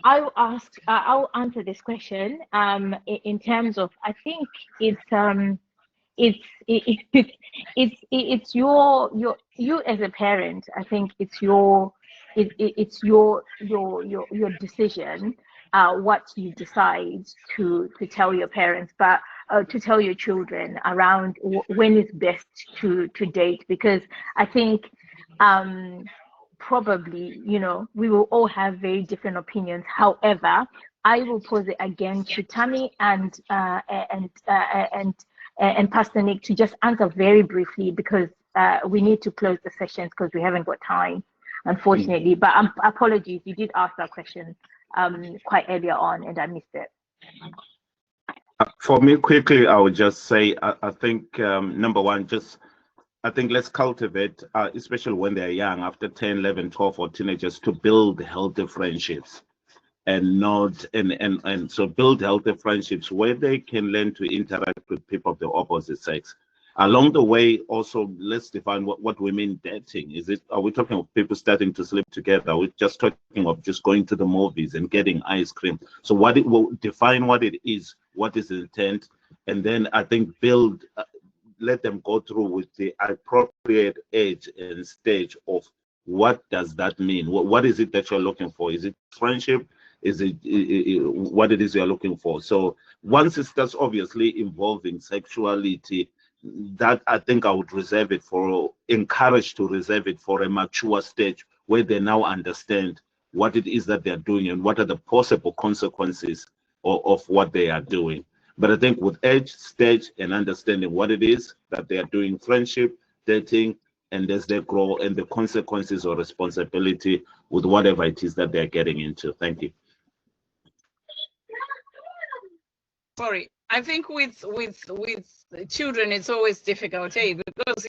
I'll answer this question in terms of, I think it's you as a parent. I think it's your decision what you decide to tell your parents, but to tell your children around when it's best to date, because I think probably, you know, we will all have very different opinions. However, I will pose it again to Tammy and Pastor Nick to just answer very briefly, because we need to close the sessions because we haven't got time, unfortunately. But apologies, you did ask that question quite earlier on and I missed it. For me, quickly, I would just say, I think number one, I think let's cultivate, especially when they're young, after 10, 11, 12, or teenagers, to build healthy friendships, and not and so build healthy friendships where they can learn to interact with people of the opposite sex. Along the way, also, let's define what we mean dating. Are we talking of people starting to sleep together? Are we just talking of just going to the movies and getting ice cream? So what it will define what it is, what is the intent, and then I think build, let them go through with the appropriate age and stage of what does that mean? What is it that you're looking for? Is it friendship? Is it what it is you're looking for? So once it starts obviously involving sexuality, that I think I would encourage to reserve it for a mature stage where they now understand what it is that they're doing and what are the possible consequences of what they are doing. But I think with age, stage, and understanding what it is that they are doing, friendship, dating, and as they grow, and the consequences or responsibility with whatever it is that they're getting into. Thank you. Sorry, I think with children it's always difficult, because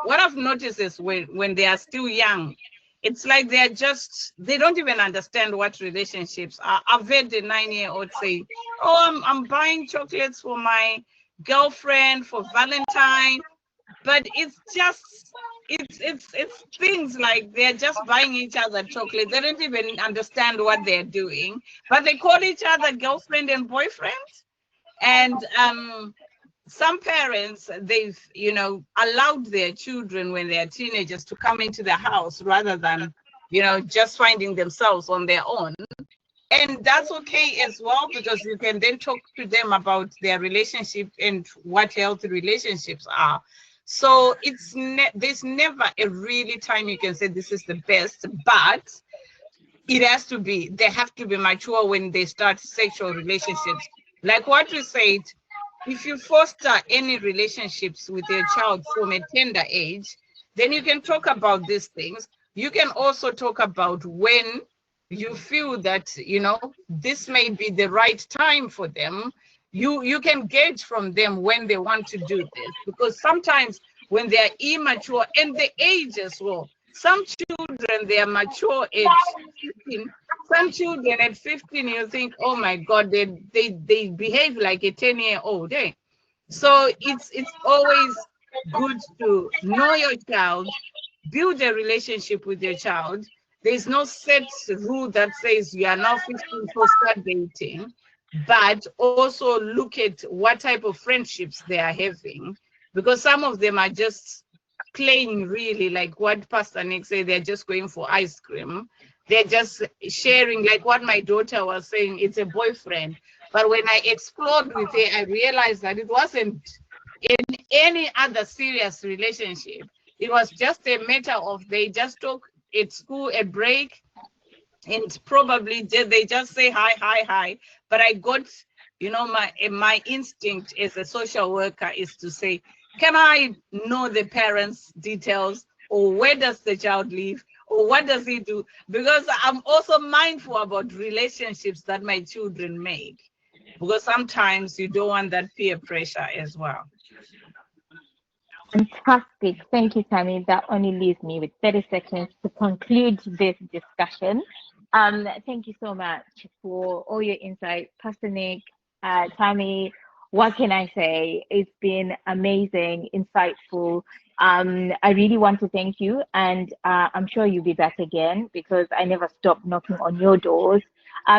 what I've noticed is when they are still young, it's like they don't even understand what relationships are. I've heard the 9-year-old say, oh, I'm buying chocolates for my girlfriend for Valentine, but it's things like they're just buying each other chocolate. They don't even understand what they're doing, but they call each other girlfriend and boyfriend. And some parents, they've allowed their children when they're teenagers to come into the house rather than just finding themselves on their own. And that's okay as well, because you can then talk to them about their relationship and what healthy relationships are. So there's never a really time you can say this is the best, but they have to be mature when they start sexual relationships. Like what we said, if you foster any relationships with your child from a tender age, then you can talk about these things. You can also talk about when you feel that, this may be the right time for them. You can gauge from them when they want to do this, because sometimes when they are immature, and the age as well, some children, they are mature at 15. Some children at 15, you think, oh my God, they behave like a 10-year-old. So it's always good to know your child, build a relationship with your child. There's no set rule that says you are now 15 for start dating, but also look at what type of friendships they are having, because some of them are just playing, really, like what Pastor Nick said, they're just going for ice cream. They're just sharing, like what my daughter was saying, it's a boyfriend. But when I explored with her, I realized that it wasn't in any other serious relationship. It was just a matter of they just took at school a break, and probably they just say hi. But I got, my instinct as a social worker is to say, can I know the parents' details, or where does the child live, or what does he do? Because I'm also mindful about relationships that my children make, because sometimes you don't want that peer pressure as well. Fantastic. Thank you, Tammy. That only leaves me with 30 seconds to conclude this discussion. Thank you so much for all your insight, Pastor Nick, Tammy. What can I say? It's been amazing, insightful. I really want to thank you, and I'm sure you'll be back again, because I never stop knocking on your doors.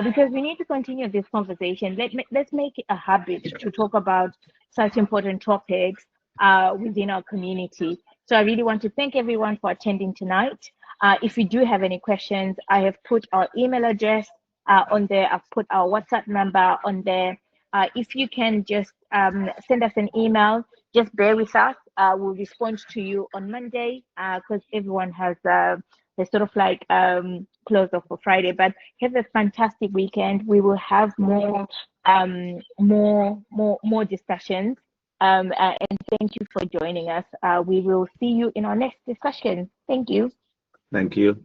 Because we need to continue this conversation. Let's make it a habit to talk about such important topics within our community. So I really want to thank everyone for attending tonight. If you do have any questions, I have put our email address on there. I've put our WhatsApp number on there. If you can just send us an email, just bear with us. We'll respond to you on Monday, because everyone has they sort of like close off for Friday. But have a fantastic weekend. We will have more discussions. And thank you for joining us. We will see you in our next discussion. Thank you. Thank you.